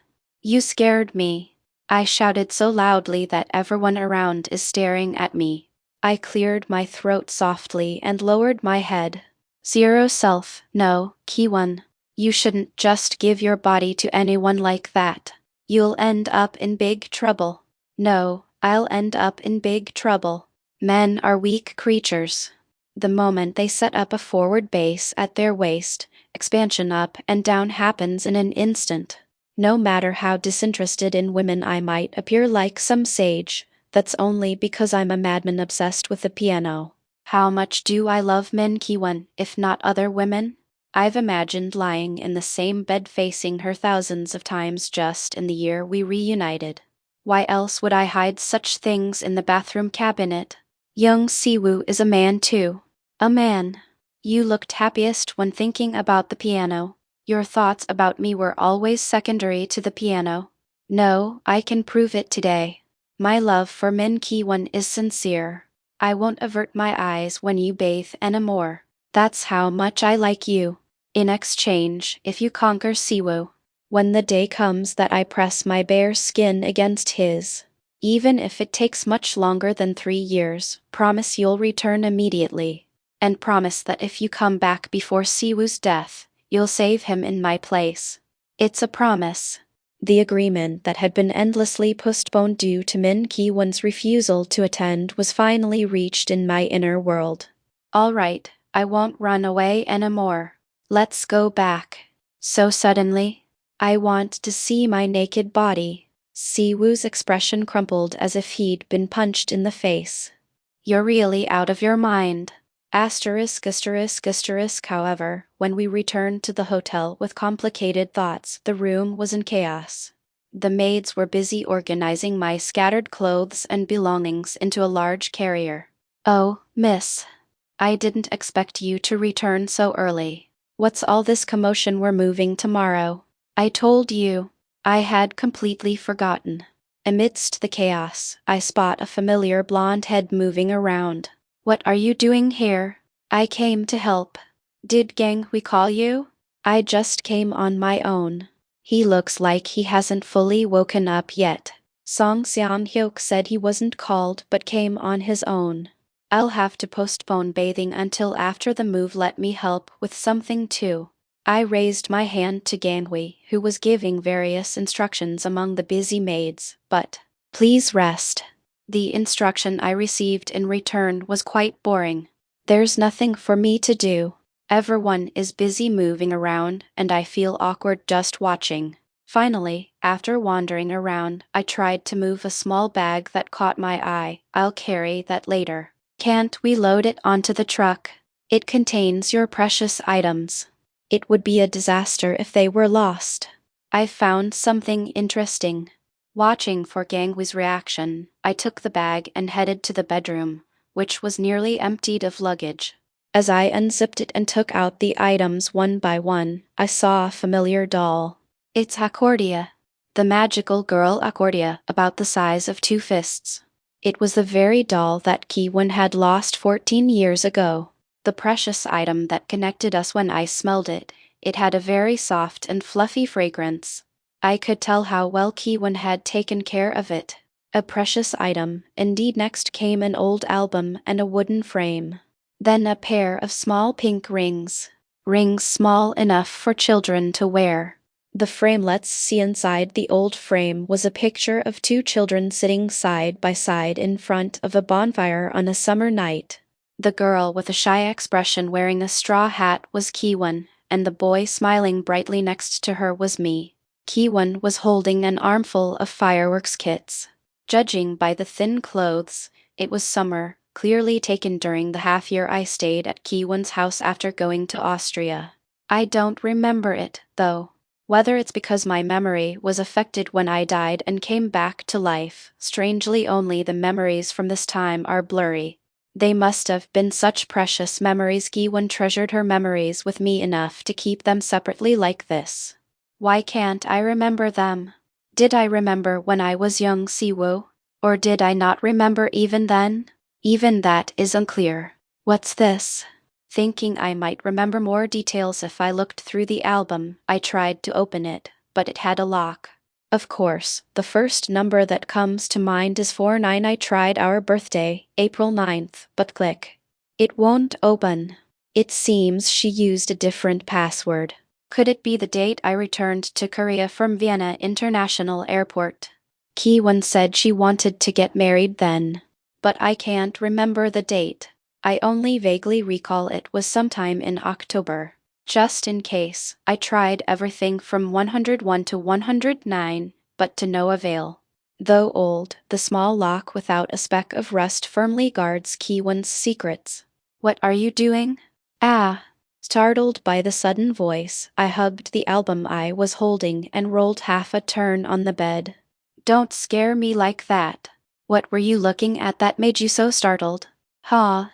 You scared me. I shouted so loudly that everyone around is staring at me. I cleared my throat softly and lowered my head. Zero self, no, Ki-won. You shouldn't just give your body to anyone like that. You'll end up in big trouble. No, I'll end up in big trouble. Men are weak creatures. The moment they set up a forward base at their waist, expansion up and down happens in an instant. No matter how disinterested in women I might appear like some sage, that's only because I'm a madman obsessed with the piano. How much do I love Min Ki-won, if not other women? I've imagined lying in the same bed facing her thousands of times just in the year we reunited. Why else would I hide such things in the bathroom cabinet? Young Siwoo is a man too. A man. You looked happiest when thinking about the piano. Your thoughts about me were always secondary to the piano. No, I can prove it today. My love for Min Ki-won is sincere. I won't avert my eyes when you bathe anymore. That's how much I like you. In exchange, if you conquer Siwoo, when the day comes that I press my bare skin against his, even if it takes much longer than 3 years, promise you'll return immediately. And promise that if you come back before Siwoo's death, you'll save him in my place. It's a promise. The agreement that had been endlessly postponed due to Min Ki-won's refusal to attend was finally reached in my inner world. All right, I won't run away anymore. Let's go back. So suddenly, I want to see my naked body. Siwoo's expression crumpled as if he'd been punched in the face. You're really out of your mind. However, when we returned to the hotel with complicated thoughts, the room was in chaos. The maids were busy organizing my scattered clothes and belongings into a large carrier. Oh, miss. I didn't expect you to return so early. What's all this commotion? We're moving tomorrow. I told you. I had completely forgotten. Amidst the chaos, I spot a familiar blonde head moving around. What are you doing here? I came to help. Did Gang we call you? I just came on my own. He looks like he hasn't fully woken up yet. Song Seong-hyuk said he wasn't called but came on his own. I'll have to postpone bathing until after the move. Let me help with something too. I raised my hand to Ganghui, who was giving various instructions among the busy maids, but, please rest. The instruction I received in return was quite boring. There's nothing for me to do. Everyone is busy moving around, and I feel awkward just watching. Finally, after wandering around, I tried to move a small bag that caught my eye. I'll carry that later. Can't we load it onto the truck? It contains your precious items. It would be a disaster if they were lost. I found something interesting. Watching for Gangwei's reaction, I took the bag and headed to the bedroom, which was nearly emptied of luggage. As I unzipped it and took out the items one by one, I saw a familiar doll. It's Accordia. The magical girl Accordia, about the size of 2 fists. It was the very doll that Kiwon had lost 14 years ago. The precious item that connected us when I smelled it. It had a very soft and fluffy fragrance. I could tell how well Kiwon had taken care of it. A precious item, indeed. Next came an old album and a wooden frame. Then a pair of small pink rings. Rings small enough for children to wear. The frame, let's see inside. The old frame was a picture of 2 children sitting side by side in front of a bonfire on a summer night. The girl with a shy expression wearing a straw hat was Kiwon, and the boy smiling brightly next to her was me. Kiwon was holding an armful of fireworks kits. Judging by the thin clothes, it was summer, clearly taken during the half year I stayed at Kiwon's house after going to Austria. I don't remember it, though. Whether it's because my memory was affected when I died and came back to life, strangely only the memories from this time are blurry. They must have been such precious memories. Kiwon treasured her memories with me enough to keep them separately like this. Why can't I remember them? Did I remember when I was young, Siwoo? Or did I not remember even then? Even that is unclear. What's this? Thinking I might remember more details if I looked through the album, I tried to open it, but it had a lock. Of course, the first number that comes to mind is 49. I tried our birthday, April 9th, but click. It won't open. It seems she used a different password. Could it be the date I returned to Korea from Vienna International Airport? Kiwon said she wanted to get married then. But I can't remember the date. I only vaguely recall it was sometime in October. Just in case, I tried everything from 101 to 109, but to no avail. Though old, the small lock without a speck of rust firmly guards Kiwon's secrets. What are you doing? Ah! Startled by the sudden voice, I hugged the album I was holding and rolled half a turn on the bed. Don't scare me like that. What were you looking at that made you so startled? Huh?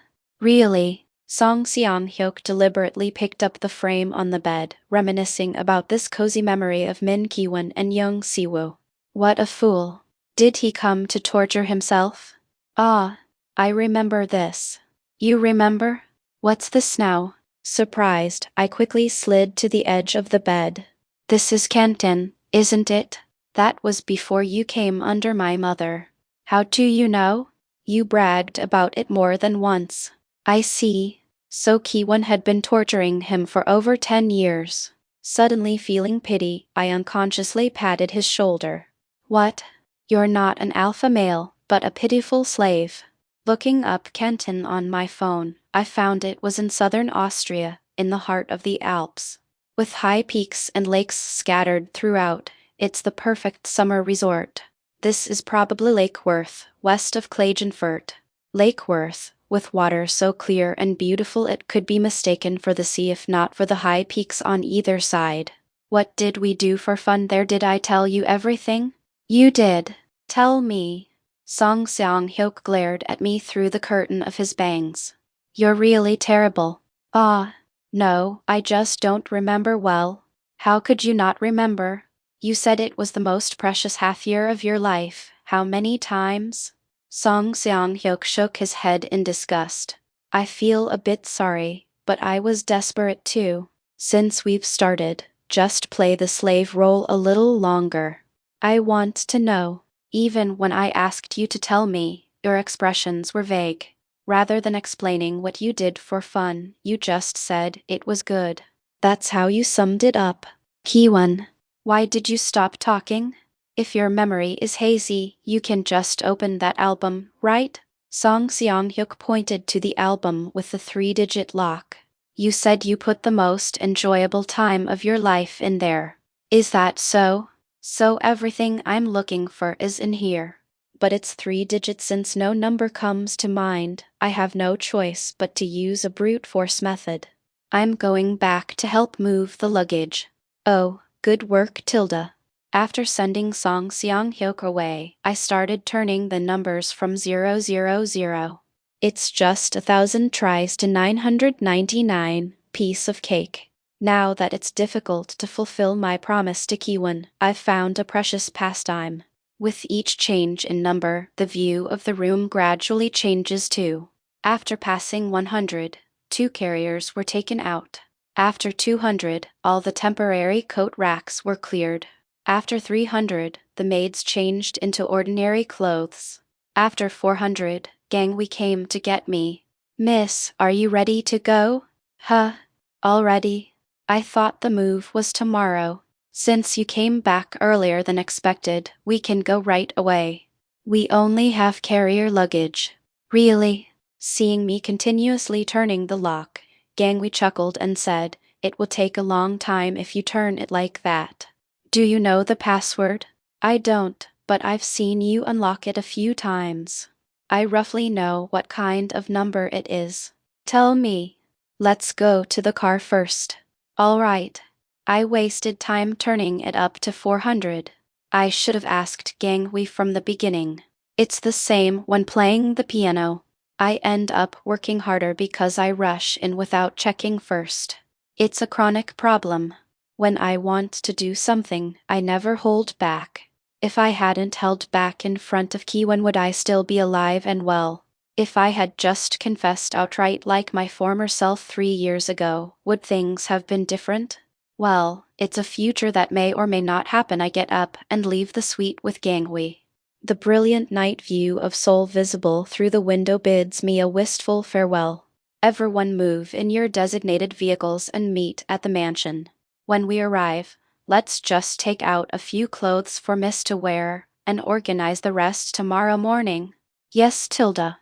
Really? Song Seong-hyuk deliberately picked up the frame on the bed, reminiscing about this cozy memory of Min Kiwon and young Siwoo. What a fool. Did he come to torture himself? Ah, I remember this. You remember? What's this now? Surprised, I quickly slid to the edge of the bed. This is Kenton, isn't it? That was before you came under my mother. How do you know? You bragged about it more than once. I see. So Kiwon had been torturing him for over 10 years. Suddenly feeling pity, I unconsciously patted his shoulder. What? You're not an alpha male, but a pitiful slave. Looking up Kenton on my phone, I found it was in southern Austria, in the heart of the Alps. With high peaks and lakes scattered throughout, it's the perfect summer resort. This is probably Lake Worth, west of Klagenfurt. Lake Worth, with water so clear and beautiful it could be mistaken for the sea if not for the high peaks on either side. What did we do for fun there? Did I tell you everything? You did. Tell me. Song Seong-hyuk glared at me through the curtain of his bangs. You're really terrible. Ah, no, I just don't remember well. How could you not remember? You said it was the most precious half year of your life. How many times? Song Seong-hyuk shook his head in disgust. I feel a bit sorry, but I was desperate too. Since we've started, just play the slave role a little longer. I want to know. Even when I asked you to tell me, your expressions were vague. Rather than explaining what you did for fun, you just said it was good. That's how you summed it up. Kiwon, why did you stop talking? If your memory is hazy, you can just open that album, right? Song Seong-hyuk pointed to the album with the 3-digit lock. You said you put the most enjoyable time of your life in there. Is that so? So everything I'm looking for is in here. But it's 3 digits. Since no number comes to mind, I have no choice but to use a brute force method. I'm going back to help move the luggage. Oh, good work, Tilda. After sending Song Seong-hyuk away, I started turning the numbers from 000. It's just 1,000 tries to 999, piece of cake. Now that it's difficult to fulfill my promise to Kiwon, I've found a precious pastime. With each change in number, the view of the room gradually changes too. After passing 100, 2 carriers were taken out. After 200, all the temporary coat racks were cleared. After 300, the maids changed into ordinary clothes. After 400, Gangwee came to get me. "Miss, are you ready to go?" "Huh, all ready. I thought the move was tomorrow. Since you came back earlier than expected, we can go right away. We only have carrier luggage." "Really?" Seeing me continuously turning the lock, Gangwee chuckled and said, "It will take a long time if you turn it like that. Do you know the password?" "I don't, but I've seen you unlock it a few times. I roughly know what kind of number it is." "Tell me." "Let's go to the car first." "All right." I wasted time turning it up to 400. I should have asked Gangwee from the beginning. It's the same when playing the piano. I end up working harder because I rush in without checking first. It's a chronic problem. When I want to do something, I never hold back. If I hadn't held back in front of Kiwon, would I still be alive and well? If I had just confessed outright like my former self 3 years ago, would things have been different? Well, it's a future that may or may not happen. I get up and leave the suite with Gangwee. The brilliant night view of Seoul visible through the window bids me a wistful farewell. Everyone move in your designated vehicles and meet at the mansion. When we arrive, let's just take out a few clothes for Miss to wear and organize the rest tomorrow morning. Yes, Tilda.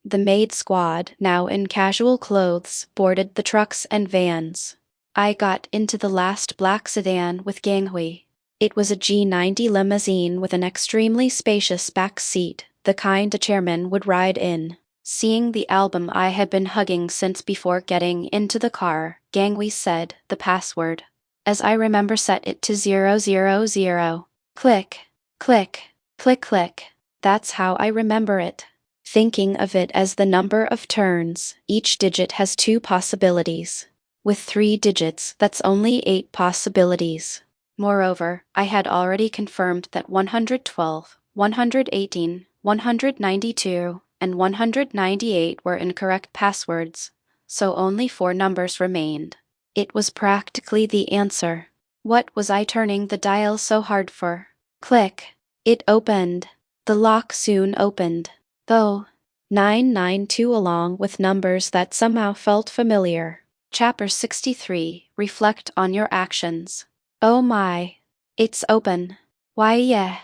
The maid squad, now in casual clothes, boarded the trucks and vans. I got into the last black sedan with Gangwee. It was a G90 limousine with an extremely spacious back seat, the kind a chairman would ride in. Seeing the album I had been hugging since before getting into the car, Gangwee said the password. As I remember, set it to 000. Click, click, click, click. That's how I remember it. Thinking of it as the number of turns, each digit has 2 possibilities. With 3 digits, that's only 8 possibilities. Moreover, I had already confirmed that 112, 118, 192, and 198 were incorrect passwords, so only 4 numbers remained. It was practically the answer. What was I turning the dial so hard for? Click. It opened. The lock soon opened, though. 992 along with numbers that somehow felt familiar. Chapter 63, Reflect on Your Actions. Oh my. It's open. Why yeah.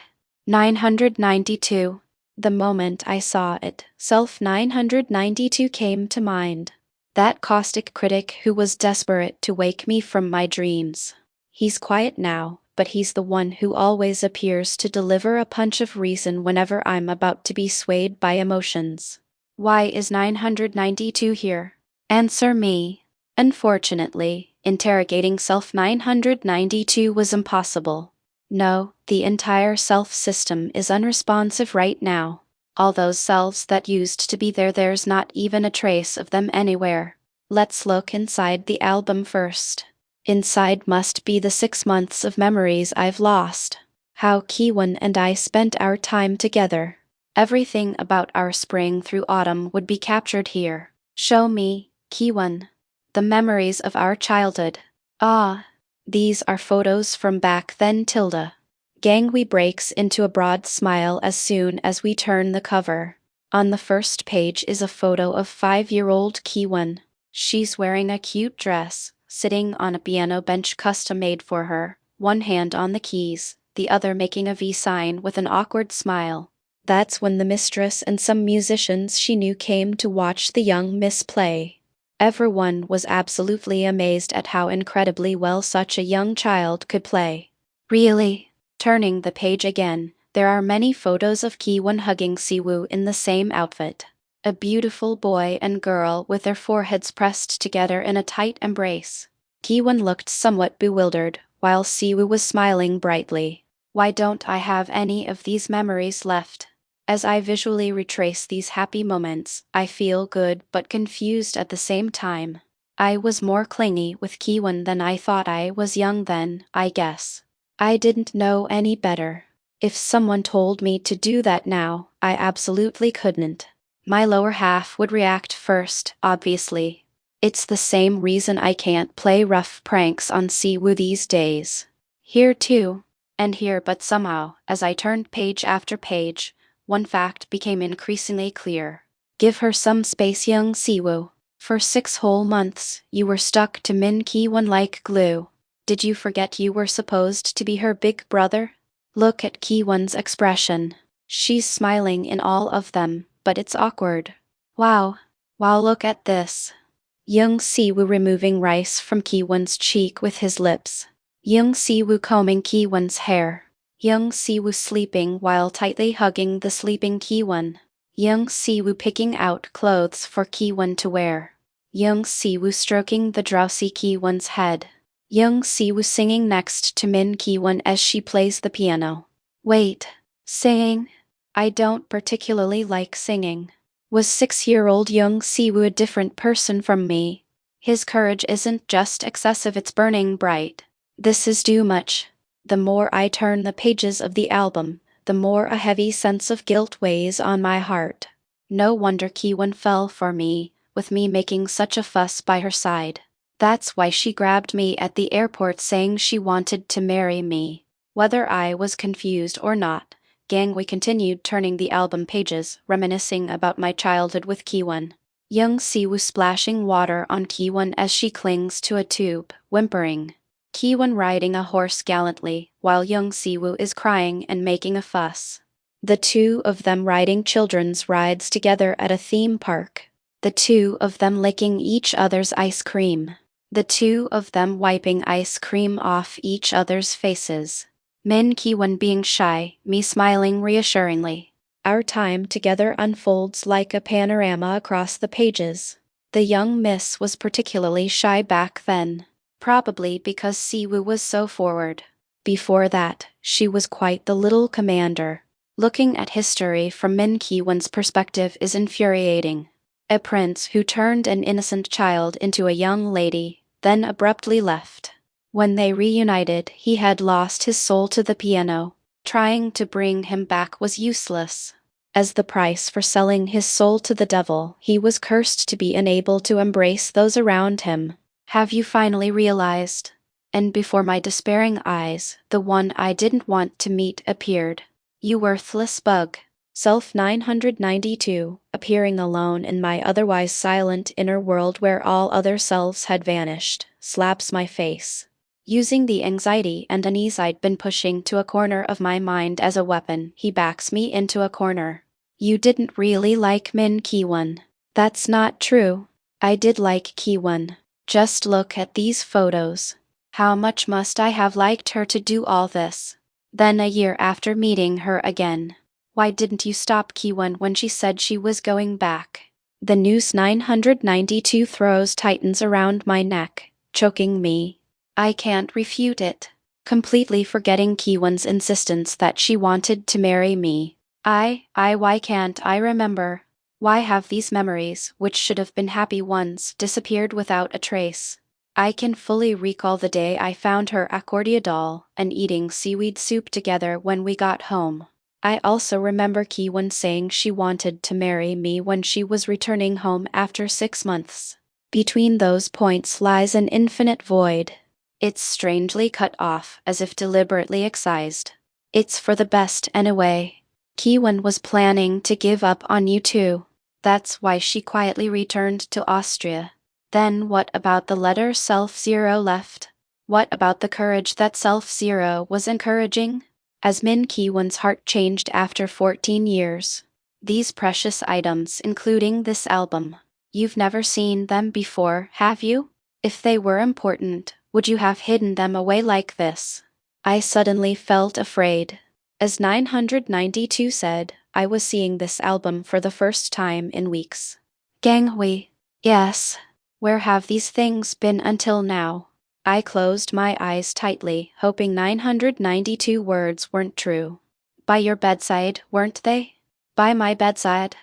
992. The moment I saw it, Self 992 came to mind. That caustic critic who was desperate to wake me from my dreams. He's quiet now, but he's the one who always appears to deliver a punch of reason whenever I'm about to be swayed by emotions. Why is 992 here? Answer me. Unfortunately, interrogating Self 992 was impossible. No, the entire self system is unresponsive right now. All those selves that used to be there, there's not even a trace of them anywhere. Let's look inside the album first. Inside must be the 6 months of memories I've lost. How Kiwon and I spent our time together. Everything about our spring through autumn would be captured here. Show me, Kiwon. The memories of our childhood. Ah, these are photos from back then, Tilda. Gangwee breaks into a broad smile as soon as we turn the cover. On the first page is a photo of 5-year-old Kiwon. She's wearing a cute dress, sitting on a piano bench custom made for her, one hand on the keys, the other making a V sign with an awkward smile. That's when the mistress and some musicians she knew came to watch the young miss play. Everyone was absolutely amazed at how incredibly well such a young child could play. Really? Turning the page again, there are many photos of Kiwon hugging Siwoo in the same outfit. A beautiful boy and girl with their foreheads pressed together in a tight embrace. Kiwon looked somewhat bewildered, while Siwoo was smiling brightly. Why don't I have any of these memories left? As I visually retrace these happy moments, I feel good but confused at the same time. I was more clingy with Kiwon than I thought. I was young then, I guess. I didn't know any better. If someone told me to do that now, I absolutely couldn't. My lower half would react first, obviously. It's the same reason I can't play rough pranks on Siwoo these days. Here too, and here, but somehow, as I turned page after page, one fact became increasingly clear. Give her some space, young Siwoo. For 6 whole months, you were stuck to Min Ki-won like glue. Did you forget you were supposed to be her big brother? Look at Ki-won's expression. She's smiling in all of them, but it's awkward. Wow. Wow, look at this. Young Siwoo removing rice from Ki-won's cheek with his lips. Young Siwoo combing Ki-won's hair. Young Siwoo sleeping while tightly hugging the sleeping Ki-won. Young Siwoo picking out clothes for Ki-won to wear. Young Siwoo stroking the drowsy Ki-won's head. Young Siwoo singing next to Min Ki-won as she plays the piano. Wait, singing? I don't particularly like singing. Was 6-year-old young Siwoo a different person from me? His courage isn't just excessive, it's burning bright. This is too much. The more I turn the pages of the album, the more a heavy sense of guilt weighs on my heart. No wonder Ki-won fell for me, with me making such a fuss by her side. That's why she grabbed me at the airport saying she wanted to marry me. Whether I was confused or not, gang, we continued turning the album pages, reminiscing about my childhood with Ki-won. Young Siwoo splashing water on Ki-won as she clings to a tube, whimpering. Ki-won riding a horse gallantly, while young Siwoo is crying and making a fuss. The two of them riding children's rides together at a theme park. The two of them licking each other's ice cream. The two of them wiping ice cream off each other's faces. Min Ki-won being shy, me smiling reassuringly. Our time together unfolds like a panorama across the pages. The young miss was particularly shy back then. Probably because Siwoo was so forward. Before that, she was quite the little commander. Looking at history from Min Ki-won's perspective is infuriating. A prince who turned an innocent child into a young lady, then abruptly left. When they reunited, he had lost his soul to the piano. Trying to bring him back was useless. As the price for selling his soul to the devil, he was cursed to be unable to embrace those around him. Have you finally realized? And before my despairing eyes, the one I didn't want to meet appeared. You worthless bug. Self 992, appearing alone in my otherwise silent inner world where all other selves had vanished, slaps my face. Using the anxiety and unease I'd been pushing to a corner of my mind as a weapon, he backs me into a corner. You didn't really like Min Ki-won. That's not true. I did like Ki-won. Just look at these photos. How much must I have liked her to do all this? Then a year after meeting her again. Why didn't you stop Ki-won when she said she was going back? The noose 992 throws tightens around my neck, choking me. I can't refute it. Completely forgetting Ki-won's insistence that she wanted to marry me. Why can't I remember? Why have these memories, which should have been happy ones, disappeared without a trace? I can fully recall the day I found her accordia doll and eating seaweed soup together when we got home. I also remember Ki-won saying she wanted to marry me when she was returning home after 6 months. Between those points lies an infinite void. It's strangely cut off, as if deliberately excised. It's for the best anyway. Ki-won was planning to give up on you too. That's why she quietly returned to Austria. Then what about the letter Self-Zero left? What about the courage that Self-Zero was encouraging? As Min Ki-won's heart changed after 14 years. These precious items, including this album. You've never seen them before, have you? If they were important, would you have hidden them away like this? I suddenly felt afraid. As 992 said, I was seeing this album for the first time in weeks. Ganghui. Yes. Where have these things been until now? I closed my eyes tightly, hoping 992 words weren't true. By your bedside, weren't they? By my bedside?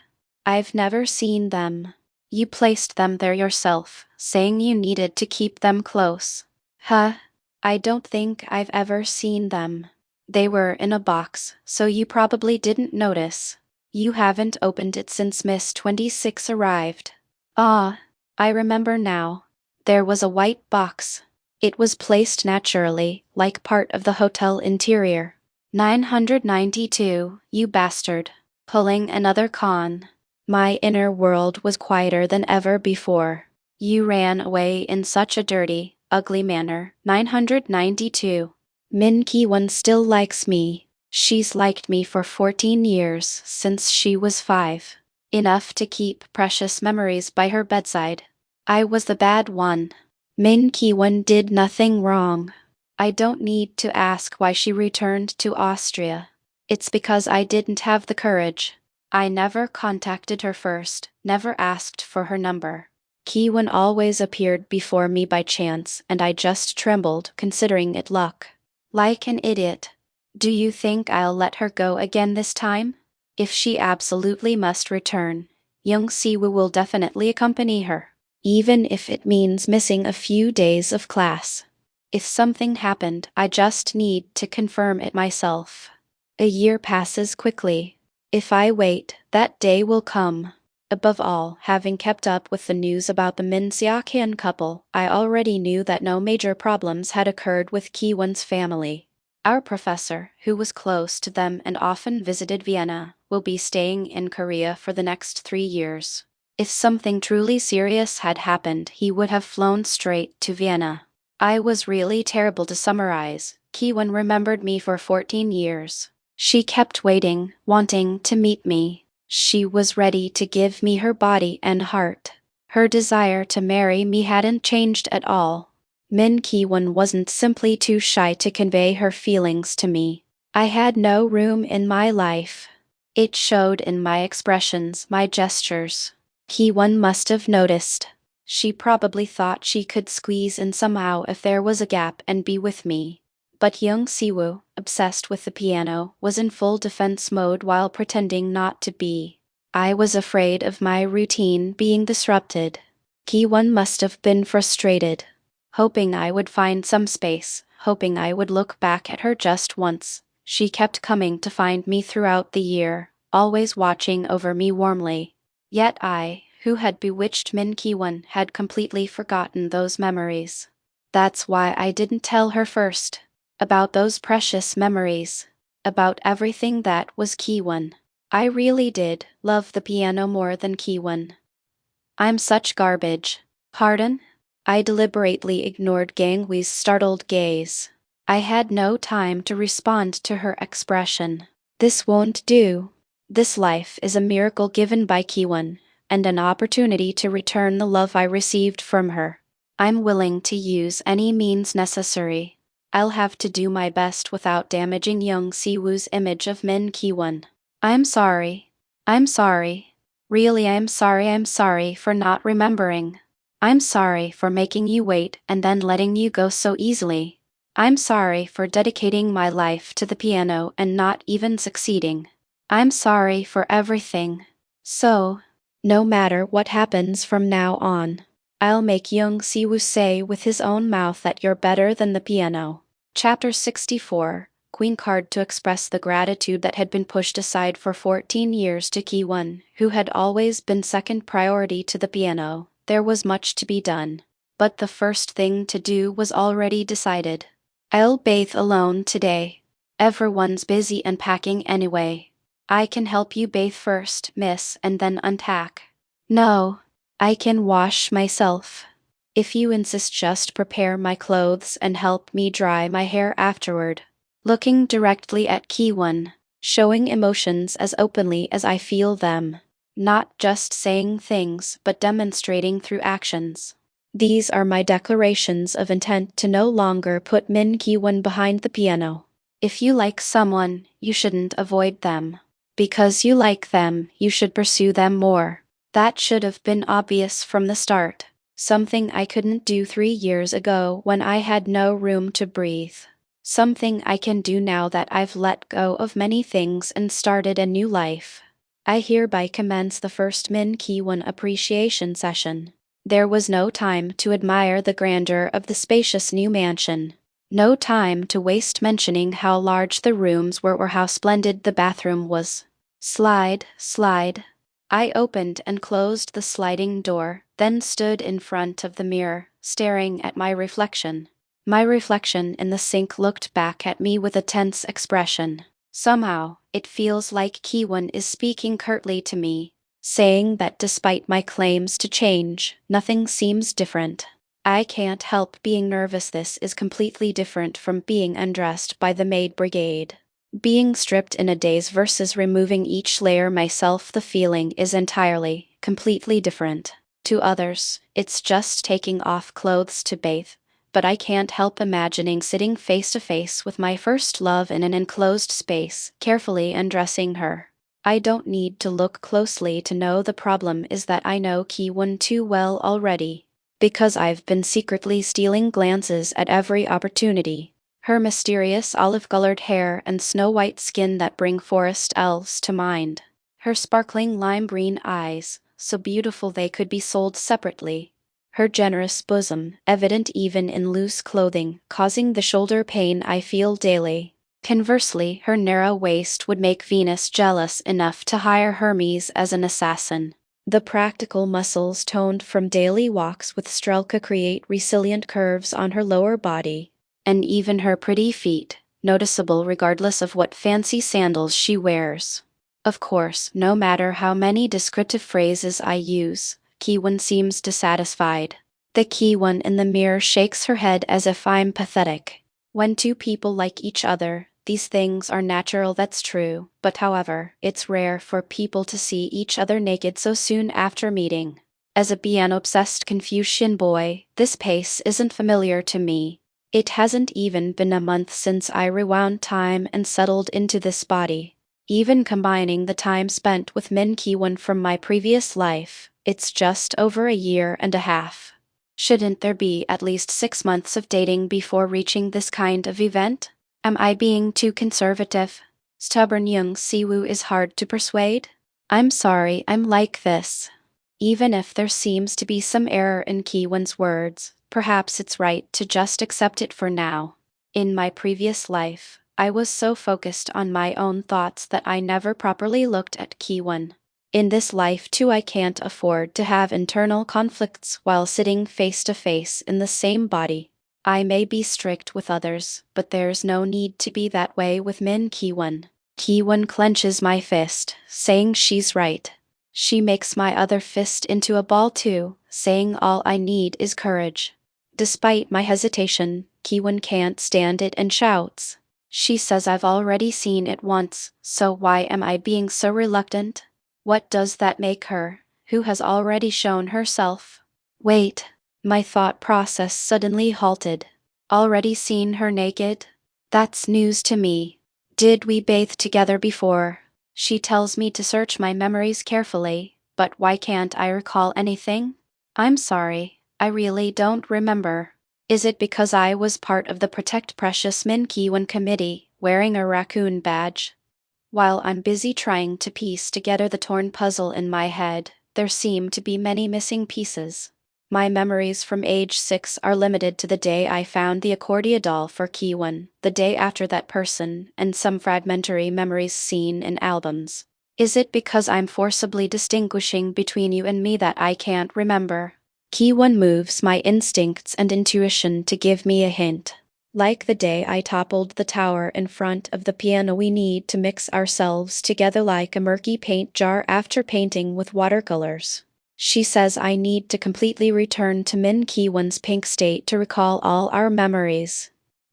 I've never seen them. You placed them there yourself, saying you needed to keep them close. Huh? I don't think I've ever seen them. They were in a box, so you probably didn't notice. You haven't opened it since Miss 26 arrived. Ah, I remember now. There was a white box. It was placed naturally, like part of the hotel interior. 992, you bastard. Pulling another con. My inner world was quieter than ever before. You ran away in such a dirty, ugly manner. 992. Min Ki-won still likes me. She's liked me for 14 years, since she was 5. Enough to keep precious memories by her bedside. I was the bad one. Min Ki-won did nothing wrong. I don't need to ask why she returned to Austria. It's because I didn't have the courage. I never contacted her first, never asked for her number. Ki-won always appeared before me by chance, and I just trembled, considering it luck. Like an idiot. Do you think I'll let her go again this time? If she absolutely must return, Young Si-woo will definitely accompany her, even if it means missing a few days of class. If something happened, I just need to confirm it myself. A year passes quickly. If I wait, that day will come. Above all, having kept up with the news about the Min Seok-hyun couple, I already knew that no major problems had occurred with Ki-won's family. Our professor, who was close to them and often visited Vienna, will be staying in Korea for the next 3 years. If something truly serious had happened, he would have flown straight to Vienna. I was really terrible to summarize. Ki-won remembered me for 14 years. She kept waiting, wanting to meet me. She was ready to give me her body and heart. Her desire to marry me hadn't changed at all. Min Ki-won wasn't simply too shy to convey her feelings to me. I had no room in my life. It showed in my expressions, my gestures. Ki-won must have noticed. She probably thought she could squeeze in somehow if there was a gap and be with me. But Young Si-woo, obsessed with the piano, was in full defense mode while pretending not to be. I was afraid of my routine being disrupted. Ki-won must have been frustrated. Hoping I would find some space, hoping I would look back at her just once, she kept coming to find me throughout the year, always watching over me warmly. Yet I, who had bewitched Min Ki-won, had completely forgotten those memories. That's why I didn't tell her first. About those precious memories. About everything that was Ki-won. I really did love the piano more than Ki-won. I'm such garbage. Pardon? I deliberately ignored Gang Wee's startled gaze. I had no time to respond to her expression. This won't do. This life is a miracle given by Ki-won, and an opportunity to return the love I received from her. I'm willing to use any means necessary. I'll have to do my best without damaging Young Si-woo's image of Min Ki-won. I'm sorry. I'm sorry. Really, I'm sorry for not remembering. I'm sorry for making you wait and then letting you go so easily. I'm sorry for dedicating my life to the piano and not even succeeding. I'm sorry for everything. So, no matter what happens from now on, I'll make Young Si-woo say with his own mouth that you're better than the piano. Chapter 64, Queencard to express the gratitude that had been pushed aside for 14 years to Ki-won, who had always been second priority to the piano. There was much to be done, but the first thing to do was already decided. I'll bathe alone today. Everyone's busy unpacking anyway. I can help you bathe first, miss, and then unpack. No. I can wash myself. If you insist, just prepare my clothes and help me dry my hair afterward. Looking directly at Ki-won, showing emotions as openly as I feel them. Not just saying things, but demonstrating through actions. These are my declarations of intent to no longer put Min Ki-won behind the piano. If you like someone, you shouldn't avoid them. Because you like them, you should pursue them more. That should have been obvious from the start. Something I couldn't do 3 years ago when I had no room to breathe. Something I can do now that I've let go of many things and started a new life. I hereby commence the first Min Ki-won appreciation session. There was no time to admire the grandeur of the spacious new mansion. No time to waste mentioning how large the rooms were or how splendid the bathroom was. Slide, slide. I opened and closed the sliding door, then stood in front of the mirror, staring at my reflection. My reflection in the sink looked back at me with a tense expression. Somehow, it feels like Ki-won is speaking curtly to me, saying that despite my claims to change, nothing seems different. I can't help being nervous. This is completely different from being undressed by the maid brigade. Being stripped in a daze versus removing each layer myself, the feeling is entirely, completely different. To others, it's just taking off clothes to bathe. But I can't help imagining sitting face to face with my first love in an enclosed space, carefully undressing her. I don't need to look closely to know the problem is that I know Ki-won too well already. Because I've been secretly stealing glances at every opportunity. Her mysterious olive-colored hair and snow-white skin that bring forest elves to mind. Her sparkling lime-green eyes, so beautiful they could be sold separately. Her generous bosom, evident even in loose clothing, causing the shoulder pain I feel daily. Conversely, her narrow waist would make Venus jealous enough to hire Hermes as an assassin. The practical muscles toned from daily walks with Strelka create resilient curves on her lower body. And even her pretty feet, noticeable regardless of what fancy sandals she wears. Of course, no matter how many descriptive phrases I use, Ki-won seems dissatisfied. The Ki-won in the mirror shakes her head as if I'm pathetic. When two people like each other, these things are natural, that's true, but however, it's rare for people to see each other naked so soon after meeting. As a piano-obsessed Confucian boy, this pace isn't familiar to me. It hasn't even been a month since I rewound time and settled into this body. Even combining the time spent with Min Ki-won from my previous life, it's just over a year and a half. Shouldn't there be at least 6 months of dating before reaching this kind of event? Am I being too conservative? Stubborn young Siwoo is hard to persuade? I'm sorry I'm like this. Even if there seems to be some error in Ki-won's words, perhaps it's right to just accept it for now. In my previous life, I was so focused on my own thoughts that I never properly looked at Ki-won. In this life too, I can't afford to have internal conflicts while sitting face to face in the same body. I may be strict with others, but there's no need to be that way with Min Ki-won. Ki-won clenches my fist, saying she's right. She makes my other fist into a ball too, saying all I need is courage. Despite my hesitation, Ki-won can't stand it and shouts. She says I've already seen it once, so why am I being so reluctant? What does that make her, who has already shown herself? Wait, my thought process suddenly halted. Already seen her naked? That's news to me. Did we bathe together before? She tells me to search my memories carefully, but why can't I recall anything? I'm sorry, I really don't remember. Is it because I was part of the Protect Precious Min Ki-won committee, wearing a raccoon badge? While I'm busy trying to piece together the torn puzzle in my head, there seem to be many missing pieces. My memories from age 6 are limited to the day I found the accordia doll for Ki-won, the day after that person, and some fragmentary memories seen in albums. Is it because I'm forcibly distinguishing between you and me that I can't remember? Ki-won moves my instincts and intuition to give me a hint. Like the day I toppled the tower in front of the piano, we need to mix ourselves together like a murky paint jar after painting with watercolors. She says I need to completely return to Min Ki-won's pink state to recall all our memories.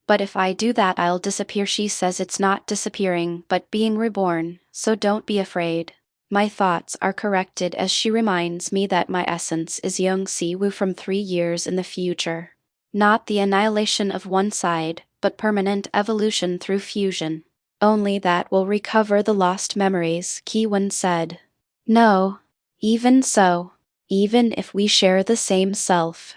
But if I do that, I'll disappear. She says it's not disappearing, but being reborn, so don't be afraid. My thoughts are corrected as she reminds me that my essence is young Siwoo from 3 years in the future. Not the annihilation of one side, but permanent evolution through fusion. Only that will recover the lost memories, Ki-won said. No. Even so. even if we share the same self.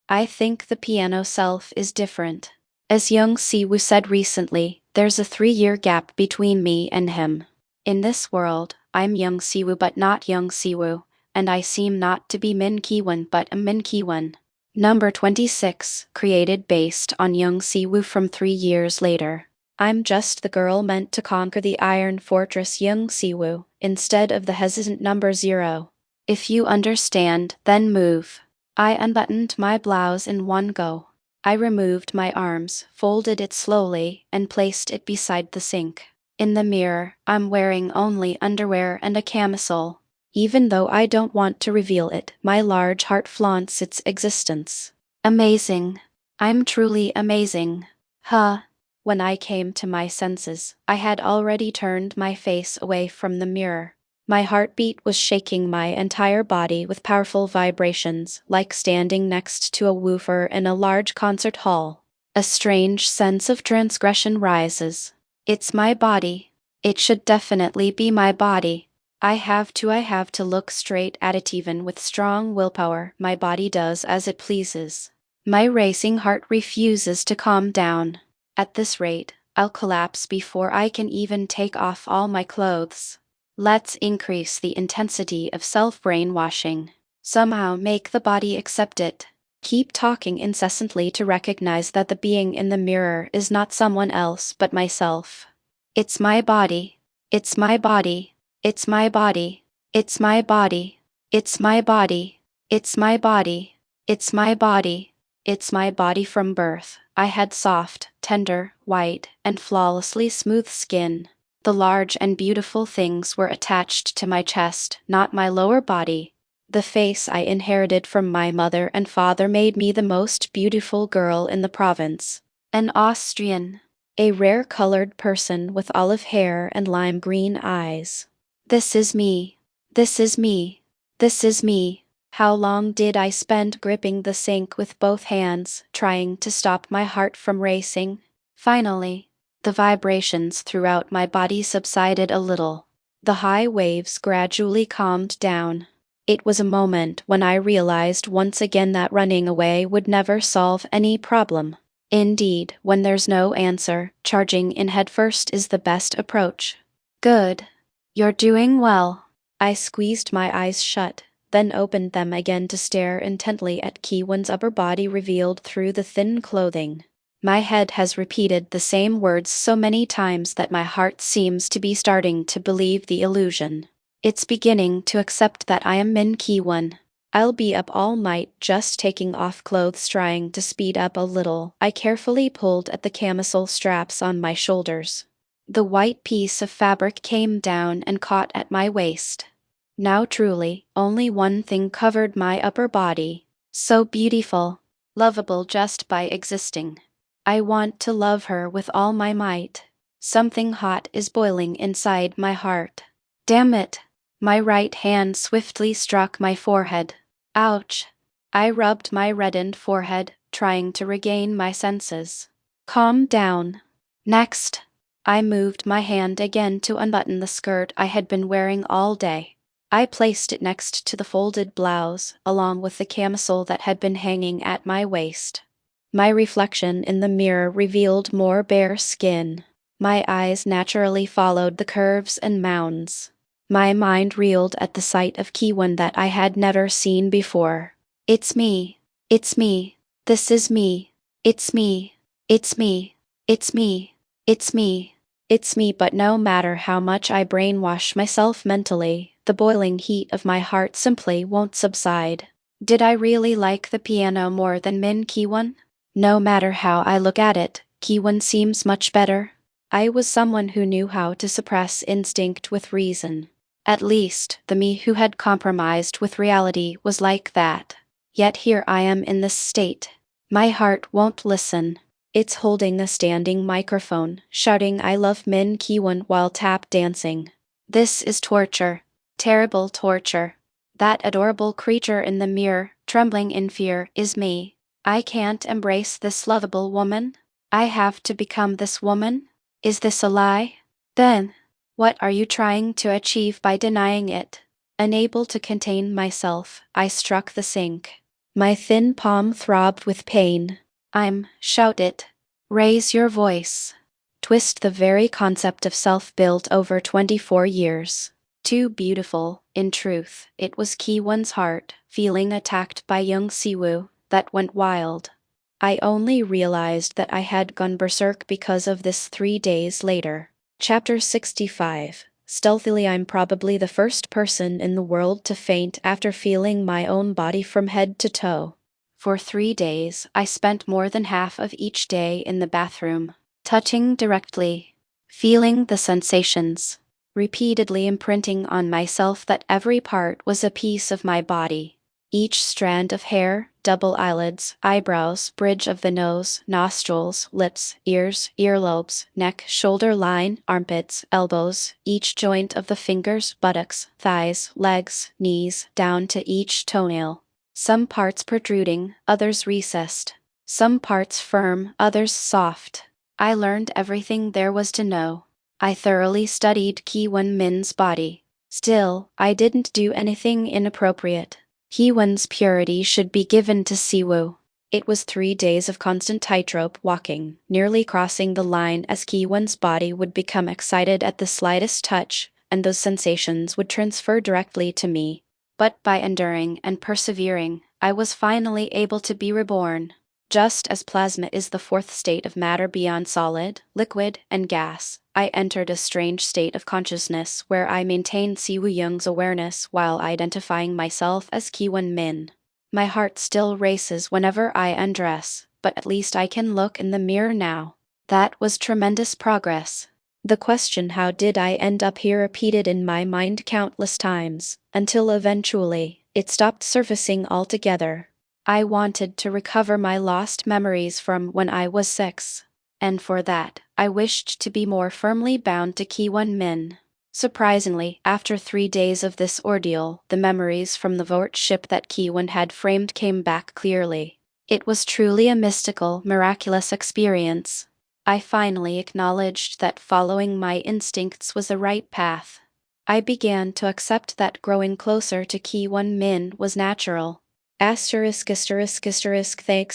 I think the piano self is different. As Young Siwoo said recently, there's a 3-year gap between me and him. In this world, I'm Young Siwoo but not Young Siwoo, and I seem not to be Min Ki-won but a Min Ki-won. Number 26, created based on Young Siwoo from 3 years later. I'm just the girl meant to conquer the Iron Fortress Young Siwoo, instead of the hesitant number 0. If you understand, then move. I unbuttoned my blouse in one go. I removed my arms, folded it slowly, and placed it beside the sink. In the mirror, I'm wearing only underwear and a camisole. Even though I don't want to reveal it, my large heart flaunts its existence. Amazing. I'm truly amazing. Huh. When I came to my senses, I had already turned my face away from the mirror. My heartbeat was shaking my entire body with powerful vibrations, like standing next to a woofer in a large concert hall. A strange sense of transgression rises. It's my body. It should definitely be my body. I have to look straight at it. Even with strong willpower, my body does as it pleases. My racing heart refuses to calm down. At this rate, I'll collapse before I can even take off all my clothes. Let's increase the intensity of self-brainwashing. Somehow make the body accept it. Keep talking incessantly to recognize that the being in the mirror is not someone else but myself. It's my body. It's my body. It's my body. It's my body. It's my body. It's my body. It's my body. It's my body from birth. I had soft, tender, white, and flawlessly smooth skin. The large and beautiful things were attached to my chest, not my lower body. The face I inherited from my mother and father made me the most beautiful girl in the province. An Austrian. A rare-colored person with olive hair and lime-green eyes. This is me. This is me. This is me. How long did I spend gripping the sink with both hands, trying to stop my heart from racing? Finally, the vibrations throughout my body subsided a little. The high waves gradually calmed down. It was a moment when I realized once again that running away would never solve any problem. Indeed, when there's no answer, charging in headfirst is the best approach. Good. You're doing well. I squeezed my eyes shut, then opened them again to stare intently at Ki-won's upper body revealed through the thin clothing. My head has repeated the same words so many times that my heart seems to be starting to believe the illusion. It's beginning to accept that I am Min Ki-won. I'll be up all night just taking off clothes. Trying to speed up a little, I carefully pulled at the camisole straps on my shoulders. The white piece of fabric came down and caught at my waist. Now truly, only one thing covered my upper body. So beautiful, lovable just by existing. I want to love her with all my might. Something hot is boiling inside my heart. Damn it! My right hand swiftly struck my forehead. Ouch! I rubbed my reddened forehead, trying to regain my senses. Calm down. Next, I moved my hand again to unbutton the skirt I had been wearing all day. I placed it next to the folded blouse, along with the camisole that had been hanging at my waist. My reflection in the mirror revealed more bare skin. My eyes naturally followed the curves and mounds. My mind reeled at the sight of Ki-won that I had never seen before. It's me. It's me. This is me. It's me. It's me. It's me. It's me. It's me. But no matter how much I brainwash myself mentally, the boiling heat of my heart simply won't subside. Did I really like the piano more than Min Ki-won? No matter how I look at it, Ki-won seems much better. I was someone who knew how to suppress instinct with reason. At least, the me who had compromised with reality was like that. Yet here I am in this state. My heart won't listen. It's holding a standing microphone, shouting I love Min Ki-won while tap dancing. This is torture. Terrible torture. That adorable creature in the mirror, trembling in fear, is me. I can't embrace this lovable woman. I have to become this woman. Is this a lie? Then, what are you trying to achieve by denying it? Unable to contain myself, I struck the sink. My thin palm throbbed with pain. Shout it. Raise your voice. Twist the very concept of self built over 24 years. Too beautiful, in truth, it was Kiwon's heart, feeling attacked by young Siwoo, that went wild. I only realized that I had gone berserk because of this 3 days later. Chapter 65. Stealthily I'm probably the first person in the world to faint after feeling my own body from head to toe. For 3 days, I spent more than half of each day in the bathroom, touching directly, feeling the sensations, repeatedly imprinting on myself that every part was a piece of my body. Each strand of hair, double eyelids, eyebrows, bridge of the nose, nostrils, lips, ears, earlobes, neck, shoulder line, armpits, elbows, each joint of the fingers, buttocks, thighs, legs, knees, down to each toenail. Some parts protruding, others recessed. Some parts firm, others soft. I learned everything there was to know. I thoroughly studied Kiwon Min's body. Still, I didn't do anything inappropriate. Kiwon's purity should be given to Siwoo. It was 3 days of constant tightrope walking, nearly crossing the line as Kiwon's body would become excited at the slightest touch, and those sensations would transfer directly to me. But by enduring and persevering, I was finally able to be reborn. Just as plasma is the fourth state of matter beyond solid, liquid, and gas, I entered a strange state of consciousness where I maintained Siwoo Young's awareness while identifying myself as Kiwon Min. My heart still races whenever I undress, but at least I can look in the mirror now. That was tremendous progress. The question how did I end up here repeated in my mind countless times, until eventually, it stopped surfacing altogether. I wanted to recover my lost memories from when I was 6. And for that, I wished to be more firmly bound to Kiwon Min. Surprisingly, after 3 days of this ordeal, the memories from the Vort ship that Kiwon had framed came back clearly. It was truly a mystical, miraculous experience. I finally acknowledged that following my instincts was the right path. I began to accept that growing closer to Kiwon Min was natural. Thanks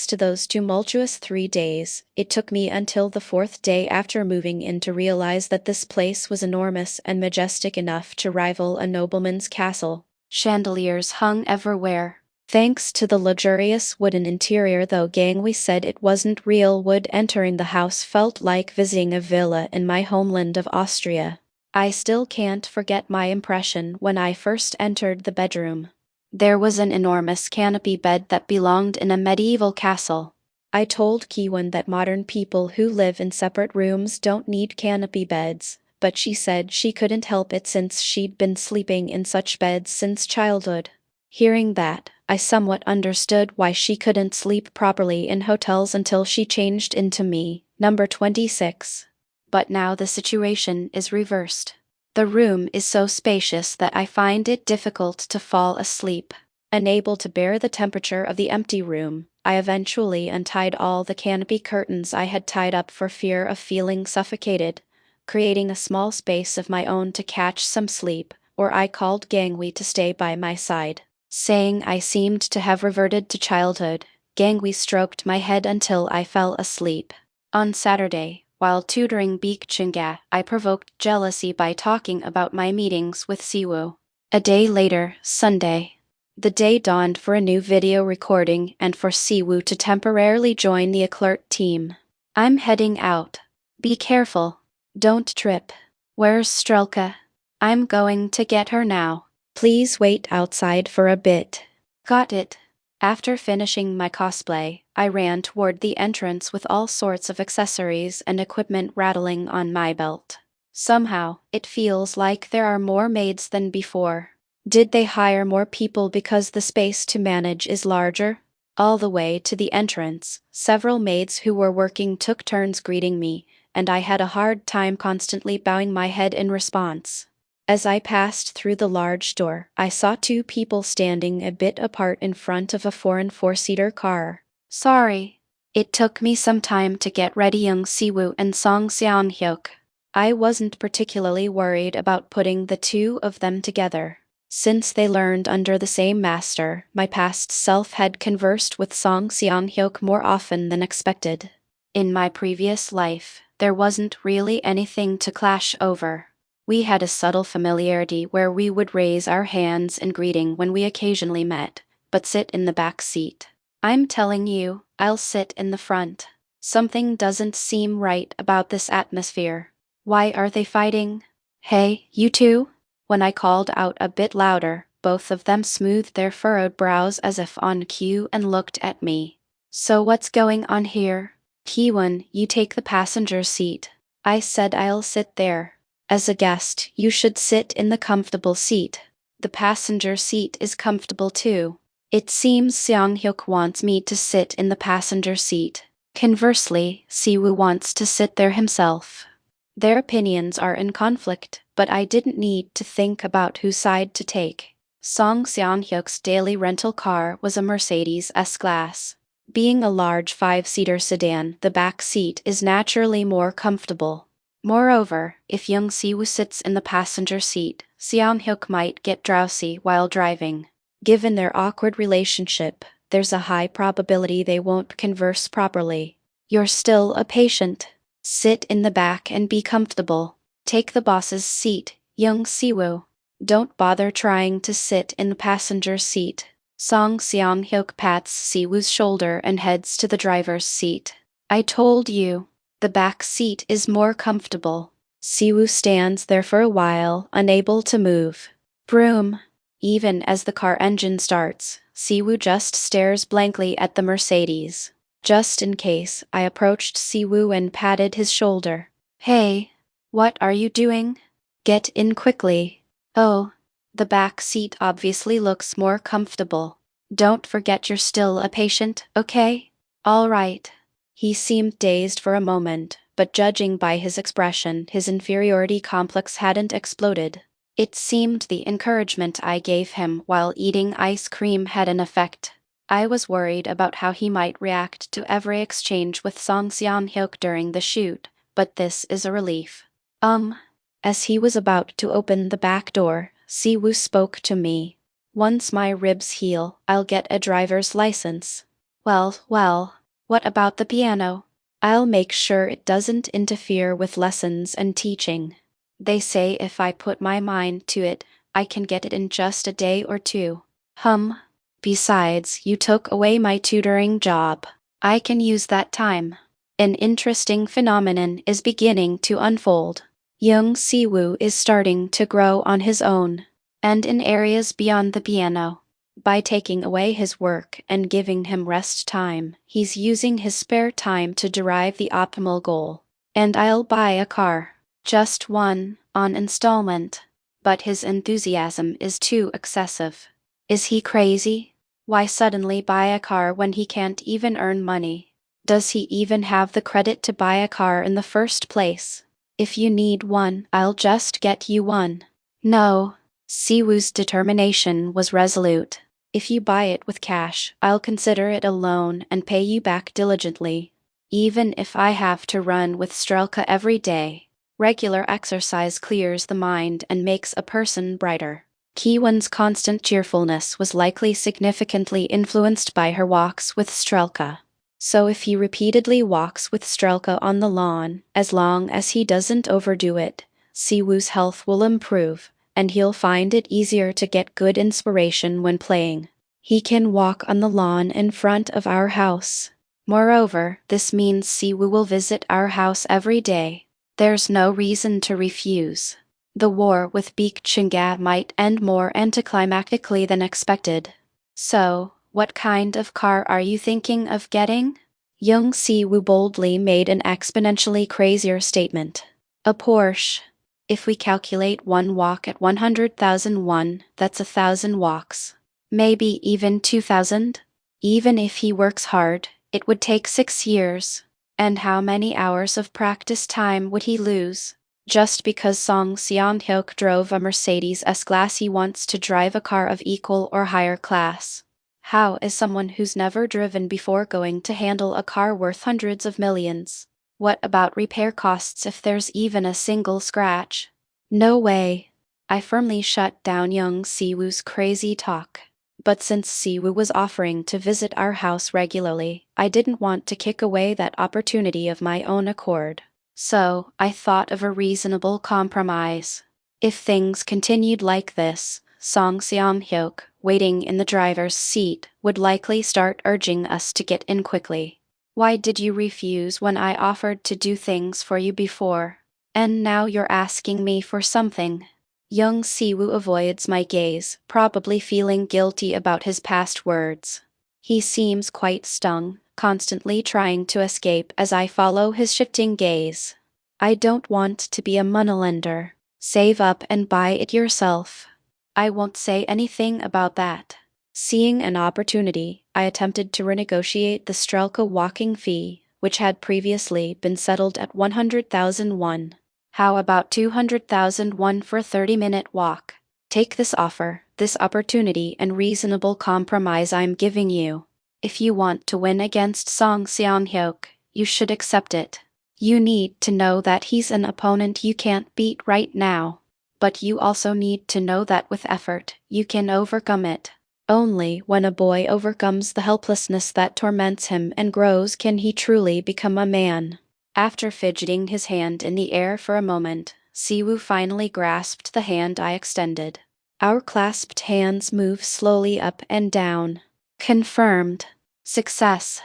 to those tumultuous 3 days, it took me until the 4th day after moving in to realize that this place was enormous and majestic enough to rival a nobleman's castle. Chandeliers hung everywhere. Thanks to the luxurious wooden interior, though Gangwei said it wasn't real wood, entering the house felt like visiting a villa in my homeland of Austria. I still can't forget my impression when I first entered the bedroom. There was an enormous canopy bed that belonged in a medieval castle. I told Kiwon that modern people who live in separate rooms don't need canopy beds, but she said she couldn't help it since she'd been sleeping in such beds since childhood. Hearing that, I somewhat understood why she couldn't sleep properly in hotels until she changed into me, number 26. But now the situation is reversed. The room is so spacious that I find it difficult to fall asleep. Unable to bear the temperature of the empty room, I eventually untied all the canopy curtains I had tied up for fear of feeling suffocated, creating a small space of my own to catch some sleep, or I called Gangwei to stay by my side. Saying I seemed to have reverted to childhood, Gangwei stroked my head until I fell asleep. On Saturday, while tutoring Beek Chunga, I provoked jealousy by talking about my meetings with Siwoo. A day later, Sunday. The day dawned for a new video recording and for Siwoo to temporarily join the alert team. I'm heading out. Be careful. Don't trip. Where's Strelka? I'm going to get her now. Please wait outside for a bit. Got it. After finishing my cosplay, I ran toward the entrance with all sorts of accessories and equipment rattling on my belt. Somehow, it feels like there are more maids than before. Did they hire more people because the space to manage is larger? All the way to the entrance, several maids who were working took turns greeting me, and I had a hard time constantly bowing my head in response. As I passed through the large door, I saw 2 people standing a bit apart in front of a foreign 4-seater car. Sorry. It took me some time to get ready. Young Siwoo and Song Seon-hyuk. I wasn't particularly worried about putting the 2 of them together. Since they learned under the same master, my past self had conversed with Song Seong-hyuk more often than expected. In my previous life, there wasn't really anything to clash over. We had a subtle familiarity where we would raise our hands in greeting when we occasionally met, but sit in the back seat. I'm telling you, I'll sit in the front. Something doesn't seem right about this atmosphere. Why are they fighting? Hey, you two? When I called out a bit louder, both of them smoothed their furrowed brows as if on cue and looked at me. So what's going on here? Ki-won, you take the passenger seat. I said I'll sit there. As a guest, you should sit in the comfortable seat. The passenger seat is comfortable too. It seems Seong-hyuk wants me to sit in the passenger seat. Conversely, Siwoo wants to sit there himself. Their opinions are in conflict, but I didn't need to think about whose side to take. Song Seong-hyuk's daily rental car was a Mercedes S-Class. Being a large 5-seater sedan, the back seat is naturally more comfortable. Moreover, if young Siwoo sits in the passenger seat, Seong-hyuk might get drowsy while driving. Given their awkward relationship, there's a high probability they won't converse properly. You're still a patient. Sit in the back and be comfortable. Take the boss's seat, young Siwoo. Don't bother trying to sit in the passenger seat. Song Seong-hyuk pats Siwoo's shoulder and heads to the driver's seat. I told you, the back seat is more comfortable. Siwoo stands there for a while, unable to move. Vroom. Even as the car engine starts, Siwoo just stares blankly at the Mercedes. Just in case, I approached Siwoo and patted his shoulder. Hey, what are you doing? Get in quickly. Oh, the back seat obviously looks more comfortable. Don't forget you're still a patient, okay? All right. He seemed dazed for a moment, but judging by his expression, his inferiority complex hadn't exploded. It seemed the encouragement I gave him while eating ice cream had an effect. I was worried about how he might react to every exchange with Song Seong-hyuk during the shoot, but this is a relief. As he was about to open the back door, Siwoo spoke to me. Once my ribs heal, I'll get a driver's license. Well, what about the piano? I'll make sure it doesn't interfere with lessons and teaching. They say if I put my mind to it, I can get it in just a day or two. Besides, you took away my tutoring job. I can use that time. An interesting phenomenon is beginning to unfold. Young Siwoo is starting to grow on his own, and in areas beyond the piano. By taking away his work and giving him rest time, he's using his spare time to derive the optimal goal. And I'll buy a car. Just one, on installment. But his enthusiasm is too excessive. Is he crazy? Why suddenly buy a car when he can't even earn money? Does he even have the credit to buy a car in the first place? If you need one, I'll just get you one. No. Siwoo's determination was resolute. If you buy it with cash, I'll consider it a loan and pay you back diligently. Even if I have to run with Strelka every day. Regular exercise clears the mind and makes a person brighter. Ki-won's constant cheerfulness was likely significantly influenced by her walks with Strelka. So if he repeatedly walks with Strelka on the lawn, as long as he doesn't overdo it, Siwoo's health will improve, and he'll find it easier to get good inspiration when playing. He can walk on the lawn in front of our house. Moreover, this means Siwoo will visit our house every day. There's no reason to refuse. The war with Baek Chunga might end more anticlimactically than expected. So, what kind of car are you thinking of getting? Young Siwoo boldly made an exponentially crazier statement. A Porsche. If we calculate one walk at 100,000 won, that's 1,000 walks. Maybe even 2,000? Even if he works hard, it would take 6 years. And how many hours of practice time would he lose? Just because Song Seong-hyuk drove a Mercedes S-Class, he wants to drive a car of equal or higher class. How is someone who's never driven before going to handle a car worth hundreds of millions? What about repair costs if there's even a single scratch? No way. I firmly shut down young Siwoo's crazy talk. But since Siwoo was offering to visit our house regularly, I didn't want to kick away that opportunity of my own accord. So, I thought of a reasonable compromise. If things continued like this, Song Seong-hyuk, waiting in the driver's seat, would likely start urging us to get in quickly. Why did you refuse when I offered to do things for you before? And now you're asking me for something. Young Siwoo avoids my gaze, probably feeling guilty about his past words. He seems quite stung, constantly trying to escape as I follow his shifting gaze. I don't want to be a moneylender. Save up and buy it yourself. I won't say anything about that. Seeing an opportunity, I attempted to renegotiate the Strelka walking fee, which had previously been settled at 100,000 won. How about 200,000 won for a 30-minute walk? Take this offer, this opportunity and reasonable compromise I'm giving you. If you want to win against Song Seong-hyuk, you should accept it. You need to know that he's an opponent you can't beat right now. But you also need to know that with effort, you can overcome it. Only when a boy overcomes the helplessness that torments him and grows can he truly become a man. After fidgeting his hand in the air for a moment, Siwoo finally grasped the hand I extended. Our clasped hands moved slowly up and down. Confirmed. Success.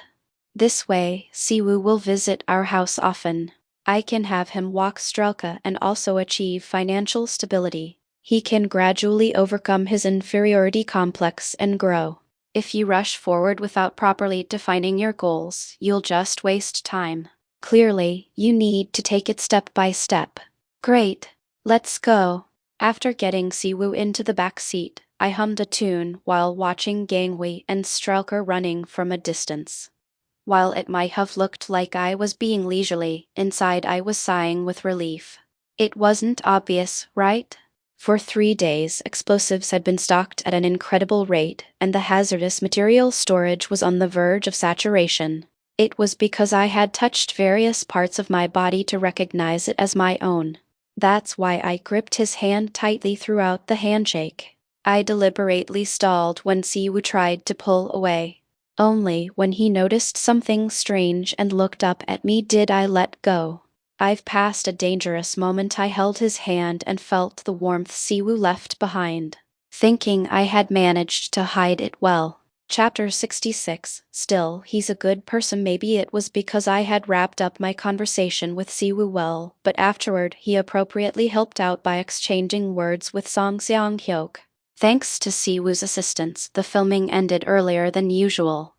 This way, Siwoo will visit our house often. I can have him walk Strelka and also achieve financial stability. He can gradually overcome his inferiority complex and grow. If you rush forward without properly defining your goals, you'll just waste time. Clearly, you need to take it step by step. Great. Let's go. After getting Siwoo into the back seat, I hummed a tune while watching Gangwei and Strelka running from a distance. While it might have looked like I was being leisurely, inside I was sighing with relief. It wasn't obvious, right? For 3 days, explosives had been stocked at an incredible rate, and the hazardous material storage was on the verge of saturation. It was because I had touched various parts of my body to recognize it as my own. That's why I gripped his hand tightly throughout the handshake. I deliberately stalled when Siwoo tried to pull away. Only when he noticed something strange and looked up at me did I let go. I've passed a dangerous moment. I held his hand and felt the warmth Siwoo left behind, thinking I had managed to hide it well. Chapter 66. Still, he's a good person. Maybe it was because I had wrapped up my conversation with Siwoo well, but afterward he appropriately helped out by exchanging words with Song Seong-hyuk. Thanks to Siwoo's assistance, the filming ended earlier than usual.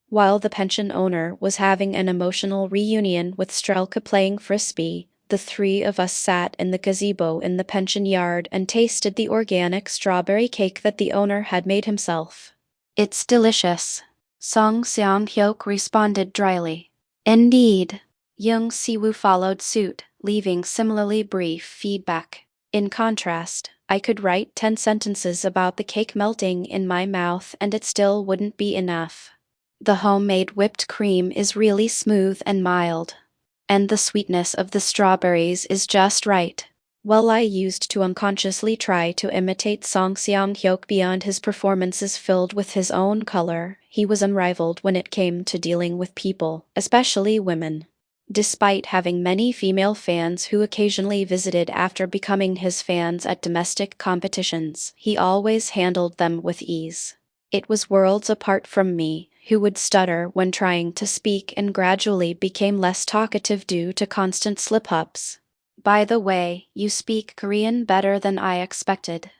While the pension owner was having an emotional reunion with Strelka playing frisbee, the three of us sat in the gazebo in the pension yard and tasted the organic strawberry cake that the owner had made himself. It's delicious, Song Seong-hyuk responded dryly. Indeed. Young Siwoo followed suit, leaving similarly brief feedback. In contrast, I could write 10 sentences about the cake melting in my mouth and it still wouldn't be enough. The homemade whipped cream is really smooth and mild. And the sweetness of the strawberries is just right. While I used to unconsciously try to imitate Song Seong-hyuk beyond his performances filled with his own color, he was unrivaled when it came to dealing with people, especially women. Despite having many female fans who occasionally visited after becoming his fans at domestic competitions, he always handled them with ease. It was worlds apart from me, who would stutter when trying to speak and gradually became less talkative due to constant slip-ups. By the way, you speak Korean better than I expected.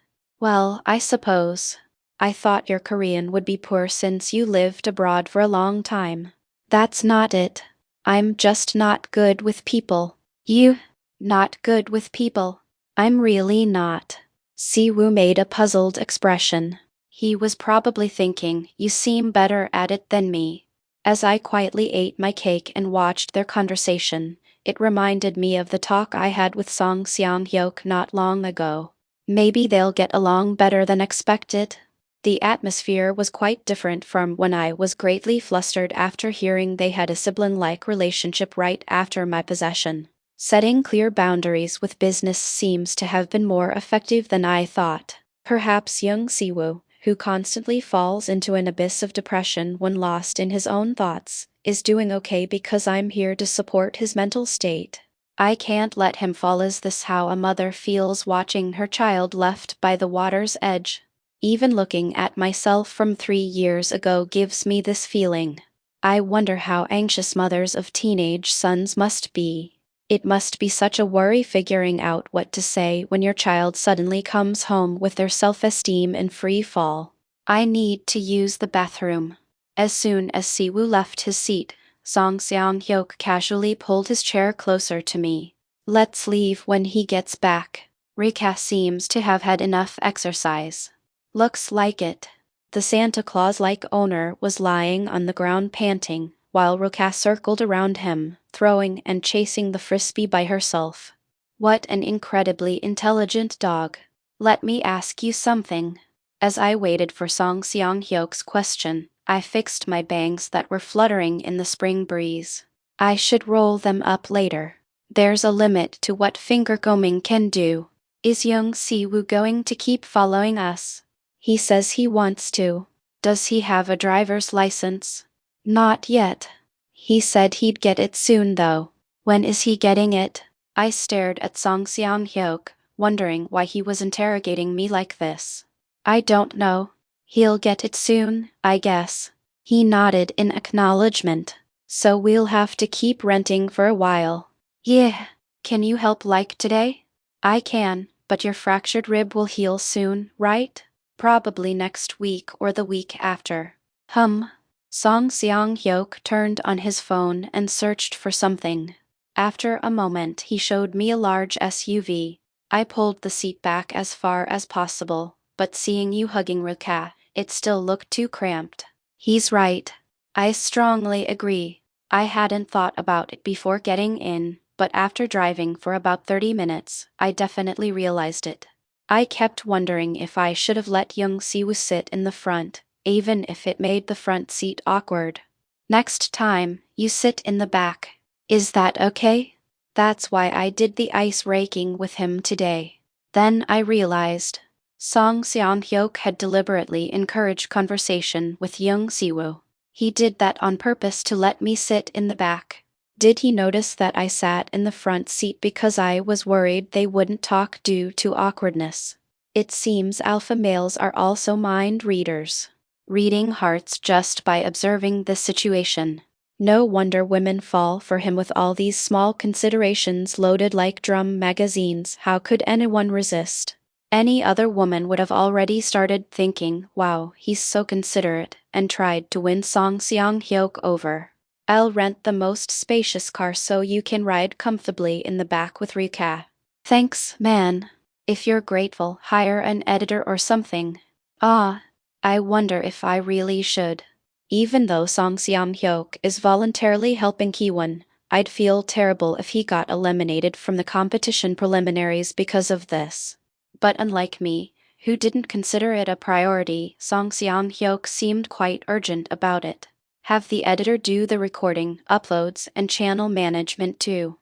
Well, I suppose. I thought your Korean would be poor since you lived abroad for a long time. That's not it. I'm just not good with people. You? Not good with people? I'm really not. Siwoo made a puzzled expression. He was probably thinking, you seem better at it than me. As I quietly ate my cake and watched their conversation, it reminded me of the talk I had with Song Seong-hyuk not long ago. Maybe they'll get along better than expected. The atmosphere was quite different from when I was greatly flustered after hearing they had a sibling-like relationship right after my possession. Setting clear boundaries with business seems to have been more effective than I thought. Perhaps young Siwoo, who constantly falls into an abyss of depression when lost in his own thoughts, is doing okay because I'm here to support his mental state. I can't let him fall. Is this how a mother feels watching her child left by the water's edge? Even looking at myself from 3 years ago gives me this feeling. I wonder how anxious mothers of teenage sons must be. It must be such a worry figuring out what to say when your child suddenly comes home with their self-esteem in free fall. I need to use the bathroom. As soon as Siwoo left his seat, Song Seong-hyuk casually pulled his chair closer to me. Let's leave when he gets back. Rika seems to have had enough exercise. Looks like it. The Santa Claus-like owner was lying on the ground panting, while Rika circled around him, throwing and chasing the frisbee by herself. What an incredibly intelligent dog. Let me ask you something. As I waited for Song Seong-hyuk's question, I fixed my bangs that were fluttering in the spring breeze. I should roll them up later. There's a limit to what finger combing can do. Is young Siwoo going to keep following us? He says he wants to. Does he have a driver's license? Not yet. He said he'd get it soon though. When is he getting it? I stared at Song Seong-hyuk, wondering why he was interrogating me like this. I don't know. He'll get it soon, I guess. He nodded in acknowledgement. So we'll have to keep renting for a while. Yeah. Can you help like today? I can, but your fractured rib will heal soon, right? Probably next week or the week after. Song Seong-hyuk turned on his phone and searched for something. After a moment he showed me a large SUV. I pulled the seat back as far as possible, but seeing you hugging Ruka, it still looked too cramped. He's right. I strongly agree. I hadn't thought about it before getting in, but after driving for about 30 minutes, I definitely realized it. I kept wondering if I should have let young Siwoo sit in the front, even if it made the front seat awkward. Next time, you sit in the back. Is that okay? That's why I did the ice raking with him today. Then I realized. Song Seong-hyuk had deliberately encouraged conversation with young Siwoo. He did that on purpose to let me sit in the back. Did he notice that I sat in the front seat because I was worried they wouldn't talk due to awkwardness? It seems alpha males are also mind readers, reading hearts just by observing the situation. No wonder women fall for him with all these small considerations loaded like drum magazines. How could anyone resist? Any other woman would have already started thinking, wow, he's so considerate, and tried to win Song Seong-hyuk over. I'll rent the most spacious car so you can ride comfortably in the back with Rika. Thanks, man. If you're grateful, hire an editor or something. I wonder if I really should. Even though Song Seong-hyuk is voluntarily helping Kiwon, I'd feel terrible if he got eliminated from the competition preliminaries because of this. But unlike me, who didn't consider it a priority, Song Seong-hyuk seemed quite urgent about it. Have the editor do the recording, uploads, and channel management too.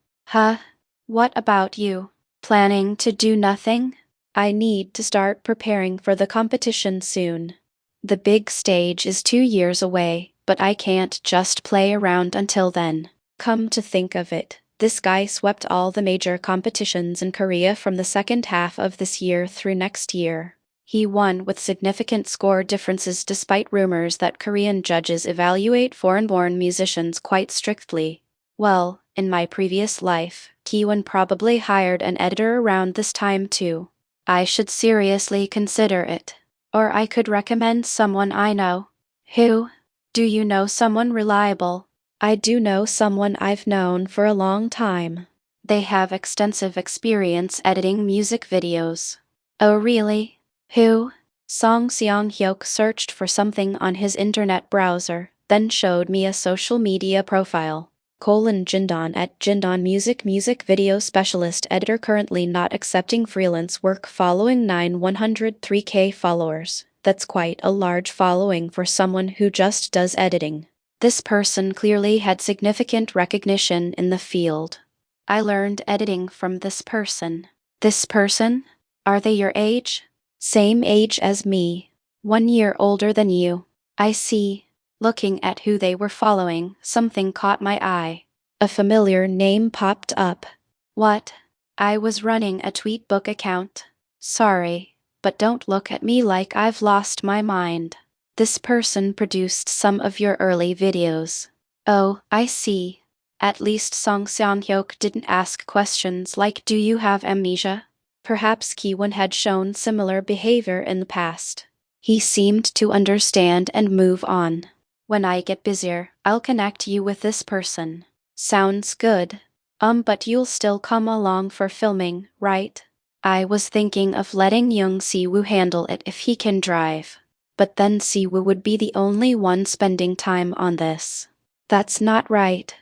What about you? Planning to do nothing? I need to start preparing for the competition soon. The big stage is 2 years away, but I can't just play around until then. Come to think of it, this guy swept all the major competitions in Korea from the second half of this year through next year. He won with significant score differences despite rumors that Korean judges evaluate foreign-born musicians quite strictly. Well, in my previous life, Kiwon probably hired an editor around this time too. I should seriously consider it. Or I could recommend someone I know. Who? Do you know someone reliable? I do know someone I've known for a long time. They have extensive experience editing music videos. Oh really? Who? Song Seong-hyuk searched for something on his internet browser, then showed me a social media profile. Jindon at Jindon Music Video Specialist Editor currently not accepting freelance work following 103K followers. That's quite a large following for someone who just does editing. This person clearly had significant recognition in the field. I learned editing from this person. This person? Are they your age? Same age as me. 1 year older than you. I see. Looking at who they were following, something caught my eye. A familiar name popped up. What? I was running a tweetbook account. Sorry, but don't look at me like I've lost my mind. This person produced some of your early videos. Oh, I see. At least Song Seon-hyuk didn't ask questions like, do you have amnesia? Perhaps Ki-won had shown similar behavior in the past. He seemed to understand and move on. When I get busier, I'll connect you with this person. Sounds good. But you'll still come along for filming, right? I was thinking of letting young Si-woo handle it if he can drive. But then Si-woo would be the only one spending time on this. That's not right.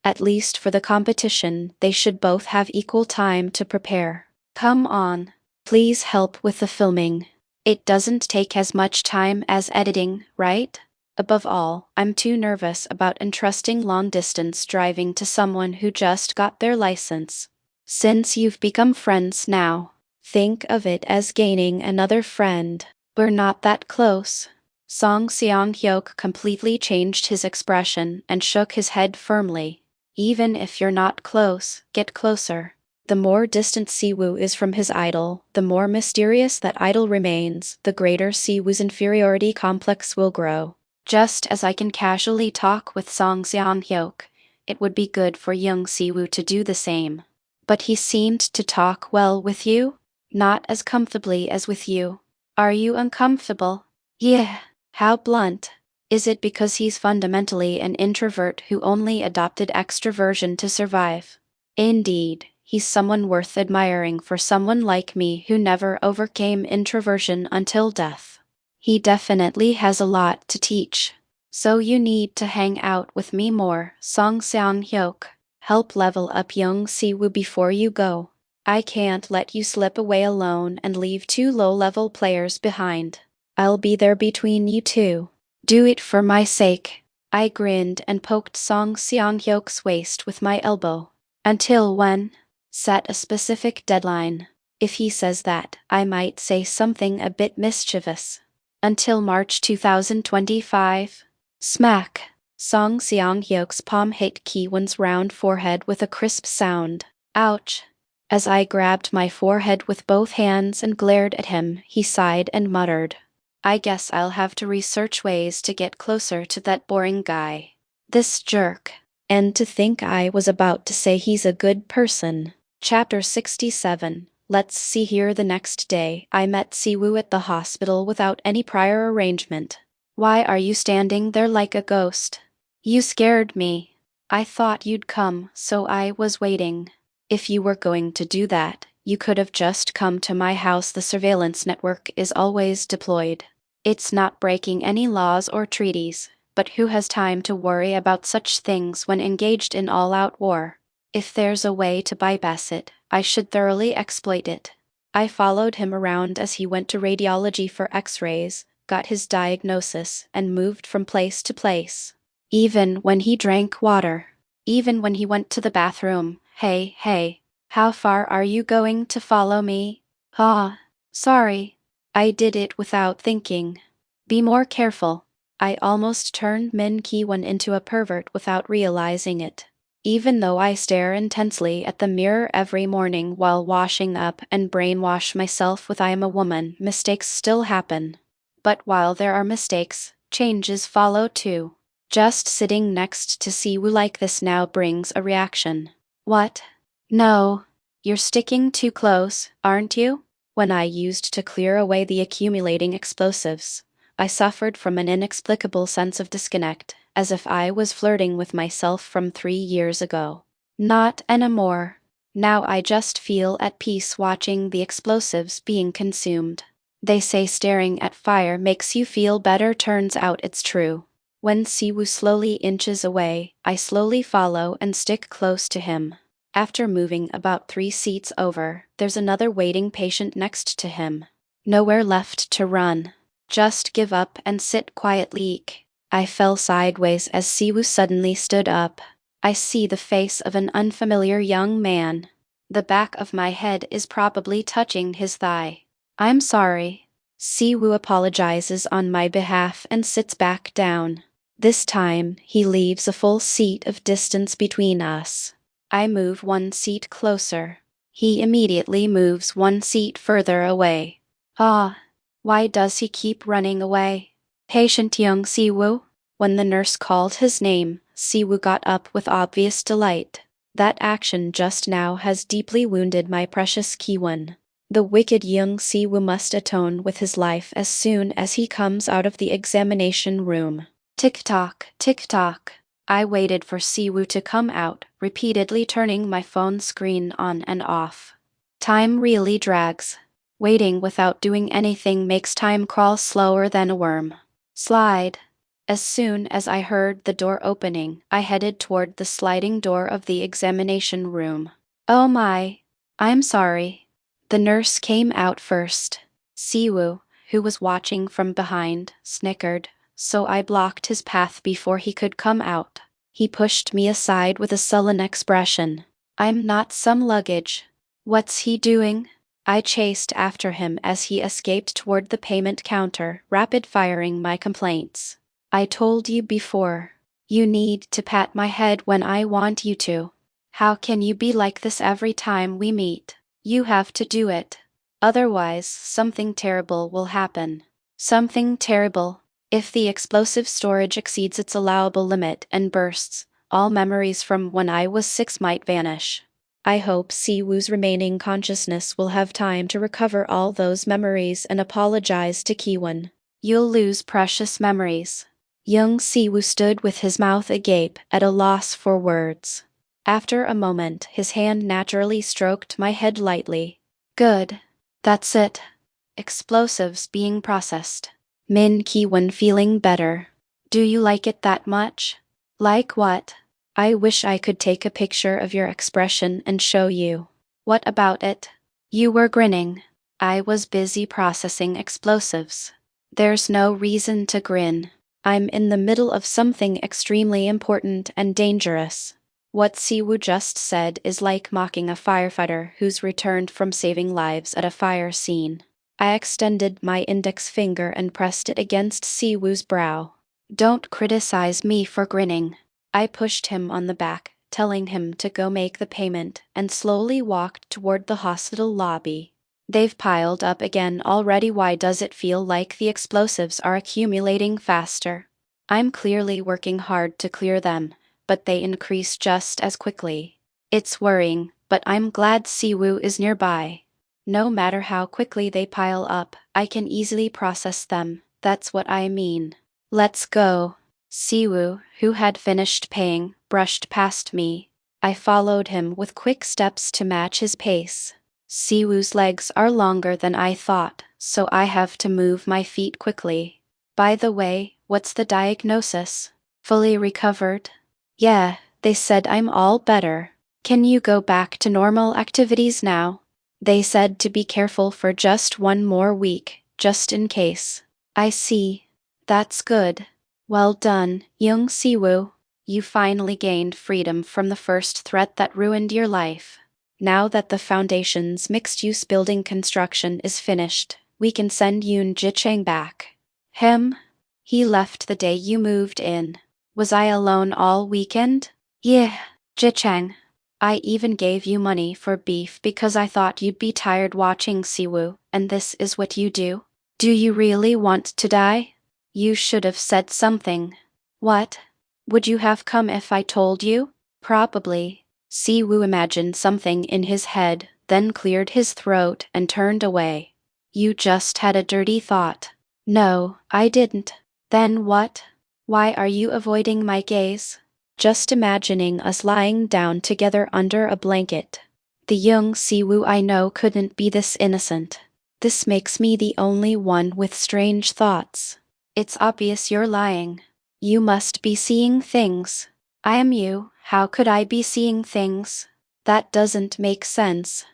At least for the competition, they should both have equal time to prepare. Come on. Please help with the filming. It doesn't take as much time as editing, right? Above all, I'm too nervous about entrusting long-distance driving to someone who just got their license. Since you've become friends now, think of it as gaining another friend. We're not that close. Song Seong-hyuk completely changed his expression and shook his head firmly. Even if you're not close, get closer. The more distant Si-woo is from his idol, the more mysterious that idol remains, the greater Si-woo's inferiority complex will grow. Just as I can casually talk with Song Seon-hyuk, it would be good for young Si-woo to do the same. But he seemed to talk well with you? Not as comfortably as with you. Are you uncomfortable? Yeah. How blunt. Is it because he's fundamentally an introvert who only adopted extroversion to survive? Indeed, he's someone worth admiring for someone like me who never overcame introversion until death. He definitely has a lot to teach. So you need to hang out with me more, Song Seon-hyuk. Help level up young Si-woo before you go. I can't let you slip away alone and leave two low-level players behind. I'll be there between you two. Do it for my sake. I grinned and poked Song Seon-hyuk's waist with my elbow. Until when? Set a specific deadline. If he says that, I might say something a bit mischievous. Until March 2025. Smack. Song Seong-hyuk's palm hit Ki-won's round forehead with a crisp sound. Ouch. As I grabbed my forehead with both hands and glared at him, he sighed and muttered, I guess I'll have to research ways to get closer to that boring guy. This jerk. And to think I was about to say he's a good person. Chapter 67. Let's see here. The next day, I met Si-woo at the hospital without any prior arrangement. Why are you standing there like a ghost? You scared me. I thought you'd come, so I was waiting. If you were going to do that, you could have just come to my house. The surveillance network is always deployed. It's not breaking any laws or treaties, but who has time to worry about such things when engaged in all-out war? If there's a way to bypass it, I should thoroughly exploit it. I followed him around as he went to radiology for x-rays, got his diagnosis, and moved from place to place. Even when he drank water. Even when he went to the bathroom. Hey, how far are you going to follow me? Sorry. I did it without thinking. Be more careful. I almost turned Min Ki-won into a pervert without realizing it. Even though I stare intensely at the mirror every morning while washing up and brainwash myself with I am a woman, mistakes still happen. But while there are mistakes, changes follow too. Just sitting next to Si-woo like this now brings a reaction. What? No. You're sticking too close, aren't you? When I used to clear away the accumulating explosives, I suffered from an inexplicable sense of disconnect, as if I was flirting with myself from 3 years ago. Not anymore. Now I just feel at peace watching the explosives being consumed. They say staring at fire makes you feel better. Turns out it's true. When Si-woo slowly inches away, I slowly follow and stick close to him. After moving about 3 seats over, there's another waiting patient next to him. Nowhere left to run. Just give up and sit quietly. I fell sideways as Si-woo suddenly stood up. I see the face of an unfamiliar young man. The back of my head is probably touching his thigh. I'm sorry. Siwoo apologizes on my behalf and sits back down. This time, he leaves a full seat of distance between us. I move one seat closer. He immediately moves one seat further away. Ah, why does he keep running away? Patient young Siwoo. When the nurse called his name, Siwoo got up with obvious delight. That action just now has deeply wounded my precious Kiwon. The wicked young Siwoo must atone with his life as soon as he comes out of the examination room. Tick-tock, tick-tock. I waited for Siwoo to come out, repeatedly turning my phone screen on and off. Time really drags. Waiting without doing anything makes time crawl slower than a worm. Slide. As soon as I heard the door opening, I headed toward the sliding door of the examination room. Oh my. I'm sorry. The nurse came out first. Siwoo, who was watching from behind, snickered, so I blocked his path before he could come out. He pushed me aside with a sullen expression. I'm not some luggage. What's he doing? I chased after him as he escaped toward the payment counter, rapid-firing my complaints. I told you before. You need to pat my head when I want you to. How can you be like this every time we meet? You have to do it. Otherwise, something terrible will happen. Something terrible. If the explosive storage exceeds its allowable limit and bursts, all memories from when I was 6 might vanish. I hope Siwoo's remaining consciousness will have time to recover all those memories and apologize to Kiwon. You'll lose precious memories. Young Siwoo stood with his mouth agape, at a loss for words. After a moment, his hand naturally stroked my head lightly. Good. That's it. Explosives being processed. Min Kiwon feeling better. Do you like it that much? Like what? I wish I could take a picture of your expression and show you. What about it? You were grinning. I was busy processing explosives. There's no reason to grin. I'm in the middle of something extremely important and dangerous. What Siwoo just said is like mocking a firefighter who's returned from saving lives at a fire scene. I extended my index finger and pressed it against Siwoo's brow. Don't criticize me for grinning. I pushed him on the back, telling him to go make the payment, and slowly walked toward the hospital lobby. They've piled up again already. Why does it feel like the explosives are accumulating faster? I'm clearly working hard to clear them, but they increase just as quickly. It's worrying, but I'm glad Siwoo is nearby. No matter how quickly they pile up, I can easily process them. That's what I mean. Let's go. Siwoo, who had finished paying, brushed past me. I followed him with quick steps to match his pace. Siwoo's legs are longer than I thought, so I have to move my feet quickly. By the way, what's the diagnosis? Fully recovered? Yeah, they said I'm all better. Can you go back to normal activities now? They said to be careful for just 1 more week, just in case. I see. That's good. Well done, young Siwoo. You finally gained freedom from the first threat that ruined your life. Now that the Foundation's mixed-use building construction is finished, we can send Yoon Ji-chang back. Him? He left the day you moved in. Was I alone all weekend? Yeah, Ji-chang. I even gave you money for beef because I thought you'd be tired watching Siwoo, and this is what you do? Do you really want to die? You should have said something. What? Would you have come if I told you? Probably. Siwoo imagined something in his head, then cleared his throat and turned away. You just had a dirty thought. No, I didn't. Then what? Why are you avoiding my gaze? Just imagining us lying down together under a blanket. The young Siwoo I know couldn't be this innocent. This makes me the only one with strange thoughts. It's obvious you're lying. You must be seeing things. I am you. How could I be seeing things? That doesn't make sense.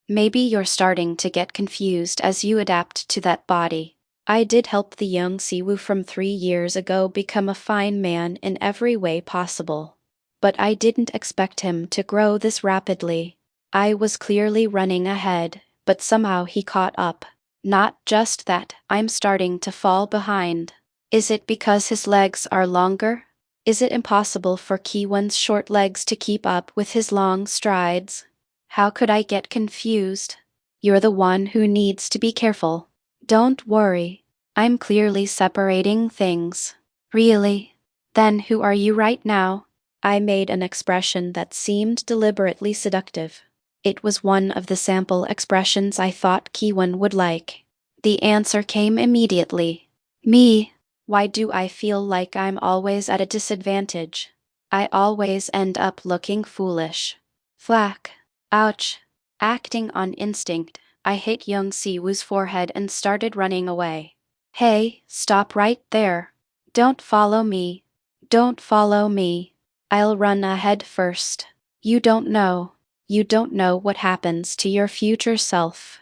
Maybe you're starting to get confused as you adapt to that body. I did help the young Siwoo from 3 years ago become a fine man in every way possible. but I didn't expect him to grow this rapidly. I was clearly running ahead, but somehow he caught up. Not just that, I'm starting to fall behind. Is it because his legs are longer? Is it impossible for Kiwon's short legs to keep up with his long strides? How could I get confused? You're the one who needs to be careful. Don't worry. I'm clearly separating things. Really? Then who are you right now? I made an expression that seemed deliberately seductive. It was one of the sample expressions I thought Kiwon would like. The answer came immediately. Me. Why do I feel like I'm always at a disadvantage? I always end up looking foolish. Flack. Ouch. Acting on instinct, I hit Young Si-woo's forehead and started running away. Hey, stop right there. Don't follow me. Don't follow me. I'll run ahead first. You don't know. You don't know what happens to your future self.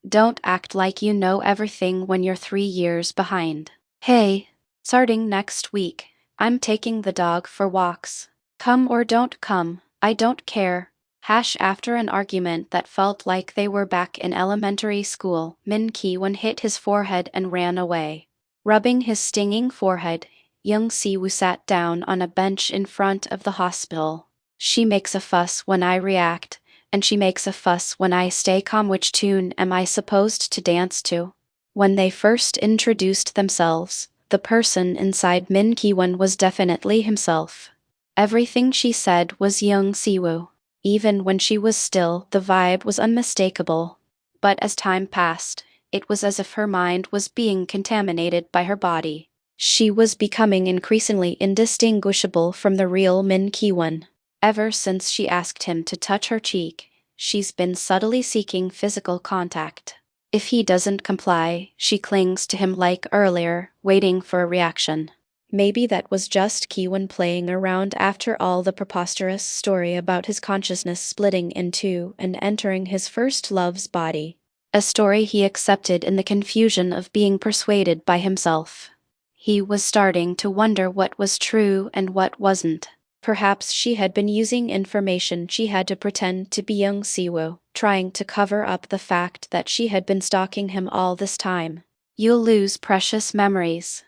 Don't act like you know everything when you're 3 years behind. Hey, starting next week, I'm taking the dog for walks. Come or don't come, I don't care. After an argument that felt like they were back in elementary school, Min Ki-won hit his forehead and ran away. Rubbing his stinging forehead, Young Si-woo sat down on a bench in front of the hospital. She makes a fuss when I react, and she makes a fuss when I stay calm. Which tune am I supposed to dance to? When they first introduced themselves, the person inside Min Ki-won was definitely himself. Everything she said was Young Si-woo. Even when she was still, the vibe was unmistakable. But as time passed, it was as if her mind was being contaminated by her body. She was becoming increasingly indistinguishable from the real Min Ki-won. Ever since she asked him to touch her cheek, she's been subtly seeking physical contact. If he doesn't comply, she clings to him like earlier, waiting for a reaction. Maybe that was just Kiwon playing around after all. The preposterous story about his consciousness splitting in two and entering his first love's body. A story he accepted in the confusion of being persuaded by himself. He was starting to wonder what was true and what wasn't. Perhaps she had been using information she had to pretend to be Young Si-woo, trying to cover up the fact that she had been stalking him all this time. You'll lose precious memories.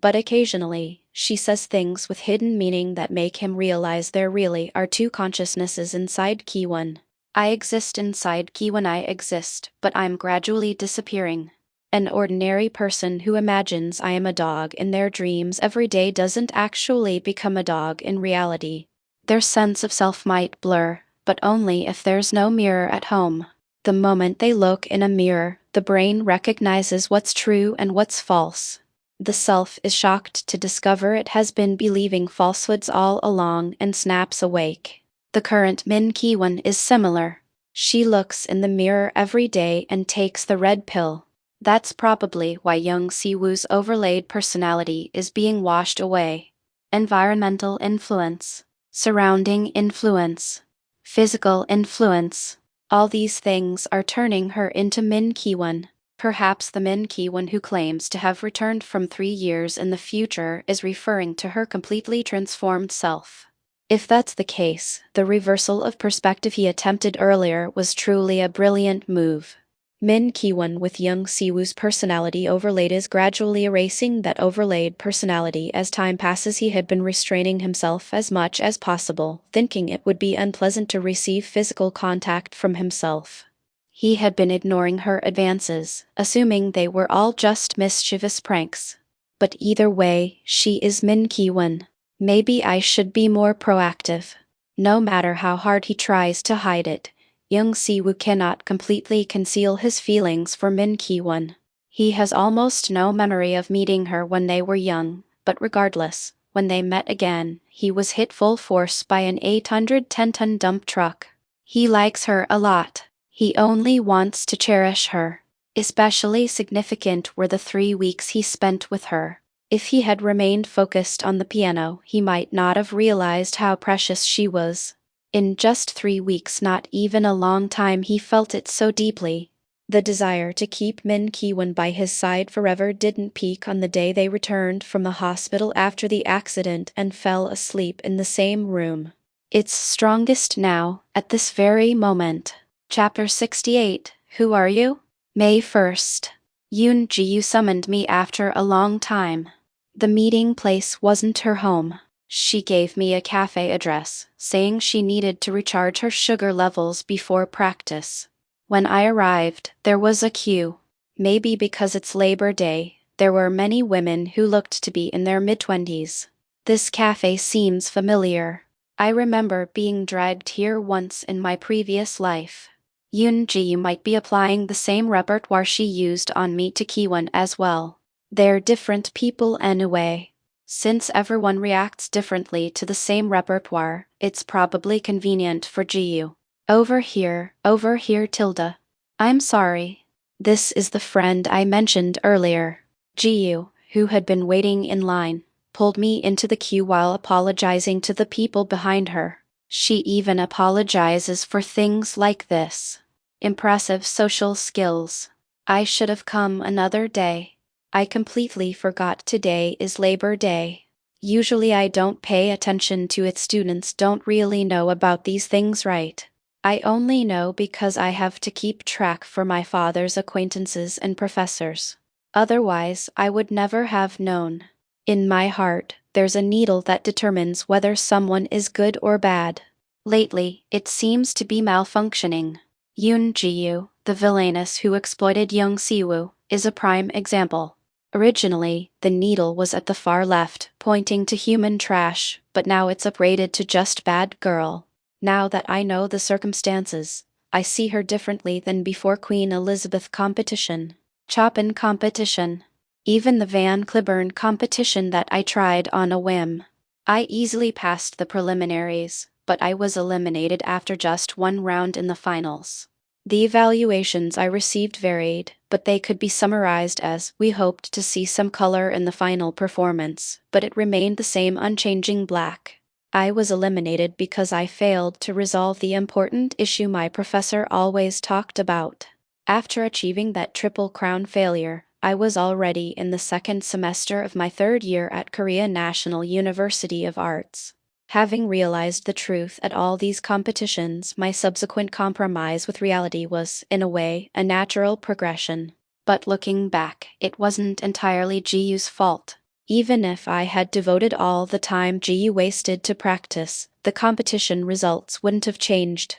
But occasionally, she says things with hidden meaning that make him realize there really are two consciousnesses inside Kiwon. I exist inside Kiwon. I exist, but I'm gradually disappearing. An ordinary person who imagines I am a dog in their dreams every day doesn't actually become a dog in reality. Their sense of self might blur, but only if there's no mirror at home. The moment they look in a mirror, the brain recognizes what's true and what's false. The self is shocked to discover it has been believing falsehoods all along and snaps awake. The current Min Ki-won is similar. She looks in the mirror every day and takes the red pill. That's probably why Young Si-woo's overlaid personality is being washed away. Environmental influence, surrounding influence, physical influence, all these things are turning her into Min Ki-won. Perhaps the Min Ki-won who claims to have returned from 3 years in the future is referring to her completely transformed self. If that's the case, the reversal of perspective he attempted earlier was truly a brilliant move. Min Ki-won with Young Si-woo's personality overlaid is gradually erasing that overlaid personality. As time passes, he had been restraining himself as much as possible, thinking it would be unpleasant to receive physical contact from himself. He had been ignoring her advances, assuming they were all just mischievous pranks. But either way, she is Min Ki-won. Maybe I should be more proactive. No matter how hard he tries to hide it, Young Si-woo cannot completely conceal his feelings for Min Ki-won. He has almost no memory of meeting her when they were young, but regardless, when they met again, he was hit full force by an 810-ton dump truck. He likes her a lot. He only wants to cherish her. Especially significant were the 3 weeks he spent with her. If he had remained focused on the piano, he might not have realized how precious she was. In just 3 weeks, not even a long time, he felt it so deeply. The desire to keep Min Ki-won by his side forever didn't peak on the day they returned from the hospital after the accident and fell asleep in the same room. It's strongest now, at this very moment. Chapter 68. Who are you? May 1st. Yoon Ji-yu summoned me after a long time. The meeting place wasn't her home. She gave me a cafe address, saying she needed to recharge her sugar levels before practice. When I arrived, there was a queue. Maybe because it's Labor Day, there were many women who looked to be in their mid-20s. This cafe seems familiar. I remember being dragged here once in my previous life. Yoon Ji might be applying the same repertoire she used on me to Kiwon as well. They're different people anyway. Since everyone reacts differently to the same repertoire, it's probably convenient for Ji-yu. Over here, Tilda. I'm sorry. This is the friend I mentioned earlier. Ji-yu, who had been waiting in line, pulled me into the queue while apologizing to the people behind her. She even apologizes for things like this. Impressive social skills. I should have come another day. I completely forgot today is Labor Day. Usually I don't pay attention to it. Students don't really know about these things, right? I only know because I have to keep track for my father's acquaintances and professors. Otherwise, I would never have known. In my heart, there's a needle that determines whether someone is good or bad. Lately, it seems to be malfunctioning. Yoon Ji-yu, the villainess who exploited Young Si-woo, is a prime example. Originally, the needle was at the far left, pointing to human trash, but now it's uprated to just bad girl. Now that I know the circumstances, I see her differently than before Queen Elizabeth competition. Chopin competition. Even the Van Cliburn competition that I tried on a whim. I easily passed the preliminaries, but I was eliminated after just one round in the finals. The evaluations I received varied, but they could be summarized as, we hoped to see some color in the final performance, but it remained the same unchanging black. I was eliminated because I failed to resolve the important issue my professor always talked about. After achieving that Triple Crown failure, I was already in the second semester of my third year at Korea National University of Arts. Having realized the truth at all these competitions, my subsequent compromise with reality was, in a way, a natural progression. But looking back, it wasn't entirely Ji-yu's fault. Even if I had devoted all the time Ji-yu wasted to practice, the competition results wouldn't have changed.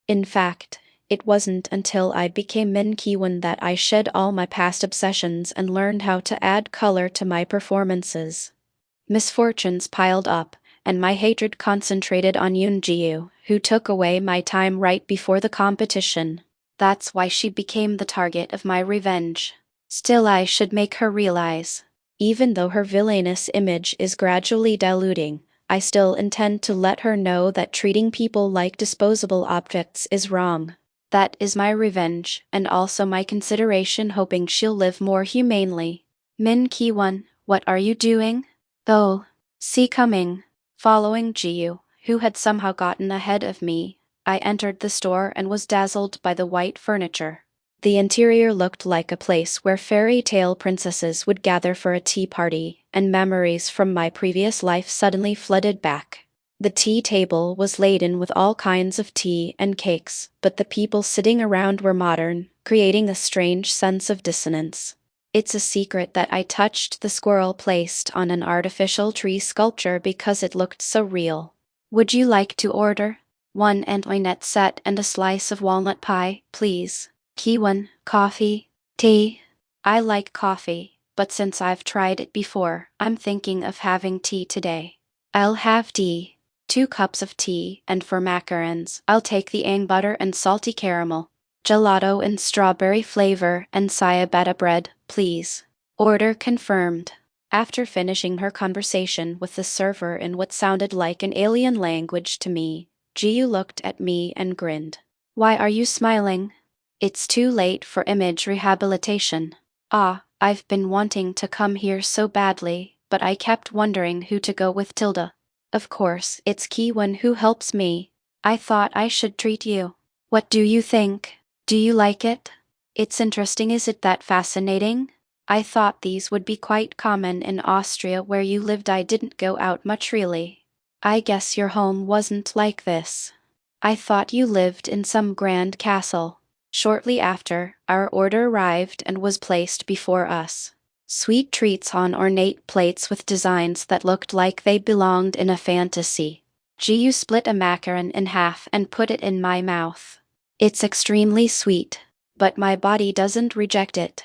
In fact, it wasn't until I became Min Ki-won that I shed all my past obsessions and learned how to add color to my performances. Misfortunes piled up, and my hatred concentrated on Yoon Ji-yu, who took away my time right before the competition. That's why she became the target of my revenge. Still, I should make her realize. Even though her villainous image is gradually diluting, I still intend to let her know that treating people like disposable objects is wrong. That is my revenge, and also my consideration, hoping she'll live more humanely. Min Ki-won, what are you doing? Oh, see coming. Following Ji-yu, who had somehow gotten ahead of me, I entered the store and was dazzled by the white furniture. The interior looked like a place where fairy tale princesses would gather for a tea party, and memories from my previous life suddenly flooded back. The tea table was laden with all kinds of tea and cakes, but the people sitting around were modern, creating a strange sense of dissonance. It's a secret that I touched the squirrel placed on an artificial tree sculpture because it looked so real. Would you like to order? One Antoinette set and a slice of walnut pie, please. Ki-won, coffee, tea. I like coffee, but since I've tried it before, I'm thinking of having tea today. I'll have tea. 2 cups of tea, and for macarons, I'll take the ang butter and salty caramel. Gelato and strawberry flavor and ciabatta bread, please. Order confirmed. After finishing her conversation with the server in what sounded like an alien language to me, Ji-yu looked at me and grinned. Why are you smiling? It's too late for image rehabilitation. Ah, I've been wanting to come here so badly, but I kept wondering who to go with. Tilda. Of course, it's Ki-won who helps me. I thought I should treat you. What do you think? Do you like it? It's interesting. Is it that fascinating? I thought these would be quite common in Austria where you lived. I didn't go out much really. I guess your home wasn't like this. I thought you lived in some grand castle. Shortly after, our order arrived and was placed before us. Sweet treats on ornate plates with designs that looked like they belonged in a fantasy. Jiu split a macaron in half and put it in my mouth. It's extremely sweet, but my body doesn't reject it.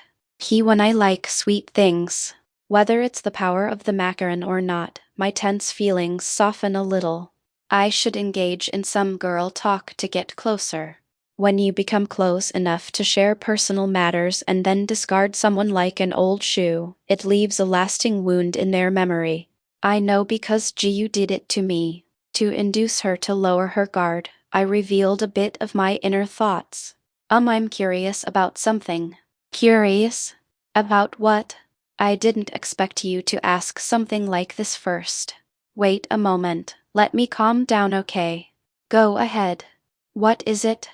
When I like sweet things. Whether it's the power of the macaron or not, my tense feelings soften a little. I should engage in some girl talk to get closer. When you become close enough to share personal matters and then discard someone like an old shoe, it leaves a lasting wound in their memory. I know because Jiu did it to me. To induce her to lower her guard, I revealed a bit of my inner thoughts. I'm curious about something. Curious? About what? I didn't expect you to ask something like this first. Wait a moment, let me calm down, okay? Go ahead. What is it?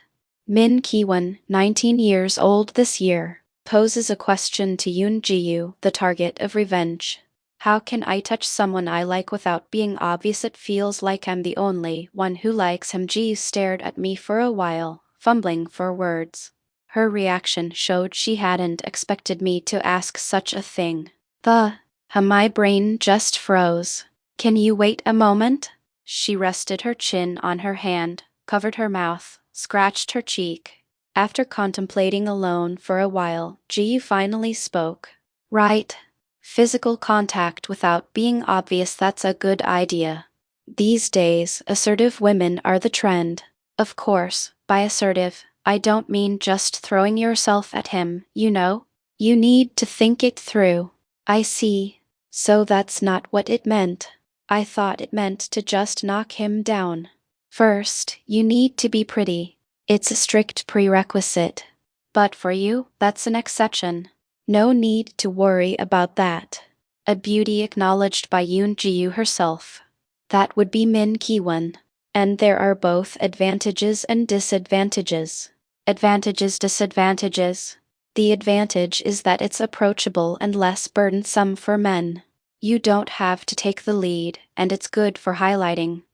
Min Kiwon, 19 years old this year, poses a question to Yoon Ji-yu, the target of revenge. How can I touch someone I like without being obvious? It feels like I'm the only one who likes him. Ji-yu stared at me for a while, fumbling for words. Her reaction showed she hadn't expected me to ask such a thing. My brain just froze. Can you wait a moment? She rested her chin on her hand, covered her mouth, scratched her cheek. After contemplating alone for a while, Ji finally spoke. Right. Physical contact without being obvious, that's a good idea. These days, assertive women are the trend. Of course, by assertive, I don't mean just throwing yourself at him, you know? You need to think it through. I see. So that's not what it meant. I thought it meant to just knock him down. First, you need to be pretty. It's a strict prerequisite. But for you, that's an exception. No need to worry about that. A beauty acknowledged by Yoon Ji-yu herself. That would be Min Ki-won. And there are both advantages and disadvantages. Advantages, disadvantages. The advantage is that it's approachable and less burdensome for men. You don't have to take the lead, and it's good for highlighting